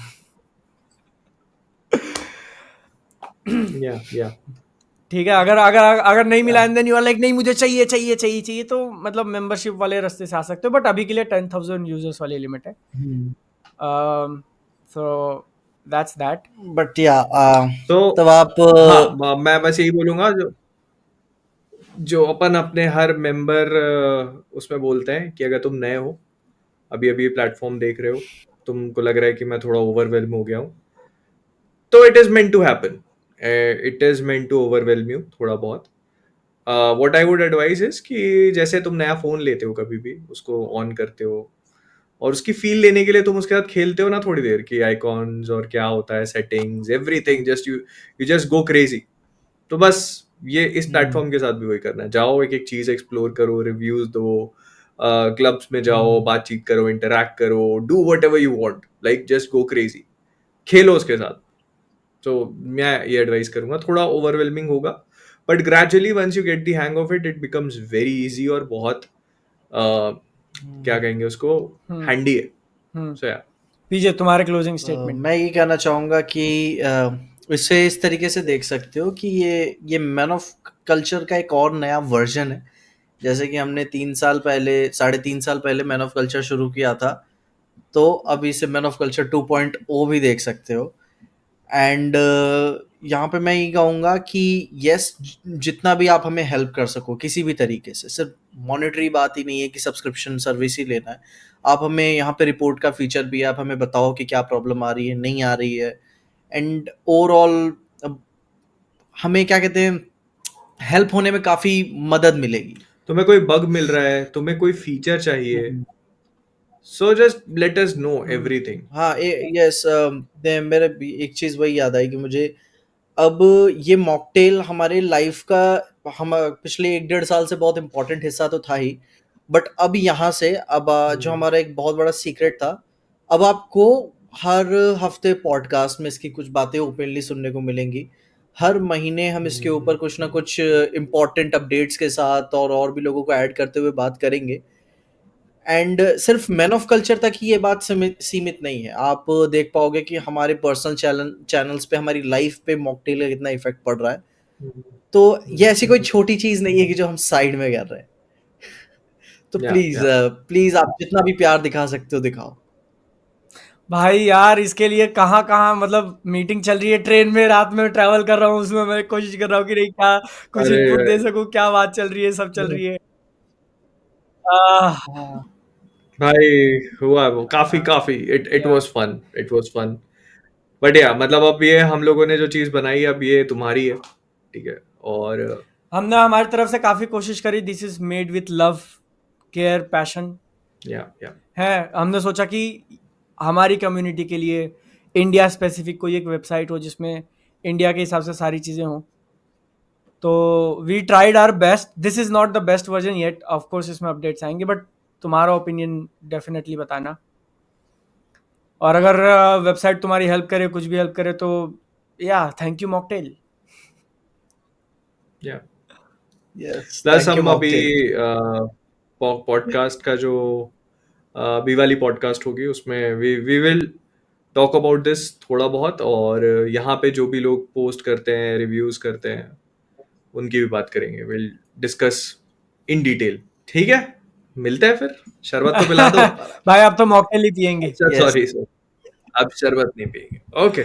या ठीक है, अगर अगर अगर नहीं मिला and then you are like नहीं मुझे चाहिए चाहिए चाहिए चाहिए, तो मतलब मेंबरशिप वाले रास्ते से आ सकते हो, बट अभी के लिए 10,000 यूजर्स वाली लिमिट है। So that's that. बट या तो तब आप हाँ, मैं बस यही बोलूंगा, जो जो अपन अपने हर मेंबर उसमें बोलते हैं कि अगर तुम नए हो, अभी अभी प्लेटफॉर्म देख रहे हो, तुमको लग रहा है कि मैं थोड़ा ओवरवेल्म हो गया हूँ, तो it is meant to happen, it is meant to overwhelm you थोड़ा बहुत। What I would advise is कि जैसे तुम नया फोन लेते हो, कभी भी उसको ऑन करते हो और उसकी फील लेने के लिए तुम उसके साथ खेलते हो ना थोड़ी देर, की आइकॉन्स और क्या होता है, settings, everything, just you just go crazy. तो बस ये इस प्लेटफॉर्म के साथ भी वही करना है, जाओ एक एक चीज एक्सप्लोर करो, रिव्यूज दो, क्लब्स में जाओ, बातचीत करो, इंटरैक्ट करो, do what ever you want, like just go crazy, खेलो उसके साथ। तो मैं ये एडवाइस करूंगा, थोड़ा ओवरवेलमिंग होगा but gradually once you get the hang of it, it becomes very easy और बहुत क्या कहेंगे उसको, हैंडी है। सो या पीजे तुम्हारे क्लोजिंग स्टेटमेंट। मैं ये कहना चाहूँगा कि इसे इस तरीके से देख सकते हो कि ये मैन ऑफ कल्चर का एक और नया वर्जन है। जैसे कि हमने 3 साल पहले, 3.5 साल पहले मैन ऑफ कल्चर शुरू किया था, तो अभी इसे मैन ऑफ कल्चर 2.0 भी देख सकते हो। एंड यहाँ पे मैं ये कहूँगा कि यस, जितना भी आप हमें हेल्प कर सको किसी भी तरीके से, सिर्फ मॉनेटरी बात ही नहीं है कि सब्सक्रिप्शन सर्विस ही लेना है, आप हमें यहाँ पे रिपोर्ट का फीचर भी है, आप हमें बताओ कि क्या प्रॉब्लम आ रही है, नहीं आ रही है, एंड ओवरऑल हमें क्या कहते हैं, हेल्प होने में काफ़ी मदद मिलेगी। तुम्हें कोई बग मिल रहा है, तुम्हें कोई फीचर चाहिए, so just let us know everything. हाँ यस, मेरे भी एक चीज़ वही याद आई कि मुझे अब ये मॉकटेल हमारे लाइफ का, हम पिछले 1-1.5 साल से बहुत इम्पोर्टेंट हिस्सा तो था ही, बट अब यहाँ से अब जो हमारा एक बहुत बड़ा सीक्रेट था, अब आपको हर हफ्ते पॉडकास्ट में इसकी कुछ बातें ओपनली सुनने को मिलेंगी। हर महीने हम इसके ऊपर कुछ ना कुछ इम्पोर्टेंट अपडेट्स के साथ और भी लोगों को ऐड करते हुए बात करेंगे। एंड सिर्फ मैन ऑफ कल्चर तक ही ये बात सीमित नहीं है, आप देख पाओगे कि हमारे पर्सनल चैनल्स पे हमारी लाइफ पे मॉकटेल का कितना इफेक्ट पड़ रहा है। तो ये ऐसी कोई छोटी चीज नहीं है कि जो हम साइड में कर रहे हैं। तो प्लीज आप जितना भी प्यार दिखा सकते हो दिखाओ भाई यार इसके लिए कहाँ कहाँ मतलब मीटिंग चल रही है, ट्रेन में रात में ट्रैवल कर रहा हूँ, उसमें मैं कोशिश कर रहा हूँ कि नहीं क्या कुछ अरे इनपुट दे सकूँ, क्या बात चल रही है, सब चल रही है। आह, भाई हुआ वो काफी काफी, इट वाज फन बट या मतलब अब ये हम लोगों ने जो चीज बनाई, अब ये तुम्हारी है, ठीक है। और हमने हमारी तरफ से काफी कोशिश करी. This is made with love, care, passion. या है, हमने सोचा कि हमारी कम्युनिटी के लिए इंडिया स्पेसिफिक कोई एक वेबसाइट हो जिसमें इंडिया के हिसाब से सारी चीज़ें हों. तो we tried our best. This is not the best version yet, of course इसमें अपडेट्स आएंगे, बट तुम्हारा ओपिनियन डेफिनेटली बताना. और अगर वेबसाइट तुम्हारी हेल्प करे, कुछ भी हेल्प करे, तो या थैंक यू मॉकटेल. या Yes, प्लस thank you, हम अभी Mocktail. पॉडकास्ट का जो अभी वाली पॉडकास्ट होगी उसमें we will talk about this थोड़ा बहुत, और यहाँ पे जो भी लोग पोस्ट करते हैं, रिव्यूज करते हैं, उनकी भी बात करेंगे. Will discuss in detail. ठीक है, मिलते हैं फिर. शरबत तो पिला दो. भाई अब तो मॉकटेल ही पियेंगे. अच्छा Yes. सॉरी सर, अब शरबत नहीं पिएंगे. ओके.